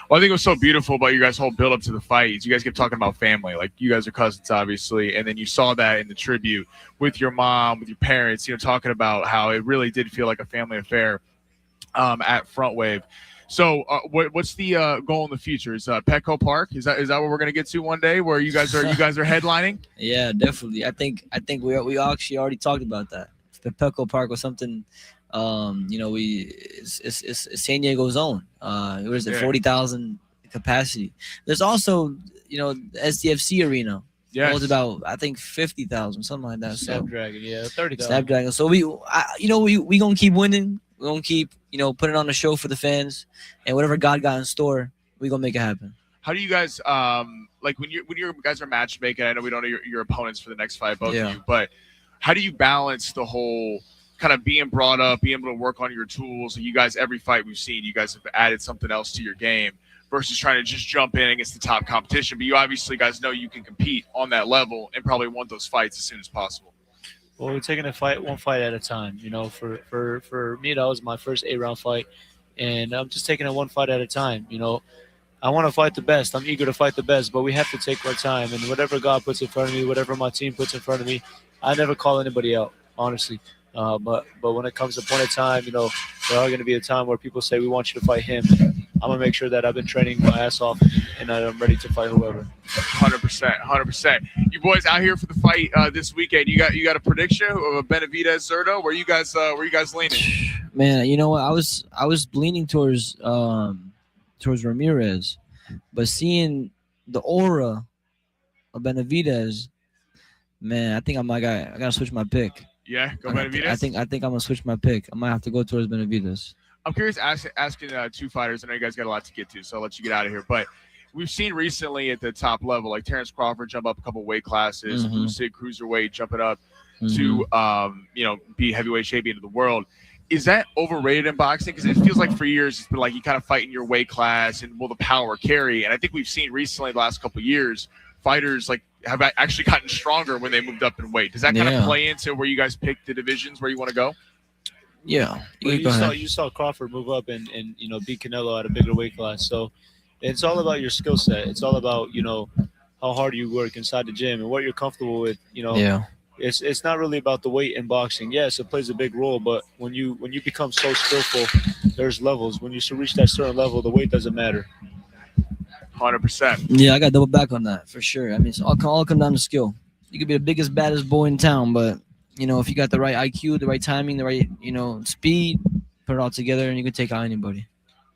Well, I think it was so beautiful about you guys' whole build up to the fight. You guys kept talking about family, like you guys are cousins, obviously, and then you saw that in the tribute with your mom, with your parents. Talking about how it really did feel like a family affair at Front Wave. So, what's the goal in the future? Is Petco Park? Is that what we're gonna get to one day, where you guys are headlining? Yeah, definitely. I think we actually already talked about that. The Petco Park was something. It's San Diego's own. What is it? Yeah. 40,000 capacity. There's also the SDFC arena. It Yes. holds about I think 50,000, something like that. So Snapdragon, yeah, 30,000. Snapdragon. So we gonna keep winning. We're gonna keep putting on a show for the fans, and whatever God got in store, we gonna make it happen. How do you guys like when you guys are matchmaking? I know we don't know your opponents for the next fight, both Yeah. of you, but how do you balance the whole kind of being brought up, being able to work on your tools? You guys, every fight we've seen, you guys have added something else to your game versus trying to just jump in against the top competition. But you obviously guys know you can compete on that level and probably want those fights as soon as possible. Well, we're taking a fight one fight at a time. For me, that was my first 8-round fight, and I'm just taking it one fight at a time. I want to fight the best. I'm eager to fight the best, but we have to take our time. And whatever God puts in front of me, whatever my team puts in front of me, I never call anybody out, honestly. But when it comes to point of time, there are going to be a time where people say we want you to fight him. I'm gonna make sure that I've been training my ass off and that I'm ready to fight whoever. 100%. You boys out here for the fight this weekend. You got a prediction of a Benavidez Zerto? Where you guys leaning? Man, you know what? I was leaning towards Ramirez, but seeing the aura of Benavidez, man, I think I gotta switch my pick. Yeah, go I Benavidez. think I'm gonna switch my pick. I might have to go towards Benavidez. I'm curious asking two fighters. I know you guys got a lot to get to, so I'll let you get out of here. But we've seen recently at the top level, like Terrence Crawford jump up a couple weight classes, Usyk cruiserweight jumping up to be heavyweight champion of the world. Is that overrated in boxing? Because it feels like for years it's been like you kind of fight in your weight class and will the power carry? And I think we've seen recently the last couple of years fighters like have actually gotten stronger when they moved up in weight. Does that kind of play into where you guys pick the divisions where you want to go? Yeah, you saw Crawford move up and beat Canelo at a bigger weight class. So it's all about your skill set. It's all about how hard you work inside the gym and what you're comfortable with. Yeah. It's not really about the weight in boxing. Yes, it plays a big role, but when you become so skillful, there's levels. When you reach that certain level, the weight doesn't matter. 100%. Yeah, I got to double back on that for sure. I mean, it's all come down to skill. You could be the biggest, baddest boy in town, but if you got the right IQ, the right timing, the right speed, put it all together, and you can take out anybody.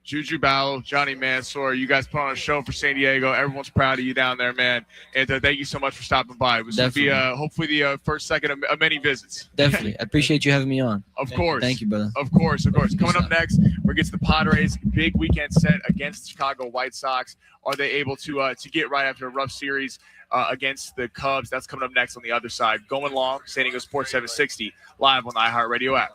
Juju Ballo, Johnny Mansour, you guys put on a show for San Diego. Everyone's proud of you down there, man. And thank you so much for stopping by. It was going to be hopefully the first, second of many visits. Definitely. I appreciate you having me on. Of course. Thank you, brother. Of course. Coming up next, we're going to get to the Padres' big weekend set against the Chicago White Sox. Are they able to get right after a rough series against the Cubs? That's coming up next on the other side. Going long, San Diego Sports 760, live on the iHeartRadio app.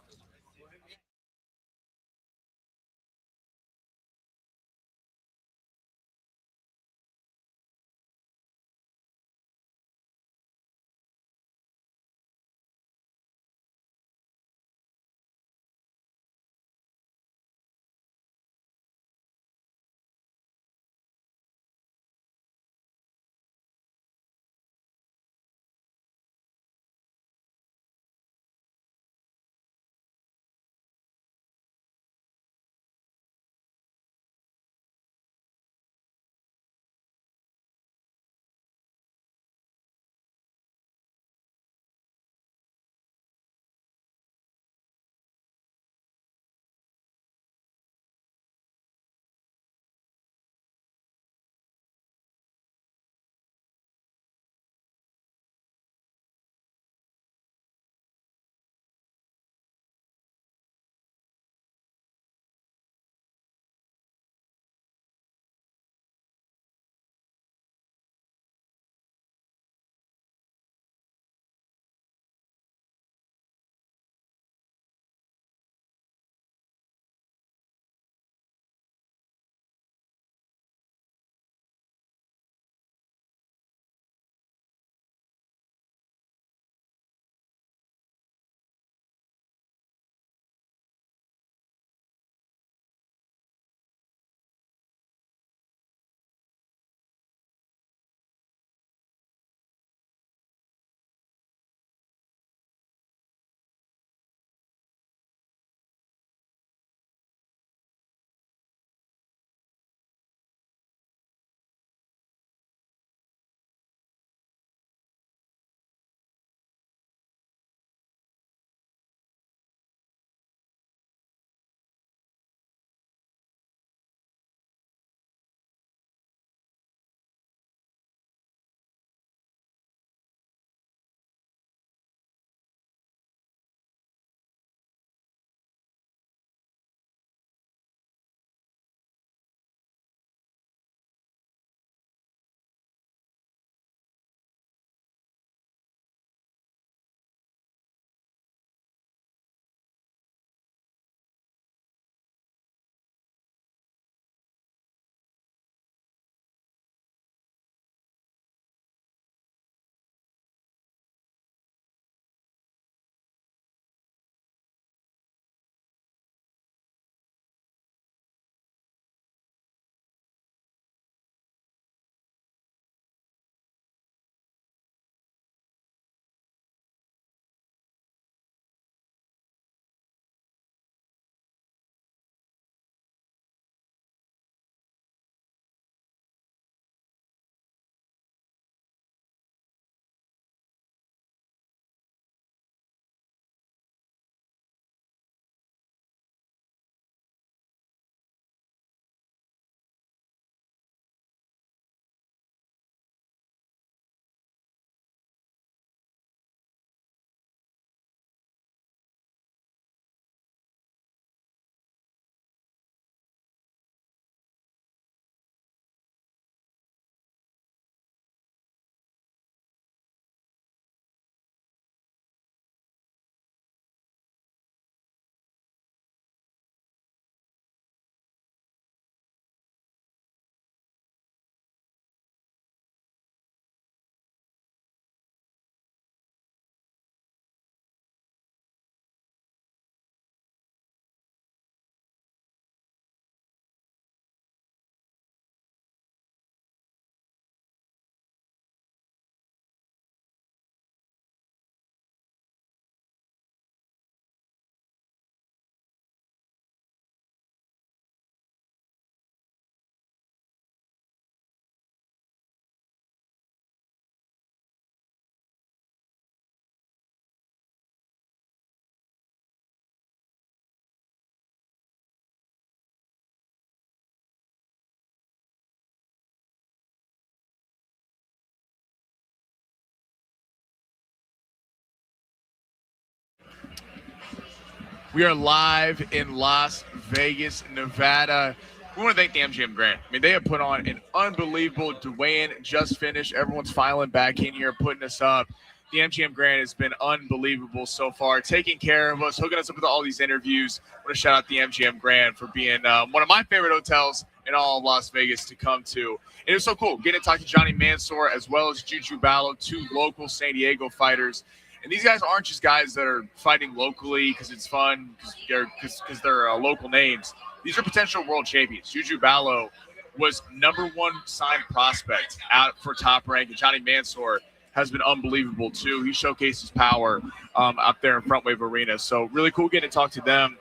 We are live in Las Vegas, Nevada. We want to thank the MGM Grand. I mean, they have put on an unbelievable. Dwayne just finished. Everyone's filing back in here, putting us up. The MGM Grand has been unbelievable so far, taking care of us, hooking us up with all these interviews. I want to shout out the MGM Grand for being one of my favorite hotels in all of Las Vegas to come to. It was so cool getting to talk to Johnny Mansour as well as Juju Ballo, two local San Diego fighters. And these guys aren't just guys that are fighting locally because it's fun, because they're local names. These are potential world champions. Juju Ballo was #1 signed prospect out for Top Rank, and Johnny Mansour has been unbelievable too. He showcased his power up there in Front Wave Arena. So really cool getting to talk to them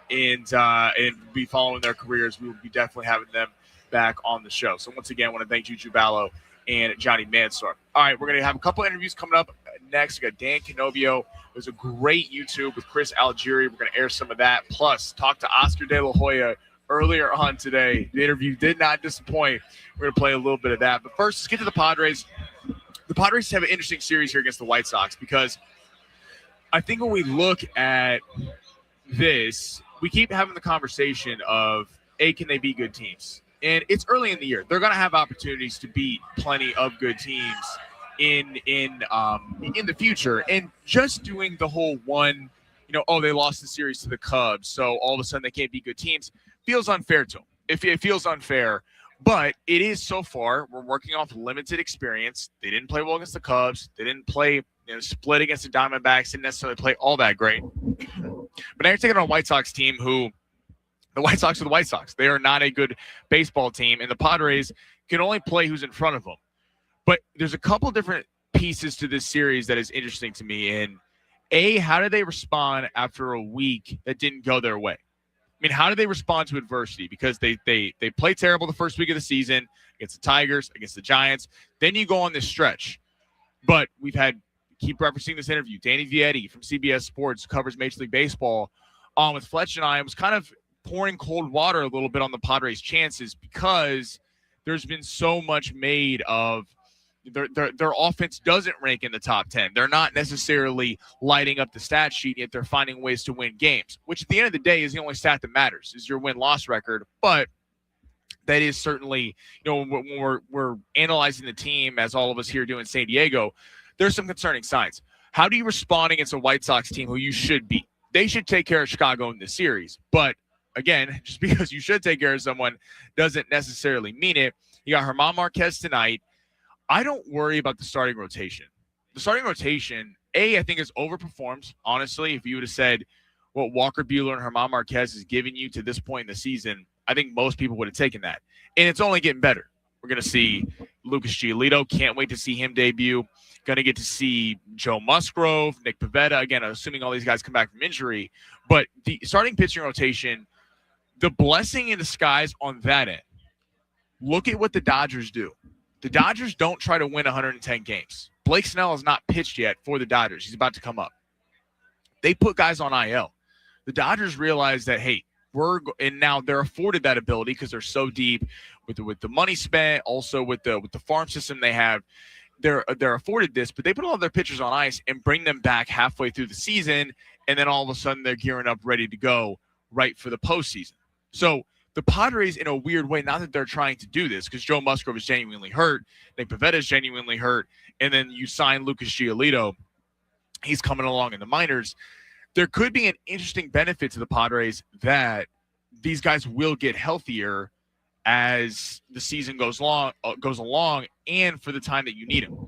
and be following their careers. We will be definitely having them back on the show. So once again, I want to thank Juju Ballo and Johnny Mansour. All right, we're going to have a couple interviews coming up next. We got Dan Canovio. There's a great YouTube with Chris Algieri. We're going to air some of that. Plus, talk to Oscar De La Hoya earlier on today. The interview did not disappoint. We're going to play a little bit of that. But first, let's get to the Padres. The Padres have an interesting series here against the White Sox because I think when we look at this, we keep having the conversation of, can they be good teams? And it's early in the year. They're going to have opportunities to beat plenty of good teams in the future. And just doing the whole one, they lost the series to the Cubs, so all of a sudden they can't be good teams, feels unfair to them. It feels unfair, but it is so far. We're working off limited experience. They didn't play well against the Cubs. They didn't play split against the Diamondbacks. Didn't necessarily play all that great. But now you're taking on a White Sox team who – the White Sox are the White Sox. They are not a good baseball team, and the Padres can only play who's in front of them. But there's a couple different pieces to this series that is interesting to me. And how did they respond after a week that didn't go their way? I mean, how did they respond to adversity? Because they played terrible the first week of the season against the Tigers, against the Giants. Then you go on this stretch. But keep referencing this interview, Danny Vietti from CBS Sports, covers Major League Baseball, with Fletch and I, was kind of pouring cold water a little bit on the Padres' chances because there's been so much made of their offense doesn't rank in the top 10. They're not necessarily lighting up the stat sheet, yet they're finding ways to win games, which at the end of the day is the only stat that matters, is your win-loss record. But that is certainly, when we're analyzing the team, as all of us here do in San Diego, there's some concerning signs. How do you respond against a White Sox team who you should beat? They should take care of Chicago in this series, but again, just because you should take care of someone doesn't necessarily mean it. You got German Marquez tonight. I don't worry about the starting rotation. The starting rotation, I think, is overperformed, honestly. If you would have said what Walker Buehler and German Marquez is giving you to this point in the season, I think most people would have taken that. And it's only getting better. We're going to see Lucas Giolito. Can't wait to see him debut. Going to get to see Joe Musgrove, Nick Pivetta. Again, assuming all these guys come back from injury. But the starting pitching rotation, the blessing in disguise on that end, look at what the Dodgers do. The Dodgers don't try to win 110 games. Blake Snell has not pitched yet for the Dodgers. He's about to come up. They put guys on IL. The Dodgers realize that, hey, and now they're afforded that ability because they're so deep with the money spent, also with the farm system they have. They're afforded this, but they put all their pitchers on ice and bring them back halfway through the season, and then all of a sudden they're gearing up, ready to go right for the postseason. So the Padres, in a weird way, not that they're trying to do this, because Joe Musgrove is genuinely hurt, Nick Pivetta is genuinely hurt, and then you sign Lucas Giolito. He's coming along in the minors. There could be an interesting benefit to the Padres that these guys will get healthier as the season goes along, and for the time that you need them.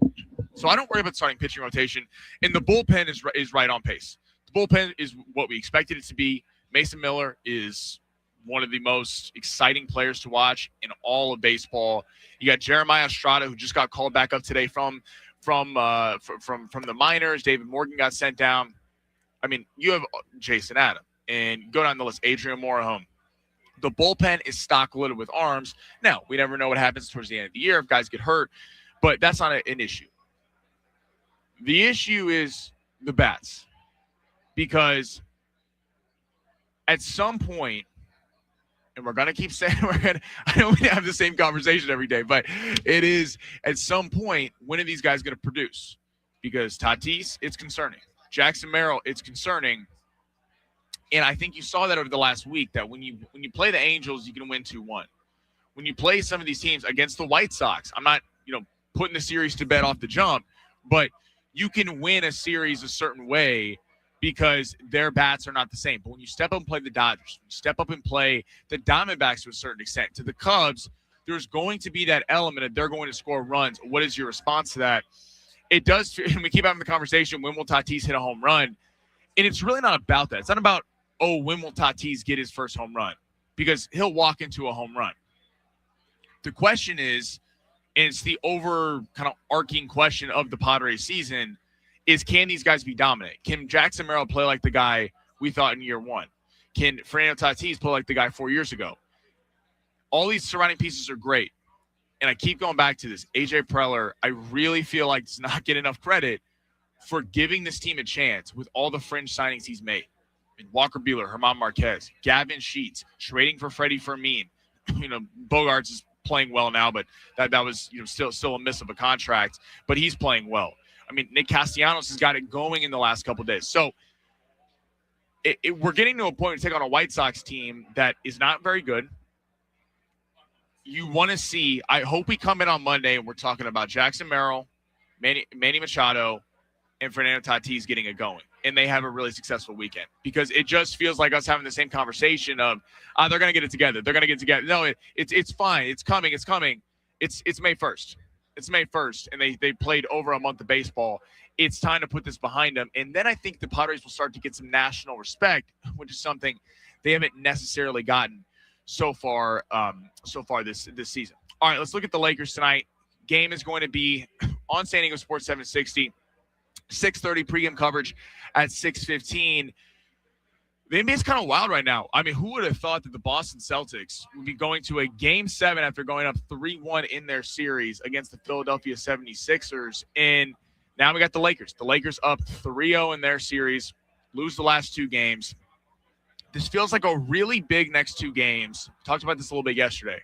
So I don't worry about starting pitching rotation, and the bullpen is right on pace. The bullpen is what we expected it to be. Mason Miller is one of the most exciting players to watch in all of baseball. You got Jeremiah Estrada, who just got called back up today from the minors. David Morgan got sent down. I mean, you have Jason Adam, and go down the list, Adrian Morejon. The bullpen is stocked loaded with arms. Now, we never know what happens towards the end of the year if guys get hurt, but that's not an issue. The issue is the bats, because at some point, and we're going to keep saying I know we have the same conversation every day, but it is at some point, when are these guys going to produce? Because Tatis, it's concerning. Jackson Merrill, it's concerning. And I think you saw that over the last week, that when you play the Angels, you can win 2-1. When you play some of these teams against the White Sox, I'm not, putting the series to bed off the jump, but you can win a series a certain way because their bats are not the same. But when you step up and play the Dodgers, step up and play the Diamondbacks to a certain extent, to the Cubs, there's going to be that element of they're going to score runs. What is your response to that? It does, and we keep having the conversation, when will Tatis hit a home run? And it's really not about that. It's not about, when will Tatis get his first home run? Because he'll walk into a home run. The question is, and it's the over kind of arcing question of the Padres season, is can these guys be dominant? Can Jackson Merrill play like the guy we thought in year one? Can Fernando Tatis play like the guy 4 years ago? All these surrounding pieces are great. And I keep going back to this. AJ Preller, I really feel like does not get enough credit for giving this team a chance with all the fringe signings he's made. And Walker Buehler, Herman Marquez, Gavin Sheets, trading for Freddie Fermin. Bogarts is playing well now, but that was still a miss of a contract, but he's playing well. I mean, Nick Castellanos has got it going in the last couple of days. So we're getting to a point to take on a White Sox team that is not very good. You want to see, I hope we come in on Monday and we're talking about Jackson Merrill, Manny Machado, and Fernando Tatis getting it going, and they have a really successful weekend, because it just feels like us having the same conversation of, they're going to get it together. They're going to get it together. No, it's fine. It's coming. It's May 1st. It's May 1st, and they played over a month of baseball. It's time to put this behind them. And then I think the Padres will start to get some national respect, which is something they haven't necessarily gotten so far this season. All right, let's look at the Lakers tonight. Game is going to be on San Diego Sports 760. 6:30 pregame coverage at 6:15. The NBA is kind of wild right now. I mean, who would have thought that the Boston Celtics would be going to a Game 7 after going up 3-1 in their series against the Philadelphia 76ers? And now we got the Lakers. The Lakers up 3-0 in their series, lose the last two games. This feels like a really big next two games. Talked about this a little bit yesterday.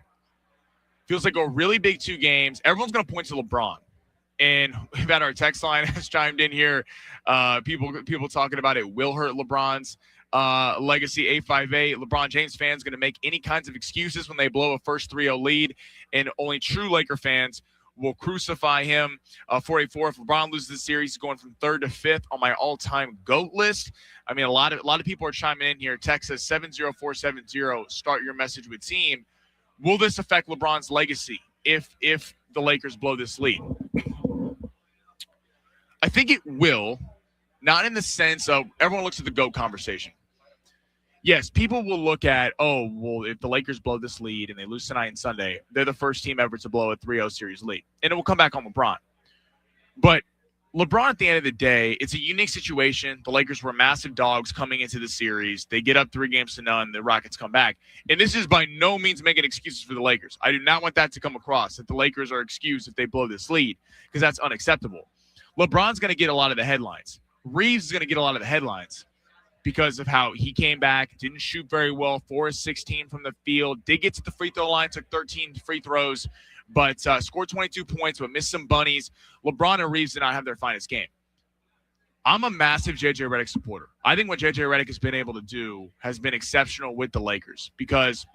Feels like a really big two games. Everyone's going to point to LeBron. And we've had our text line has chimed in here. People talking about it will hurt LeBron's legacy. 858. LeBron James fans going to make any kinds of excuses when they blow a first 3-0 lead, and only true Laker fans will crucify him. 484. If LeBron loses the series, he's going from 3rd to 5th on my all-time GOAT list. I mean, a lot of people are chiming in here. Text says 70470. Start your message with team. Will this affect LeBron's legacy if the Lakers blow this lead? I think it will, not in the sense of everyone looks at the GOAT conversation. Yes, people will look at, if the Lakers blow this lead and they lose tonight and Sunday, they're the first team ever to blow a 3-0 series lead. And it will come back on LeBron. But LeBron, at the end of the day, it's a unique situation. The Lakers were massive dogs coming into the series. They get up 3-0. The Rockets come back. And this is by no means making excuses for the Lakers. I do not want that to come across, that the Lakers are excused if they blow this lead, because that's unacceptable. LeBron's going to get a lot of the headlines. Reeves is going to get a lot of the headlines because of how he came back, didn't shoot very well, 4-16 from the field, did get to the free throw line, took 13 free throws, but scored 22 points, but missed some bunnies. LeBron and Reeves did not have their finest game. I'm a massive J.J. Redick supporter. I think what J.J. Redick has been able to do has been exceptional with the Lakers, because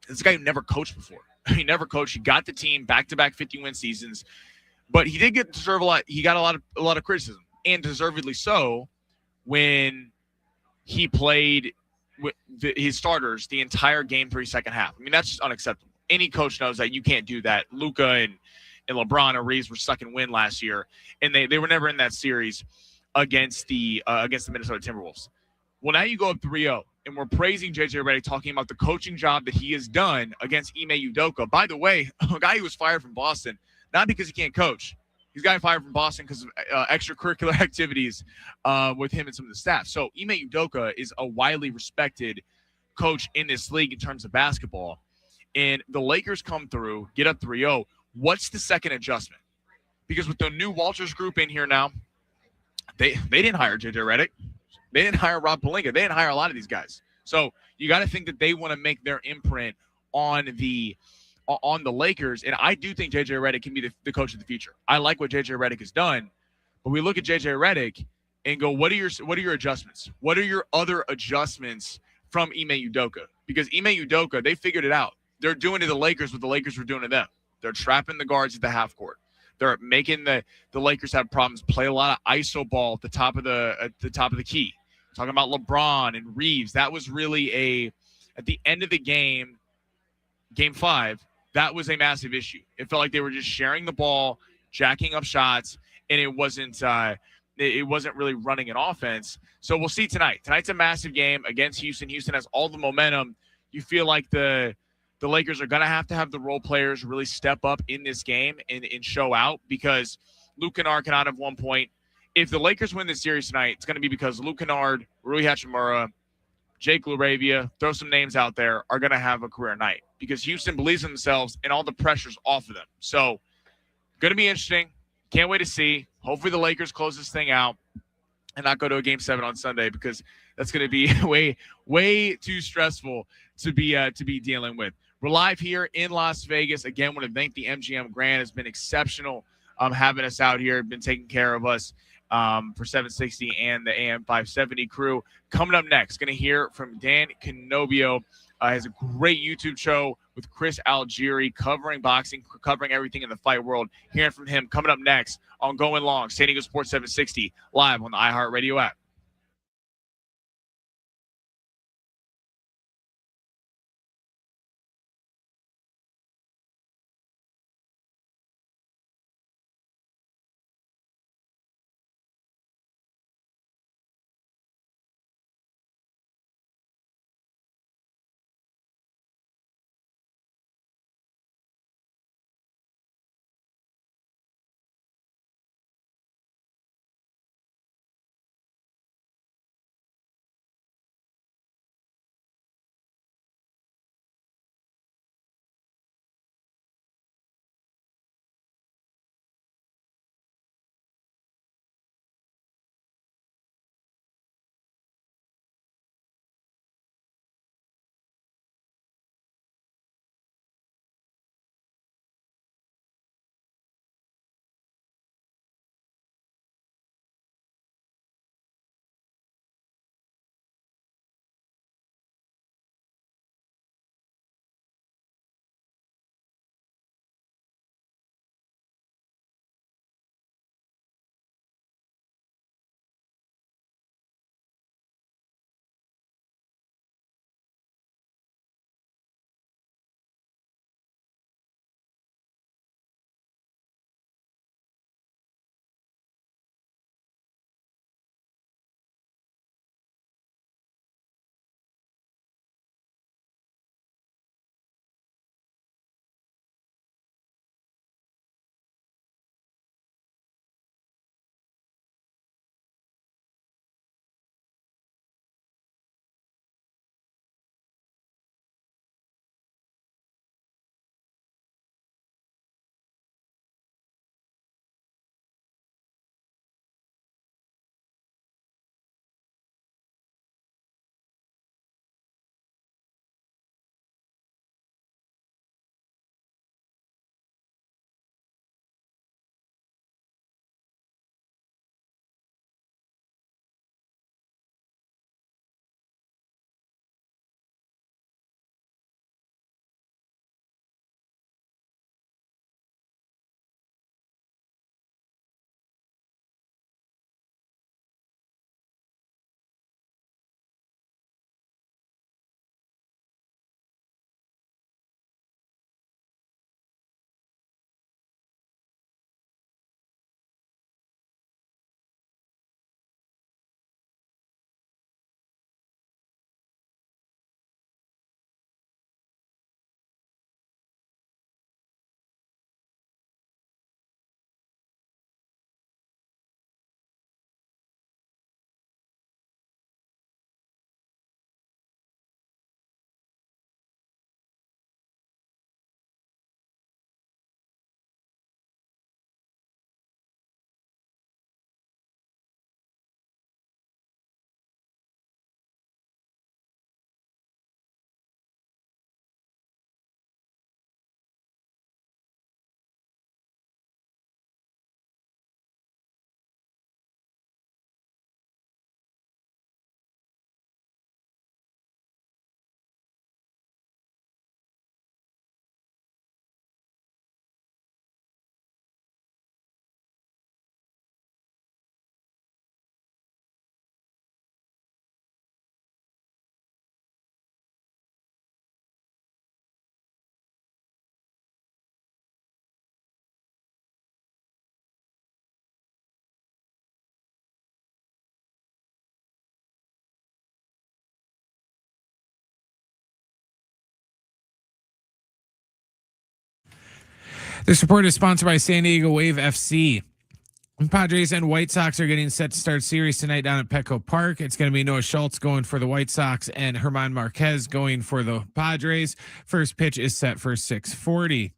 this guy never coached before. He never coached. He got the team back-to-back 50-win seasons. But he did deserve a lot. He got a lot of criticism, and deservedly so, when he played with his starters the entire Game 3 second half. I mean, that's just unacceptable. Any coach knows that you can't do that. Luka and LeBron and Reeves were sucking wind last year, and they were never in that series against the Minnesota Timberwolves. Well, now you go up 3-0, and we're praising J.J. Redick, talking about the coaching job that he has done against Ime Udoka. By the way, a guy who was fired from Boston, not because he can't coach. He's got fired from Boston because of extracurricular activities with him and some of the staff. So Ime Udoka is a widely respected coach in this league in terms of basketball. And the Lakers come through, get up 3-0. What's the second adjustment? Because with the new Walters group in here now, they didn't hire J.J. Redick. They didn't hire Rob Pelinka. They didn't hire a lot of these guys. So you got to think that they want to make their imprint on the Lakers, and I do think J.J. Redick can be the coach of the future. I like what J.J. Redick has done, but we look at J.J. Redick, and go, what are your adjustments? What are your other adjustments from Ime Udoka? Because Ime Udoka, they figured it out. They're doing to the Lakers what the Lakers were doing to them. They're trapping the guards at the half court. They're making the Lakers have problems, play a lot of iso ball at the top of the key. Talking about LeBron and Reeves. That was really at the end of the game, game 5, that was a massive issue. It felt like they were just sharing the ball, jacking up shots, and it wasn't really running an offense. So we'll see tonight. Tonight's a massive game against Houston. Houston has all the momentum. You feel like the Lakers are going to have the role players really step up in this game and show out, because Luke Kennard cannot have 1 point. If the Lakers win this series tonight, it's going to be because Luke Kennard, Rui Hachimura, Jake LaRavia, throw some names out there, are going to have a career night, because Houston believes in themselves and all the pressure's off of them. So, going to be interesting. Can't wait to see. Hopefully the Lakers close this thing out and not go to a Game 7 on Sunday, because that's going to be way too stressful to be dealing with. We're live here in Las Vegas. Again, want to thank the MGM Grand. It's been exceptional having us out here, been taking care of us for 760 and the AM 570 crew. Coming up next, going to hear from Dan Canobio. Has a great YouTube show with Chris Algieri covering boxing, covering everything in the fight world. Hearing from him coming up next on Going Long, San Diego Sports 760, live on the iHeartRadio app. This report is sponsored by San Diego Wave FC. Padres and White Sox are getting set to start series tonight down at Petco Park. It's going to be Noah Schultz going for the White Sox and German Marquez going for the Padres. First pitch is set for 6:40.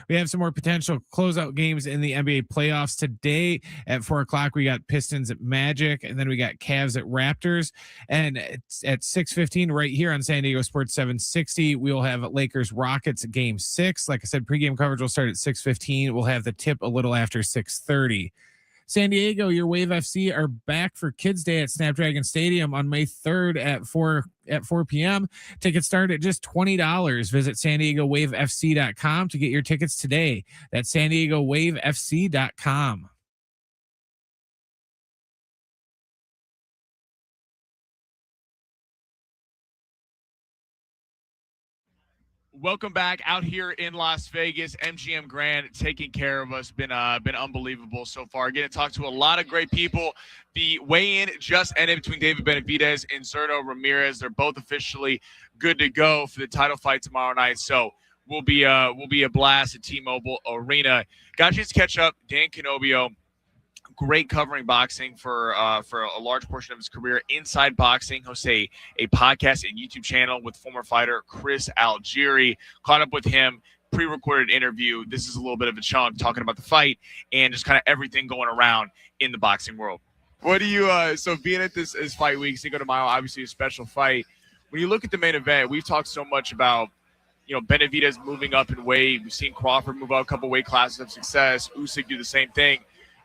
We have some more potential closeout games in the NBA playoffs today at 4:00. We got Pistons at Magic, and then we got Cavs at Raptors. And it's at 6:15 right here on San Diego Sports 760. We'll have Lakers Rockets Game 6. Like I said, pregame coverage will start at 6:15. We'll have the tip a little after 6:30. San Diego, your Wave FC are back for Kids Day at Snapdragon Stadium on May 3rd at 4 p.m. Tickets start at just $20. Visit SanDiegoWaveFC.com to get your tickets today. That's SanDiegoWaveFC.com. Welcome back out here in Las Vegas. MGM Grand taking care of us. Been unbelievable so far. Getting to talk to a lot of great people. The weigh-in just ended between David Benavidez and Zerto Ramirez. They're both officially good to go for the title fight tomorrow night. So will be a blast at T-Mobile Arena. Got you to catch up. Dan Canobio, great covering boxing for a large portion of his career. Inside Boxing hosts a podcast and YouTube channel with former fighter Chris Algieri. Caught up with him, pre-recorded interview. This is a little bit of a chunk talking about the fight and just kind of everything going around in the boxing world. What do you so being at this fight week, Cinco de Mayo, obviously a special fight. When you look at the main event, we've talked so much about Benavidez moving up in weight. We've seen Crawford move up a couple weight classes of success. Usyk do the same thing.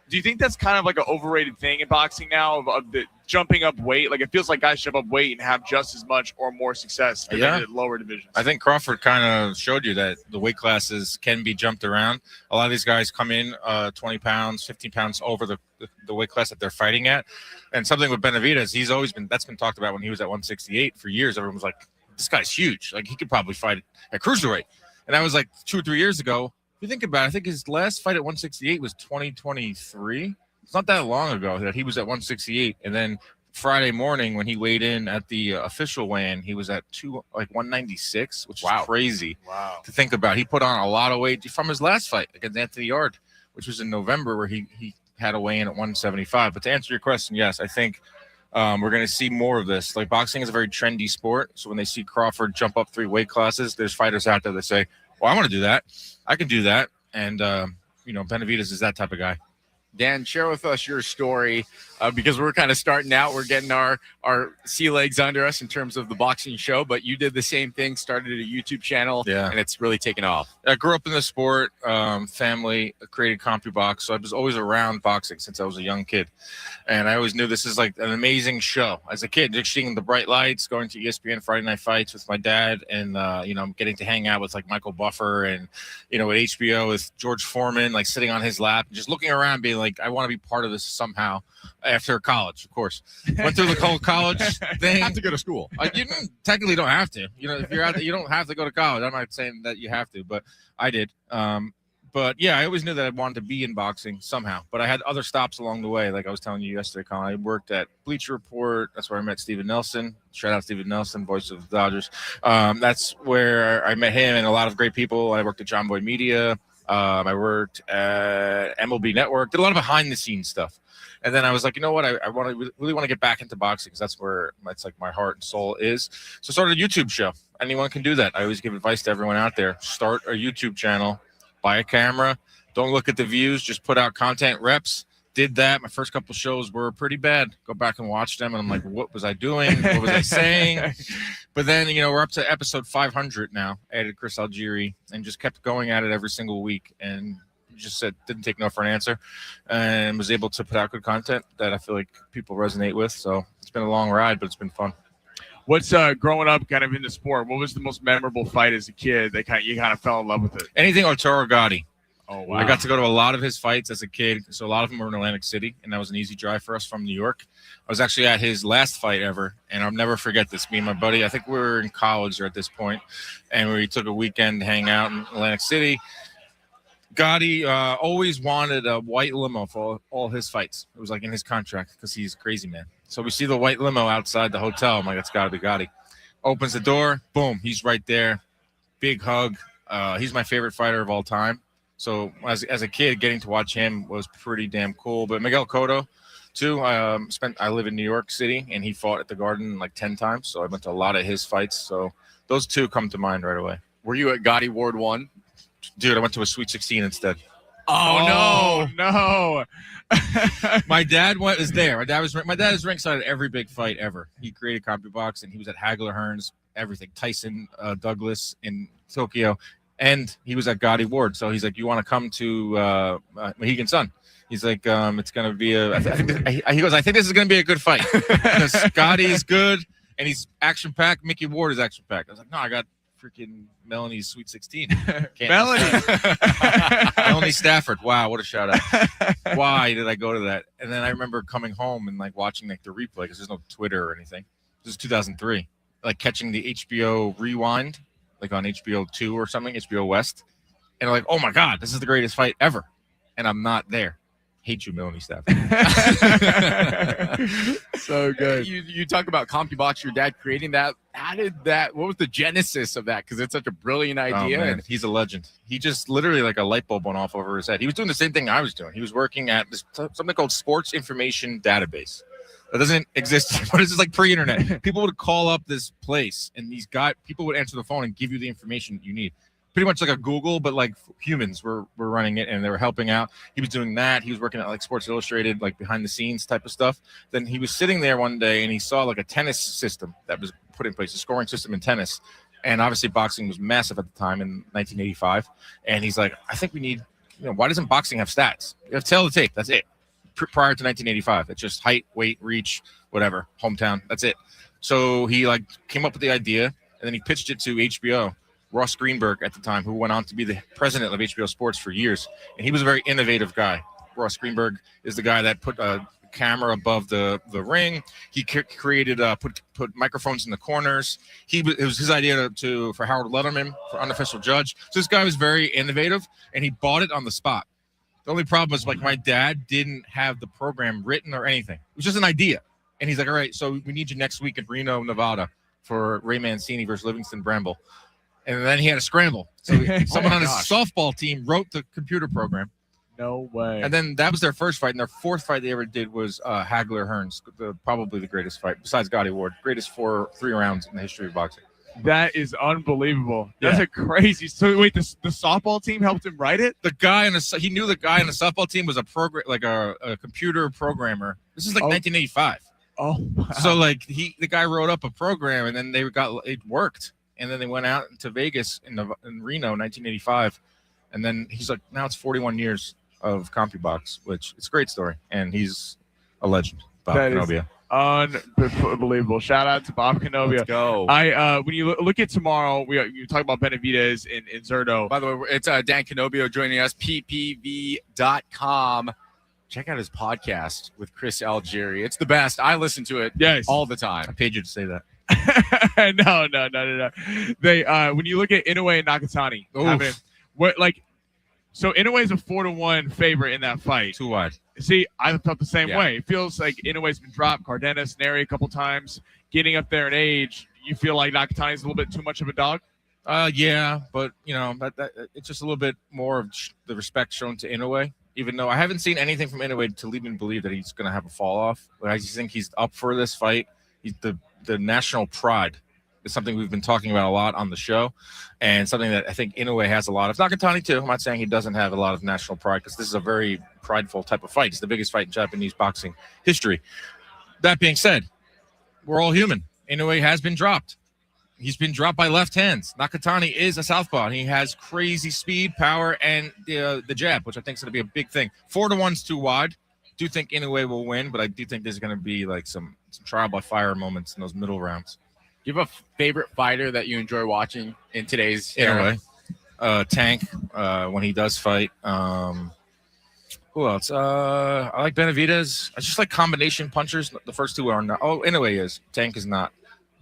Do you think that's kind of like an overrated thing in boxing now of the jumping up weight? Like it feels like guys jump up weight and have just as much or more success in the lower divisions. I think Crawford kind of showed you that the weight classes can be jumped around. A lot of these guys come in 20 pounds, 15 pounds over the weight class that they're fighting at. And something with Benavidez, that's been talked about when he was at 168 for years. Everyone was like, this guy's huge. Like he could probably fight at cruiserweight. And that was like 2 or 3 years ago. If you think about it, I think his last fight at 168 was 2023. It's not that long ago that he was at 168. And then Friday morning when he weighed in at the official weigh-in, he was at 196, which is crazy to think about. He put on a lot of weight from his last fight against Anthony Yard, which was in November, where he had a weigh-in at 175. But to answer your question, yes, I think we're going to see more of this. Like boxing is a very trendy sport. So when they see Crawford jump up 3 weight classes, there's fighters out there that say, well, I want to do that. I can do that. And, Benavidez is that type of guy. Dan, share with us your story because we're kind of starting out. We're getting our sea legs under us in terms of the boxing show, but you did the same thing, started a YouTube channel, and it's really taken off. I grew up in the sport, family created CompuBox, so I was always around boxing since I was a young kid. And I always knew this is like an amazing show. As a kid, just seeing the bright lights, going to ESPN Friday Night Fights with my dad, and, getting to hang out with like Michael Buffer and, at HBO with George Foreman, like sitting on his lap, just looking around being like, I want to be part of this somehow after college, of course. Went through the whole college thing. You have to go to school. You technically don't have to. If you're out there, you don't have to go to college. I'm not saying that you have to, but I did. But yeah, I always knew that I wanted to be in boxing somehow. But I had other stops along the way. Like I was telling you yesterday, Colin, I worked at Bleacher Report. That's where I met Steven Nelson. Shout out Steven Nelson, voice of the Dodgers. That's where I met him and a lot of great people. I worked at John Boy Media. I worked at MLB Network, did a lot of behind the scenes stuff. And then I was like, you know what? I really want to get back into boxing because that's where it's like my heart and soul is. So I started a YouTube show. Anyone can do that. I always give advice to everyone out there. Start a YouTube channel, buy a camera. Don't look at the views. Just put out content reps. Did that. My first couple shows were pretty bad. Go back and watch them. And I'm like, what was I doing? What was I saying? But then, we're up to episode 500 now. Added Chris Algieri and just kept going at it every single week. And just didn't take no for an answer and was able to put out good content that I feel like people resonate with. So it's been a long ride, but it's been fun. What's growing up kind of in the sport? What was the most memorable fight as a kid that you kind of fell in love with it? Anything Arturo Gatti. Oh, wow. I got to go to a lot of his fights as a kid. So a lot of them were in Atlantic City, and that was an easy drive for us from New York. I was actually at his last fight ever, and I'll never forget this. Me and my buddy, I think we were in college at this point, and we took a weekend to hang out in Atlantic City. Gotti always wanted a white limo for all his fights. It was like in his contract because he's a crazy man. So we see the white limo outside the hotel. I'm like, it's got to be Gotti. Opens the door. Boom. He's right there. Big hug. He's my favorite fighter of all time. So as a kid, getting to watch him was pretty damn cool. But Miguel Cotto, too. I live in New York City, and he fought at the Garden like 10 times. So I went to a lot of his fights. So those two come to mind right away. Were you at Gotti Ward 1? Dude, I went to a Sweet 16 instead. Oh no. My dad was there. My dad is ringside at every big fight ever. He created CompuBox, and he was at Hagler Hearns, everything. Tyson Douglas in Tokyo, and he was at Gotti Ward. So he's like, "You want to come to Mohegan Sun?" He's like, "It's going to be he goes, "I think this is going to be a good fight because Gotti is good and he's action packed. Mickey Ward is action packed." I was like, "No, I got freaking Melanie's Sweet 16." Melanie. Melanie Stafford. Wow, what a shout out. Why did I go to that? And then I remember coming home and like watching like the replay because there's no Twitter or anything. This is 2003. Like catching the HBO Rewind, like on HBO 2 or something, HBO West. And I'm like, oh my God, this is the greatest fight ever. And I'm not there. Hate you, Melanie Stafford. So good. You talk about CompuBox, your dad creating that. What was the genesis of that? Because it's such a brilliant idea. Oh, man. And He's a legend. He just literally like a light bulb went off over his head. He was doing the same thing I was doing. He was working at something called Sports Information Database. That doesn't exist, but it's just like pre-internet. People would call up this place, and people would answer the phone and give you the information you need. Pretty much like a Google, but like humans were running it, and they were helping out. He was doing that. He was working at like Sports Illustrated, like behind the scenes type of stuff. Then he was sitting there one day, and he saw like a tennis system that was put in place, a scoring system in tennis. And obviously boxing was massive at the time in 1985. And he's like, I think we need, why doesn't boxing have stats? You have to tell the tape. That's it. Prior to 1985, it's just height, weight, reach, whatever, hometown. That's it. So he like came up with the idea, and then he pitched it to HBO. Ross Greenberg at the time, who went on to be the president of HBO Sports for years. And he was a very innovative guy. Ross Greenberg is the guy that put a camera above the ring. He created, put microphones in the corners. It was his idea for Howard Letterman, for unofficial judge. So this guy was very innovative, and he bought it on the spot. The only problem was like my dad didn't have the program written or anything. It was just an idea. And he's like, all right, so we need you next week in Reno, Nevada for Ray Mancini versus Livingston Bramble. And then he had a scramble. So someone on his softball team wrote the computer program. No way. And then that was their first fight. And their fourth fight they ever did was Hagler Hearns, probably the greatest fight, besides Gotti Ward. Greatest 3 rounds in the history of boxing. That is unbelievable. That's a crazy. So wait, the softball team helped him write it? He knew the guy on the softball team was a computer programmer. This is like 1985. Oh, wow. So like the guy wrote up a program, and then it worked. And then they went out to Vegas in Reno, 1985. And then he's like, now it's 41 years of CompuBox, which it's a great story. And he's a legend, Bob Canobia. Unbelievable. Shout out to Bob Canobia. Let's go. When you look at tomorrow, you talk about Benavidez in Zerto. By the way, it's Dan Canobio joining us, ppv.com. Check out his podcast with Chris Algieri. It's the best. I listen to it all the time. I paid you to say that. No. They when you look at Inoue and Nakatani, so Inoue is a 4-1 favorite in that fight. Too wide. See, I felt the same way. It feels like Inoue's been dropped, Cardenas, Neri a couple times, getting up there in age. You feel like Nakatani's a little bit too much of a dog? Yeah, but it's just a little bit more of the respect shown to Inoue. Even though I haven't seen anything from Inoue to lead me to believe that he's going to have a fall off, but I just think he's up for this fight. He's the national pride is something we've been talking about a lot on the show, and something that I think Inoue has a lot of. Nakatani too. I'm not saying he doesn't have a lot of national pride, because this is a very prideful type of fight. It's the biggest fight in Japanese boxing history. That being said, we're all human. Inoue has been dropped. He's been dropped by left hands. Nakatani is a southpaw, and he has crazy speed, power, and the jab, which I think is going to be a big thing. 4-1's too wide. Do think Inoue will win, but I do think there's going to be like some trial by fire moments in those middle rounds. Do you have a favorite fighter that you enjoy watching in today's Inoue? Tank, when he does fight. Who else? I like Benavidez. I just like combination punchers. The first two are not. Oh, Inoue is. Tank is not.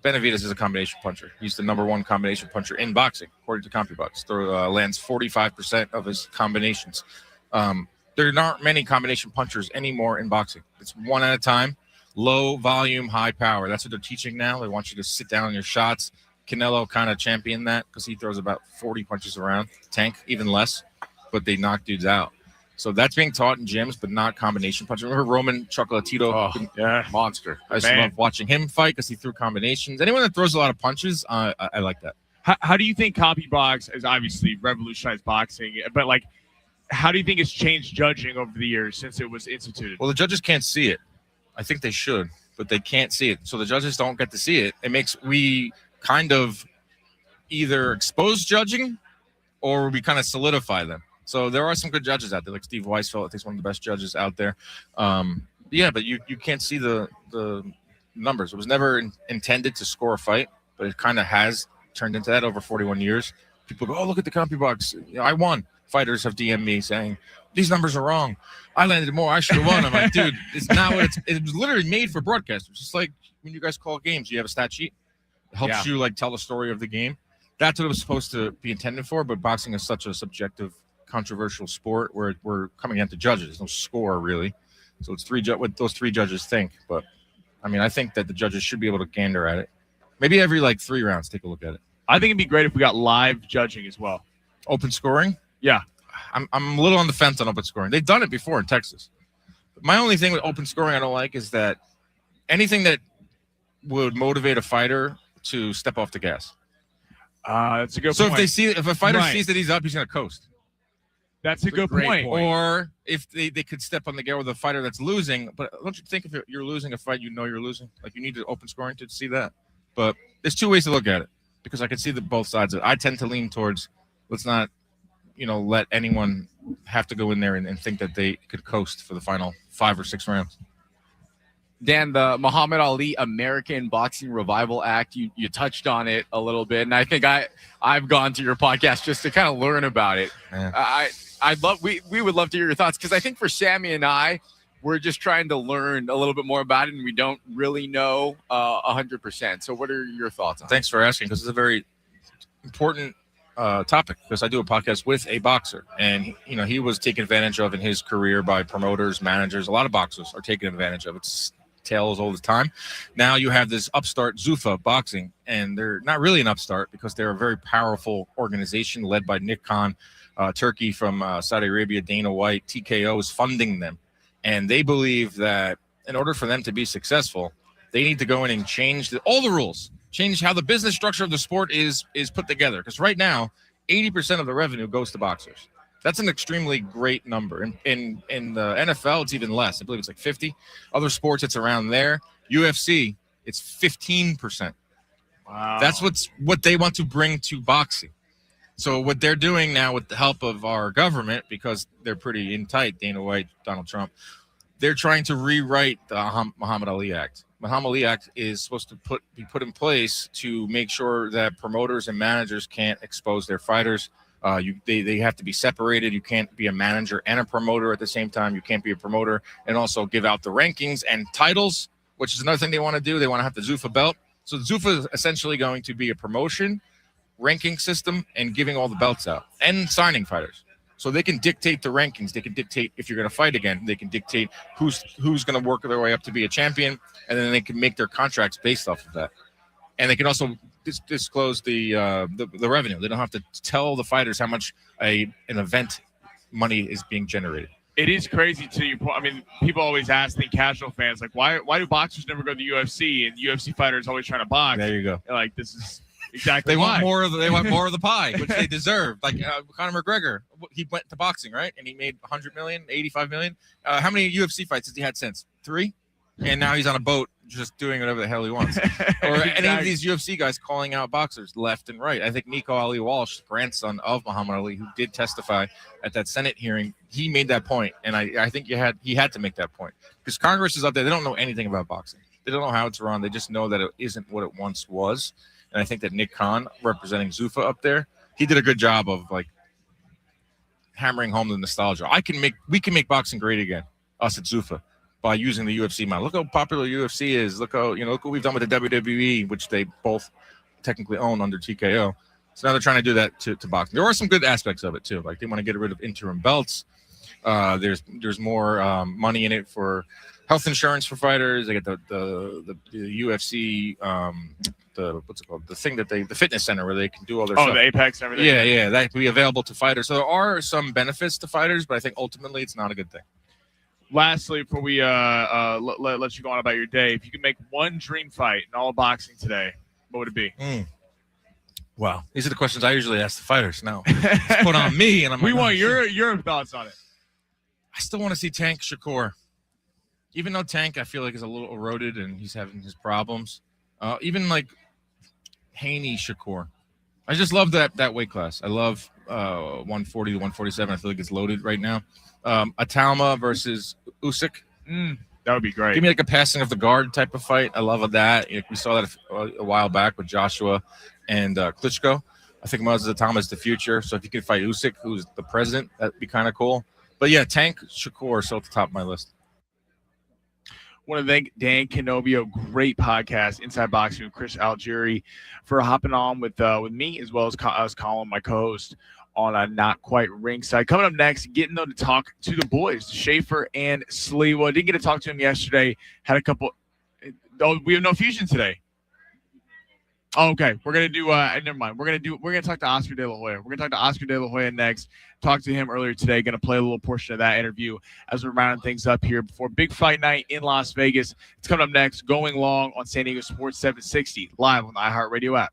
Benavidez is a combination puncher. He's the #1 combination puncher in boxing, according to CompuBox. Lands 45% of his combinations. There aren't many combination punchers anymore in boxing. It's one at a time, low volume, high power. That's what they're teaching now. They want you to sit down on your shots. Canelo kind of championed that because he throws about 40 punches around. Tank, even less. but they knock dudes out. So that's being taught in gyms, but not combination punching. Remember Roman Chocolatito? Yeah, monster. I just love watching him fight because he threw combinations. Anyone that throws a lot of punches, I like that. How do you think CompuBox has obviously revolutionized boxing, but like, how do you think it's changed judging over the years since it was instituted? Well, the judges can't see it. I think they should, but they can't see it. So the judges don't get to see it. It makes we kind of either expose judging or we kind of solidify them. So there are some good judges out there, like Steve Weisfeld. I think he's one of the best judges out there. Yeah, but you can't see the numbers. It was never intended to score a fight, but it kind of has turned into that over 41 years. People go, oh, look at the CompuBox. I won. Fighters have DM'd me saying, these numbers are wrong. I landed more. I should have won. I'm like, dude, it's not what it was literally made for broadcasters. Just like when you guys call games, you have a stat sheet. It helps you like tell the story of the game. That's what it was supposed to be intended for, but boxing is such a subjective, controversial sport where we're coming into judges. There's no score really, so it's what those three judges think. But I mean, I think that the judges should be able to gander at it. Maybe every like 3 rounds, take a look at it. I think it'd be great if we got live judging as well. Open scoring? Yeah, I'm a little on the fence on open scoring. They've done it before in Texas. My only thing with open scoring I don't like is that anything that would motivate a fighter to step off the gas. That's a good point. point. So if a fighter sees that he's up, he's gonna coast. That's a good point. Or if they could step on the gas with a fighter that's losing, but don't you think if you're losing a fight, you know you're losing? Like you need to open scoring to see that. But there's 2 ways to look at it because I can see both sides of it. I tend to lean towards let's not, let anyone have to go in there and think that they could coast for the final 5 or 6 rounds. Dan, the Muhammad Ali American Boxing Revival Act, you touched on it a little bit, and I think I've gone to your podcast just to kind of learn about it. Yeah. We would love to hear your thoughts because I think for Sammy and I, we're just trying to learn a little bit more about it, and we don't really know 100%. So what are your thoughts on it? Thanks for asking because it's a very important topic because I do a podcast with a boxer, and he was taken advantage of in his career by promoters, managers. A lot of boxers are taken advantage of. It's tales all the time. Now you have this upstart Zuffa Boxing, and they're not really an upstart because they're a very powerful organization led by Nick Khan, Turkey from Saudi Arabia, Dana White. TKO is funding them, and they believe that in order for them to be successful, they need to go in and change all the rules, change how the business structure of the sport is put together. Because right now, 80% of the revenue goes to boxers. That's an extremely great number. In the NFL, it's even less. I believe it's like 50. Other sports, it's around there. UFC, it's 15%. Wow. That's what they want to bring to boxing. So what they're doing now with the help of our government, because they're pretty in tight, Dana White, Donald Trump, they're trying to rewrite the Muhammad Ali Act. Muhammad Ali Act is supposed to be put in place to make sure that promoters and managers can't expose their fighters. They have to be separated. You can't be a manager and a promoter at the same time. You can't be a promoter and also give out the rankings and titles, which is another thing they want to do. They want to have the Zuffa belt. So Zuffa is essentially going to be a promotion, ranking system, and giving all the belts out and signing fighters. So they can dictate the rankings. They can dictate if you're going to fight again. They can dictate who's going to work their way up to be a champion, and then they can make their contracts based off of that. And they can also disclose the revenue. They don't have to tell the fighters how much an event money is being generated. It is crazy to your point. I mean, people always ask, casual fans, like, why do boxers never go to the UFC and UFC fighters always trying to box? There you go. And like, this is exactly they why. want more of the pie, which they deserve. Like Conor McGregor, he went to boxing, right? And he made 100 million, 85 million. How many UFC fights has he had since? 3? And now he's on a boat just doing whatever the hell he wants. Or any of these UFC guys calling out boxers left and right. I think Nico Ali Walsh, grandson of Muhammad Ali, who did testify at that Senate hearing, he made that point. And I think he had to make that point. Because Congress is up there. They don't know anything about boxing. They don't know how it's run. They just know that it isn't what it once was. And I think that Nick Khan, representing Zuffa up there, he did a good job of like hammering home the nostalgia. We can make boxing great again, us at Zuffa, by using the UFC model. Look how popular UFC is. Look what we've done with the WWE, which they both technically own under TKO. So now they're trying to do that to boxing. There are some good aspects of it too. Like they want to get rid of interim belts. There's more money in it for health insurance for fighters. They get the UFC, the what's it called? The thing that the fitness center where they can do all their stuff. The Apex and everything. Yeah, that can be available to fighters. So there are some benefits to fighters, but I think ultimately it's not a good thing. Lastly, before we let you go on about your day, if you could make one dream fight in all of boxing today, what would it be? Wow, these are the questions I usually ask the fighters. Now it's put on me, and I'm. We like, want your thoughts on it. I still want to see Tank Shakur, even though Tank I feel like is a little eroded and he's having his problems. Even like Haney Shakur, I just love that weight class. I love 140 to 147. I feel like it's loaded right now. Atalma versus Usyk. That would be great. Give me like a passing of the guard type of fight. I love that. We saw that a while back with Joshua and Klitschko. I think Moses Atalma is the future. So if you could fight Usyk, who's the president, that'd be kind of cool. But yeah, Tank Shakur is still at the top of my list. Want to thank Dan Canobio, great podcast, Inside Boxing with Chris Algieri, for hopping on with me as well as Colin, my co-host, on Not Quite Ringside. Coming up next, getting them to talk to the boys, Schaefer and Sliwa. Didn't get to talk to him yesterday. Had a couple. Oh, we have no fusion today. Oh, okay, we're gonna do. Never mind. We're gonna talk to Oscar De La Hoya. We're gonna talk to Oscar De La Hoya next. Talked to him earlier today. Gonna play a little portion of that interview as we're rounding things up here before big fight night in Las Vegas. It's coming up next. Going Long on San Diego Sports 760 live on the iHeartRadio app.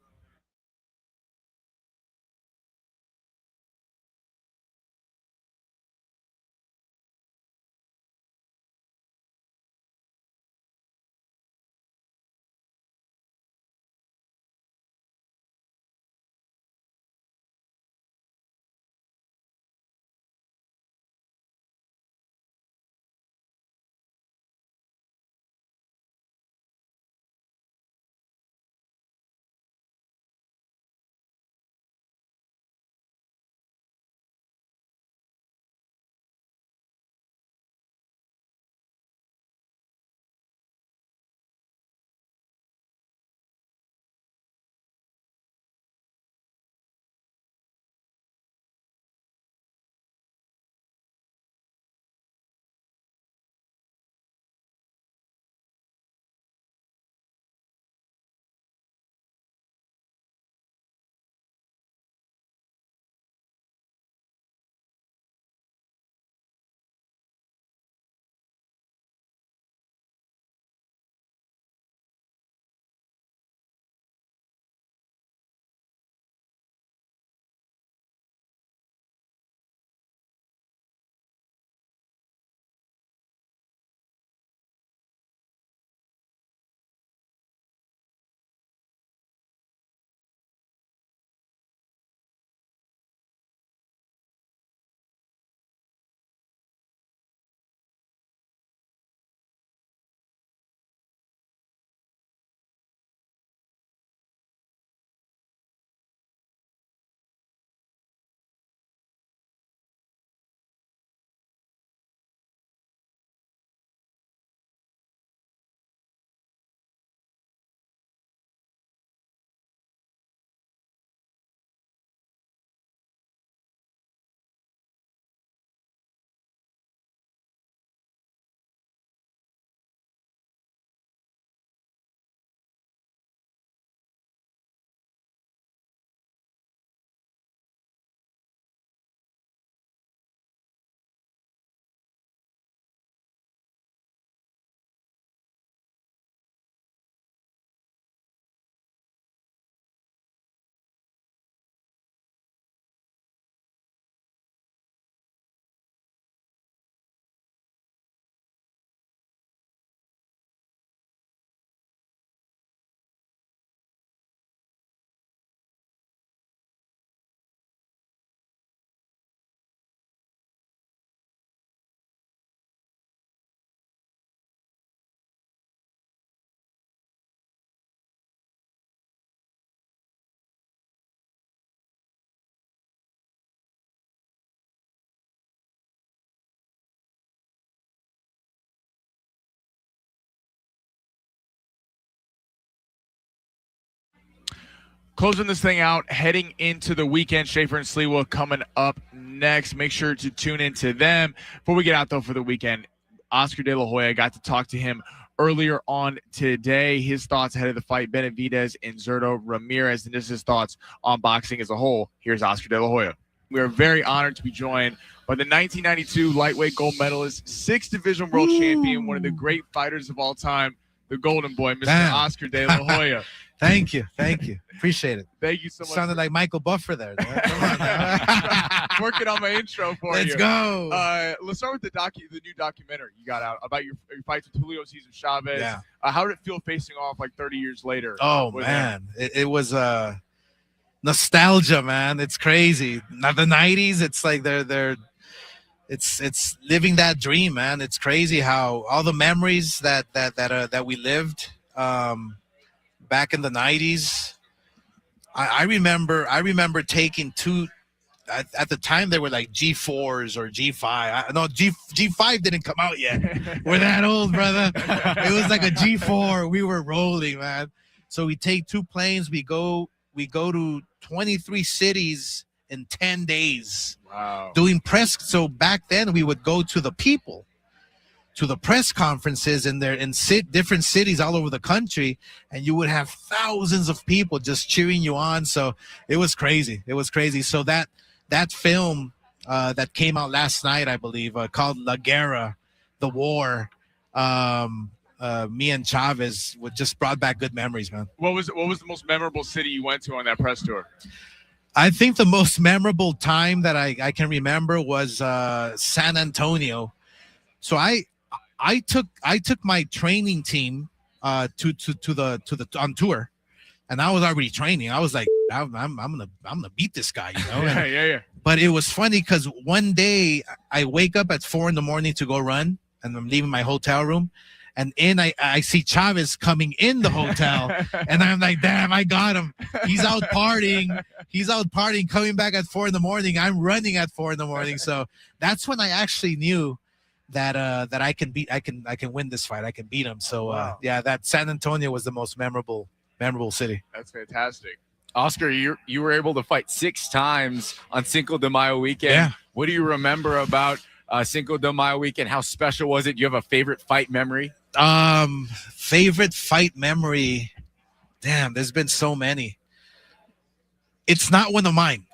Closing this thing out, heading into the weekend. Schaefer and Sliwa coming up next. Make sure to tune into them. Before we get out, though, for the weekend, Oscar De La Hoya. I got to talk to him earlier on today. His thoughts ahead of the fight, Benavidez and Zurdo Ramirez, and just his thoughts on boxing as a whole. Here's Oscar De La Hoya. We are very honored to be joined by the 1992 lightweight gold medalist, 6th division world champion, one of the great fighters of all time, the Golden Boy, Mr. Damn. Oscar De La Hoya. Thank you. Appreciate it. Thank you so much. Sounded like Michael Buffer there. Come on now. Working on my intro for you. Let's go. Let's start with the new documentary you got out about your fights with Julio Cesar Chavez. Yeah. How did it feel facing off like 30 years later? Oh man, it was nostalgia, man. It's crazy. Now the 90s, it's like it's living that dream, man. It's crazy how all the memories that we lived back in the 90s. I remember taking two. At the time, they were like G4s or G5. No, G5 didn't come out yet. We're that old, brother. It was like a G4. We were rolling, man. So we take 2 planes. We go to 23 cities in 10 days. Wow. Doing press. So back then, we would go to the people, to the press conferences in different cities all over the country, and you would have thousands of people just cheering you on. So it was crazy. So that film that came out last night, I believe, called La Guerra, The War, me and Chavez just brought back good memories, man. What was the most memorable city you went to on that press tour? I think the most memorable time that I can remember was San Antonio. So I took my training team on tour, and I was already training. I was like, I'm gonna beat this guy, you know. Yeah. But it was funny because one day I wake up at 4 a.m. to go run, and I'm leaving my hotel room, and I see Chavez coming in the hotel, and I'm like, damn, I got him. He's out partying, coming back at 4 a.m. I'm running at 4 a.m. So that's when I actually knew that I can win this fight. I can beat him. So Wow. yeah, that San Antonio was the most memorable city. That's fantastic. Oscar, you were able to fight 6 times on Cinco de Mayo weekend. Yeah. What do you remember about Cinco de Mayo weekend? How special was it? Do you have a favorite fight memory? Favorite fight memory. Damn, there's been so many. It's not one of mine,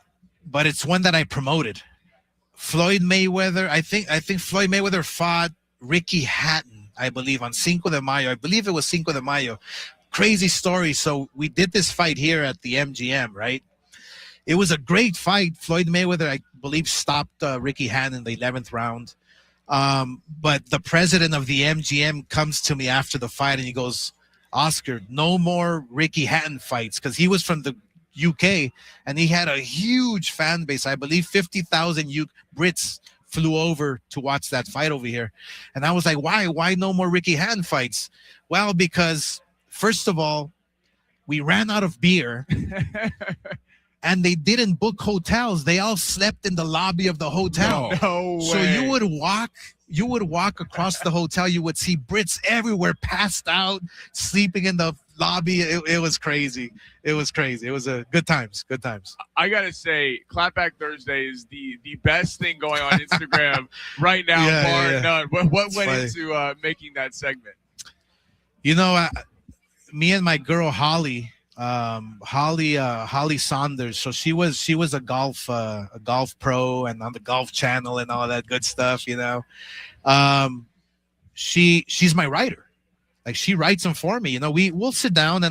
but it's one that I promoted. Floyd Mayweather. I think Floyd Mayweather fought Ricky Hatton, I believe, on Cinco de Mayo. I believe it was Cinco de Mayo. Crazy story. So we did this fight here at the MGM, right? It was a great fight. Floyd Mayweather, I believe, stopped Ricky Hatton in the 11th round. But the president of the MGM comes to me after the fight, and he goes, Oscar, no more Ricky Hatton fights, because he was from the UK, and he had a huge fan base. I believe 50,000 Brits flew over to watch that fight over here. And I was like, why no more Ricky Hatton fights? Well, because first of all, we ran out of beer and they didn't book hotels. They all slept in the lobby of the hotel. No So way. you would walk across the hotel. You would see Brits everywhere, passed out, sleeping in the lobby. It was crazy. It was good times. I gotta say, Clapback Thursday is the best thing going on Instagram right now, bar none. What went into making that segment? You know, me and my girl Holly Saunders. So she was a golf pro and on the Golf Channel and all that good stuff. You know, she's my writer. Like, she writes them for me. You know, we'll sit down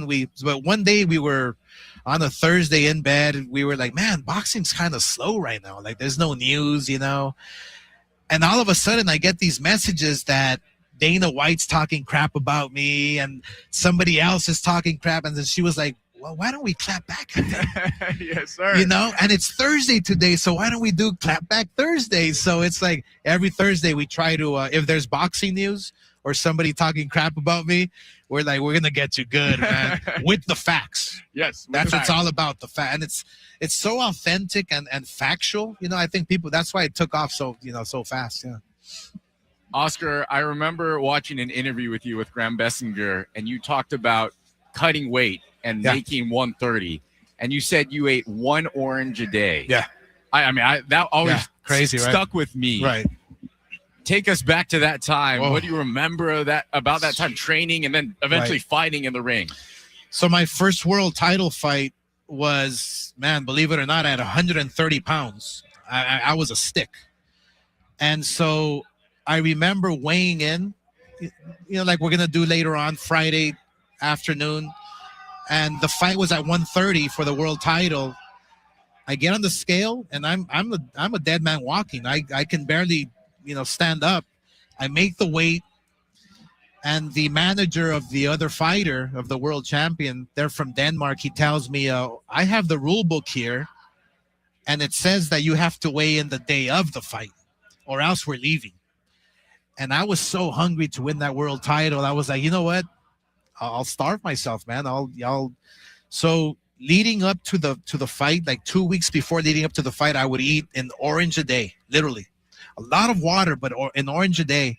but one day we were on a Thursday in bed, and we were like, man, boxing's kind of slow right now. Like, there's no news, you know. And all of a sudden I get these messages that Dana White's talking crap about me and somebody else is talking crap. And then she was like, well, why don't we clap back at them? Yes, sir. You know, and it's Thursday today, so why don't we do Clap Back Thursdays? So it's like every Thursday we try to, if there's boxing news or somebody talking crap about me, we're like, we're gonna get you good, man, with the facts. Yes, That's what it's all about, the fact. And it's so authentic and factual. You know, I think that's why it took off so fast. Yeah. Oscar, I remember watching an interview with you with Graham Bessinger, and you talked about cutting weight and making 130, and you said you ate 1 orange a day. Yeah. I mean, that always crazy, right? stuck with me. Right. Take us back to that time. Whoa. What do you remember about that time training and then eventually fighting in the ring? So my first world title fight was, man, believe it or not, at 130 pounds. I was a stick. And so I remember weighing in, like we're going to do later on Friday afternoon. And the fight was at 130 for the world title. I get on the scale and I'm a dead man walking. I can barely, stand up. I make the weight. And the manager of the other fighter, of the world champion, they're from Denmark. He tells me, I have the rule book here, and it says that you have to weigh in the day of the fight, or else we're leaving. And I was so hungry to win that world title. I was like, you know what? I'll starve myself, man. So leading up to the fight, like 2 weeks before leading up to the fight, I would eat an orange a day, literally. A lot of water, but an orange a day.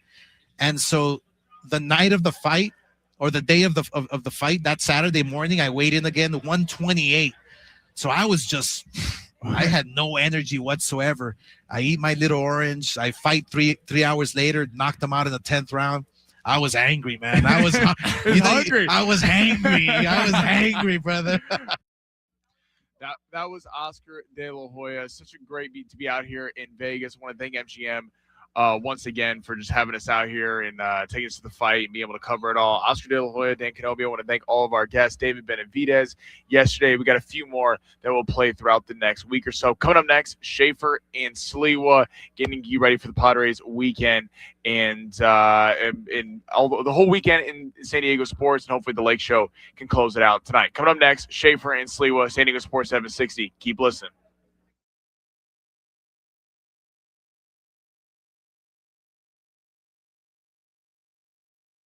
And so the night of the fight, or the day of the fight, that Saturday morning, I weighed in again, 128. So I was just, I had no energy whatsoever. I eat my little orange. I fight three hours later, knocked them out in the 10th round. I was angry, man. I was hungry. I was angry. I was angry, brother. That was Oscar De La Hoya. Such a great beat to be out here in Vegas. I want to thank MGM once again for just having us out here and taking us to the fight and being able to cover it all. Oscar De La Hoya, Dan Kenobi. I want to thank all of our guests, David Benavidez yesterday. We got a few more that will play throughout the next week or so. Coming up next, Schaefer and Sliwa getting you ready for the Padres weekend and all the whole weekend in San Diego sports, and hopefully the Lake Show can close it out tonight. Coming up next, Schaefer and Sliwa, San Diego Sports 760. Keep listening.